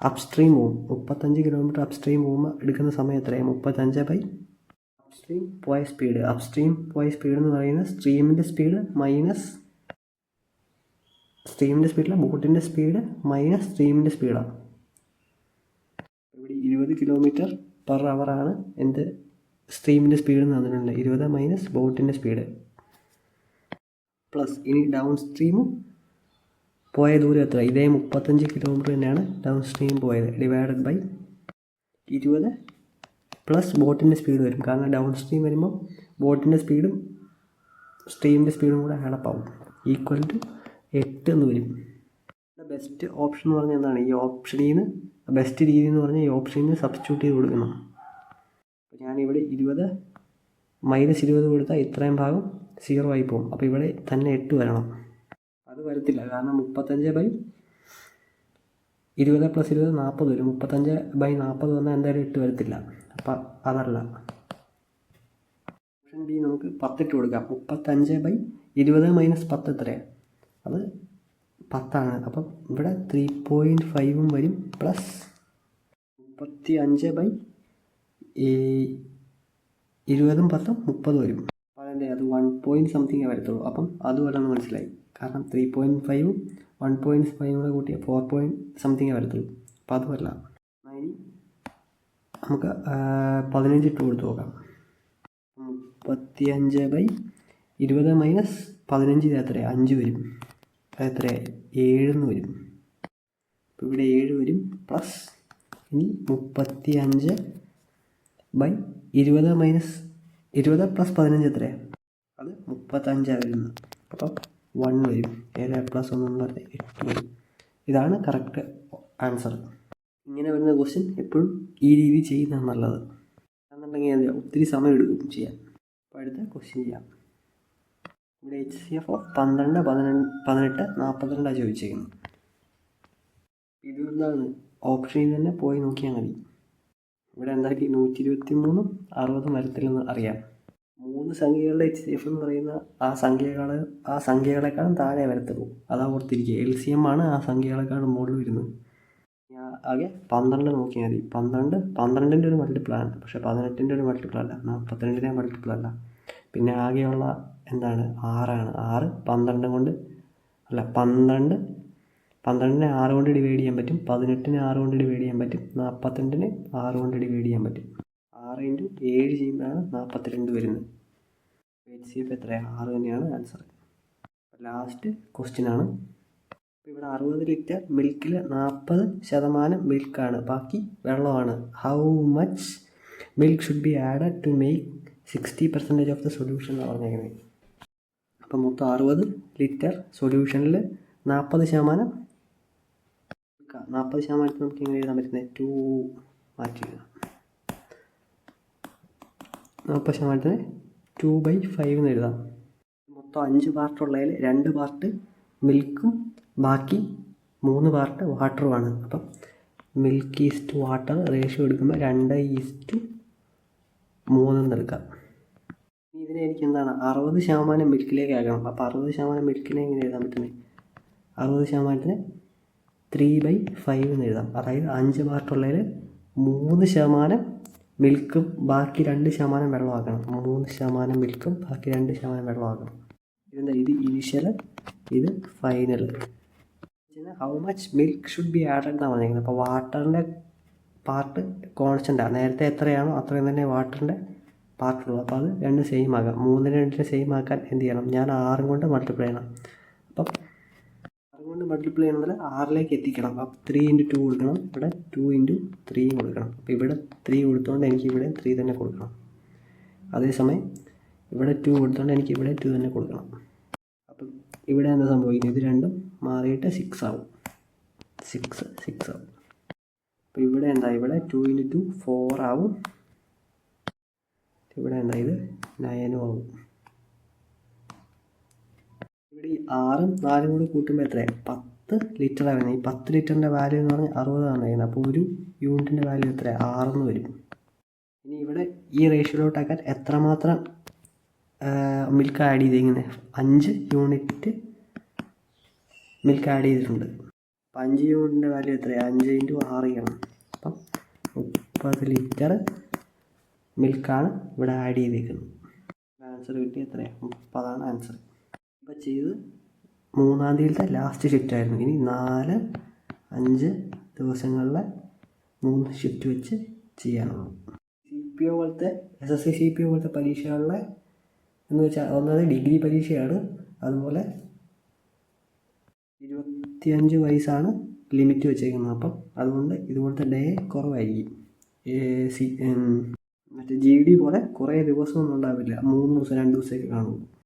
അപ്പ് സ്ട്രീം പോവും. 35 കിലോമീറ്റർ അപ്പ് സ്ട്രീം പോകുമ്പോൾ എടുക്കുന്ന സമയം എത്രയാണ്? 35/. അപ്പ് സ്ട്രീം പോയ സ്പീഡ് എന്ന് പറയുന്നത് സ്ട്രീമിൻ്റെ സ്പീഡ് മൈനസ് സ്ട്രീമിൻ്റെ സ്പീഡില്ല, ബോട്ടിൻ്റെ സ്പീഡ് മൈനസ് സ്ട്രീമിൻ്റെ സ്പീഡാണ്. ഇവിടെ 20 km/h ആണ് എന്ത് സ്ട്രീമിൻ്റെ സ്പീഡ് എന്ന് തന്നിട്ടുണ്ട്. 20 മൈനസ് ബോട്ടിൻ്റെ സ്പീഡ് പ്ലസ് ഇനി ഡൗൺ സ്ട്രീമും പോയ ദൂരം എത്ര? ഇതേ 35 കിലോമീറ്റർ തന്നെയാണ് ഡൗൺ സ്ട്രീം പോയത്. ഡിവൈഡഡ് ബൈ 20 പ്ലസ് ബോട്ടിൻ്റെ സ്പീഡ് വരും. കാരണം ഡൗൺ സ്ട്രീം വരുമ്പോൾ ബോട്ടിൻ്റെ സ്പീഡും സ്ട്രീമിൻ്റെ സ്പീഡും കൂടെ ആഡപ്പാവും. ഈക്വൽ ടു 8 എന്ന് വരും. ബെസ്റ്റ് ഓപ്ഷൻ എന്ന് പറഞ്ഞാൽ എന്താണ്? ഈ ഓപ്ഷനിൽ നിന്ന് ബെസ്റ്റ് രീതി എന്ന് പറഞ്ഞാൽ ഈ ഓപ്ഷനിൽ നിന്ന് സബ്സ്റ്റിറ്റ്യൂട്ട് ചെയ്ത് കൊടുക്കണം. അപ്പോൾ ഞാനിവിടെ 20 മൈനസ് 20 കൊടുത്താൽ ഇത്രയും ഭാഗം 0 ആയി പോകും. അപ്പോൾ ഇവിടെ തന്നെ 8 വരണം. അത് വരത്തില്ല, കാരണം 35/20 + 20 40 വരും. 35/40 വന്നാൽ എന്തായാലും 8 വരത്തില്ല. അപ്പം അതല്ല. ഓപ്ഷൻ ബി നമുക്ക് 10 ഇട്ട് കൊടുക്കാം. 35/20 - 10 എത്രയാണ്? അത് 10 അപ്പം ഇവിടെ 3.5 വരും. പ്ലസ് 35/20 + 10 30 വരും. അപ്പോൾ അതിൻ്റെ അത് 1 പോയിൻറ്റ് സംതിങ്ങേ വരത്തുള്ളൂ. അപ്പം അതുമല്ലെന്ന് മനസ്സിലായി. കാരണം 3.5 1.5 കൂടെ കൂട്ടിയ 4 പോയിൻറ്റ് സംതിങ്ങേ വരത്തുള്ളൂ. അപ്പോൾ അതുമല്ല. ഇനി നമുക്ക് 15 ഇട്ട് കൊടുത്ത് നോക്കാം. 35/20 - 15 എത്രയാണ്? 5 വരും. എത്രയാണ്? 7 എന്ന് വരും. അപ്പോൾ ഇവിടെ 7 വരും. പ്ലസ് ഇനി 35/20 + 15 എത്രയാണ്? അത് 35 വരുന്നത്. അപ്പം 1 വരും. 7 + 1 8 വരും. ഇതാണ് കറക്റ്റ് ആൻസർ. ഇങ്ങനെ വരുന്ന ക്വസ്റ്റ്യൻ എപ്പോഴും ഈ രീതി ചെയ്യുന്നതാണ് നല്ലത്. എന്നുണ്ടെങ്കിൽ ഒത്തിരി സമയം എടുക്കും ചെയ്യാൻ. അപ്പോൾ അടുത്ത ക്വസ്റ്റ്യൻ ചെയ്യാം. ഇവിടെ HCF 12 18 42 ചോദിച്ചിരിക്കുന്നത്. ഇതെന്താണ്? ഓപ്ഷനിൽ തന്നെ പോയി നോക്കിയാൽ മതി. ഇവിടെ എന്താക്കി 123 60 വരത്തില്ലെന്ന് അറിയാം. 3 സംഖ്യകളുടെ HCF എന്ന് പറയുന്ന ആ സംഖ്യകളെക്കാളും താഴെ വരത്തുള്ളൂ. അതാ ഓർത്തിരിക്കുക. LCM ആണ് ആ സംഖ്യകളെക്കാളും മുകളിൽ വരുന്നത്. ആകെ 12 നോക്കിയാൽ മതി. 12ൻ്റെ ഒരു മൾട്ടിപ്പിളാണ്, പക്ഷേ 18ൻ്റെ ഒരു മൾട്ടിപ്പിൾ അല്ല, 42ൻ്റെ മൾട്ടിപ്പിൾ അല്ല. പിന്നെ ആകെയുള്ള എന്താണ്? 6 ആണ്. 6 12 കൊണ്ട് അല്ല 12 12-നെ 6 കൊണ്ട് ഡിവൈഡ് ചെയ്യാൻ പറ്റും, 18-നെ 6 കൊണ്ട് ഡിവൈഡ് ചെയ്യാൻ പറ്റും, 42-നെ 6 കൊണ്ട് ഡിവൈഡ് ചെയ്യാൻ പറ്റും. 6 × 7 ചെയ്യുമ്പോഴാണ് 42 വരുന്നത്. HCF എത്രയാണ്? 6 തന്നെയാണ് ആൻസർ. ലാസ്റ്റ് ക്വസ്റ്റ്യനാണ്. ഇവിടെ 60 ലിറ്റർ മിൽക്കിൽ 40% മിൽക്കാണ്, ബാക്കി വെള്ളമാണ്. How much milk should be added to make 60% of the solution എന്നാണ് പറഞ്ഞേക്കുന്നത്. അപ്പം മൊത്തം 60 ലിറ്റർ സൊല്യൂഷനിൽ 40% 40% നമുക്ക് എങ്ങനെ എഴുതാൻ പറ്റുന്നത്? 2 മാറ്റി എഴുതാം. 40%-ന് 2/5 എന്ന് എഴുതാം. മൊത്തം 5 പാർട്ടുള്ളതിൽ 2 പാർട്ട് മിൽക്കും ബാക്കി 3 പാർട്ട് വാട്ടറുമാണ്. അപ്പം മിൽക്ക് ഈസ്റ്റ് വാട്ടർ റേഷ്യോ എടുക്കുമ്പോൾ 2:3 എന്നെടുക്കാം. ഇതിനെ എനിക്ക് എന്താണ് 60% മിൽക്കിലേക്ക് ആക്കണം. അപ്പോൾ 60% മിൽക്കിനെ എങ്ങനെ എഴുതാൻ പറ്റുന്നത്? 60%-ന് 3/5 എന്ന് എഴുതാം. അതായത് 5 പാർട്ടുള്ളതിൽ 3% മിൽക്കും ബാക്കി 2% വെള്ളമാക്കണം. 3% മിൽക്കും ബാക്കി 2% വെള്ളമാക്കണം. ഇതെന്താ? ഇത് ഇനിഷ്യൽ, ഇത് final. How much milk should be added എന്നാണ് പറഞ്ഞിരിക്കുന്നത്. അപ്പോൾ വാട്ടറിൻ്റെ പാർട്ട് കോൺസ്റ്റൻ്റാണ്. നേരത്തെ എത്രയാണോ അത്രയും തന്നെ വാട്ടറിൻ്റെ പാർട്ടുള്ളൂ. അപ്പോൾ അത് 2 സെയിം ആക്കാം. 3-നെ സെയിം ആക്കാൻ എന്ത് ചെയ്യണം? ഞാൻ 6 കൊണ്ട് മൾട്ടിപ്ലൈ ചെയ്യണം. അപ്പം 6 കൊണ്ട് മൾട്ടിപ്ലൈ ചെയ്യണമെങ്കിൽ 6-ലേക്ക് എത്തിക്കണം. അപ്പം 3 × 2 കൊടുക്കണം. ഇവിടെ 2 × 3 കൊടുക്കണം. അപ്പോൾ ഇവിടെ 3 കൊടുത്തുകൊണ്ട് എനിക്ക് ഇവിടെ 3 തന്നെ കൊടുക്കണം. അതേസമയം ഇവിടെ 2 കൊടുത്തുകൊണ്ട് എനിക്ക് ഇവിടെ 2 തന്നെ കൊടുക്കണം. അപ്പം ഇവിടെ എന്താ സംഭവിക്കുന്നത്? ഇത് രണ്ടും മാറിയിട്ട് 6 ആവും. 6 ആവും. അപ്പോൾ ഇവിടെ എന്താ? ഇവിടെ 2 × 2 4 ആവും. ഇവിടെ എന്താ? ഇത് 9 ആവും. ഇവിടെ ഈ 6-ഉം 4-ഉം കൂടി കൂട്ടുമ്പോൾ എത്രയാണ്? 10 ലിറ്ററാണ് വരുന്നത്. ഈ 10 ലിറ്ററിൻ്റെ വാല്യൂ എന്ന് പറഞ്ഞാൽ 60 ആണ് വരുന്നത്. അപ്പോൾ ഒരു യൂണിറ്റിൻ്റെ വാല്യൂ എത്രയാണ്? 6 എന്ന് വരും. ഇനി ഇവിടെ ഈ റേഷ്യോയിലോട്ടാക്കാൻ എത്രമാത്രം മിൽക്ക് ആഡ് ചെയ്തിരിക്കുന്നത്? 5 യൂണിറ്റ് മിൽക്ക് ആഡ് ചെയ്തിട്ടുണ്ട്. അപ്പം 5 യൂണിറ്റിൻ്റെ വാല്യൂ എത്രയാണ്? 5 × 6 ചെയ്യണം. അപ്പം 30 ലിറ്റർ മിൽക്കാണ് ഇവിടെ ആഡ് ചെയ്തിരിക്കുന്നത്. ആൻസർ കിട്ടി എത്രയാണ്? 30 ആൻസർ. ഇപ്പോൾ ചെയ്ത് 3-ാം തീയതിയിലത്തെ ലാസ്റ്റ് ഷിഫ്റ്റ് ആയിരുന്നു. ഇനി 4, 5 ദിവസങ്ങളിലെ 3 ഷിഫ്റ്റ് വെച്ച് ചെയ്യാനുള്ളൂ. CPO പോലത്തെ SSC CPO പോലത്തെ പരീക്ഷകളിലെ എന്ന് വെച്ചാൽ ഒന്നത് ഡിഗ്രി പരീക്ഷയാണ്. അതുപോലെ 25 വയസ്സാണ് ലിമിറ്റ് വെച്ചേക്കുന്നത്. അപ്പം അതുകൊണ്ട് ഇതുപോലത്തെ ഡേ കുറവായിരിക്കും. മറ്റേ GD പോലെ കുറേ ദിവസമൊന്നും ഉണ്ടാവില്ല. 3 ദിവസം 2 ദിവസമൊക്കെ കാണുള്ളൂ.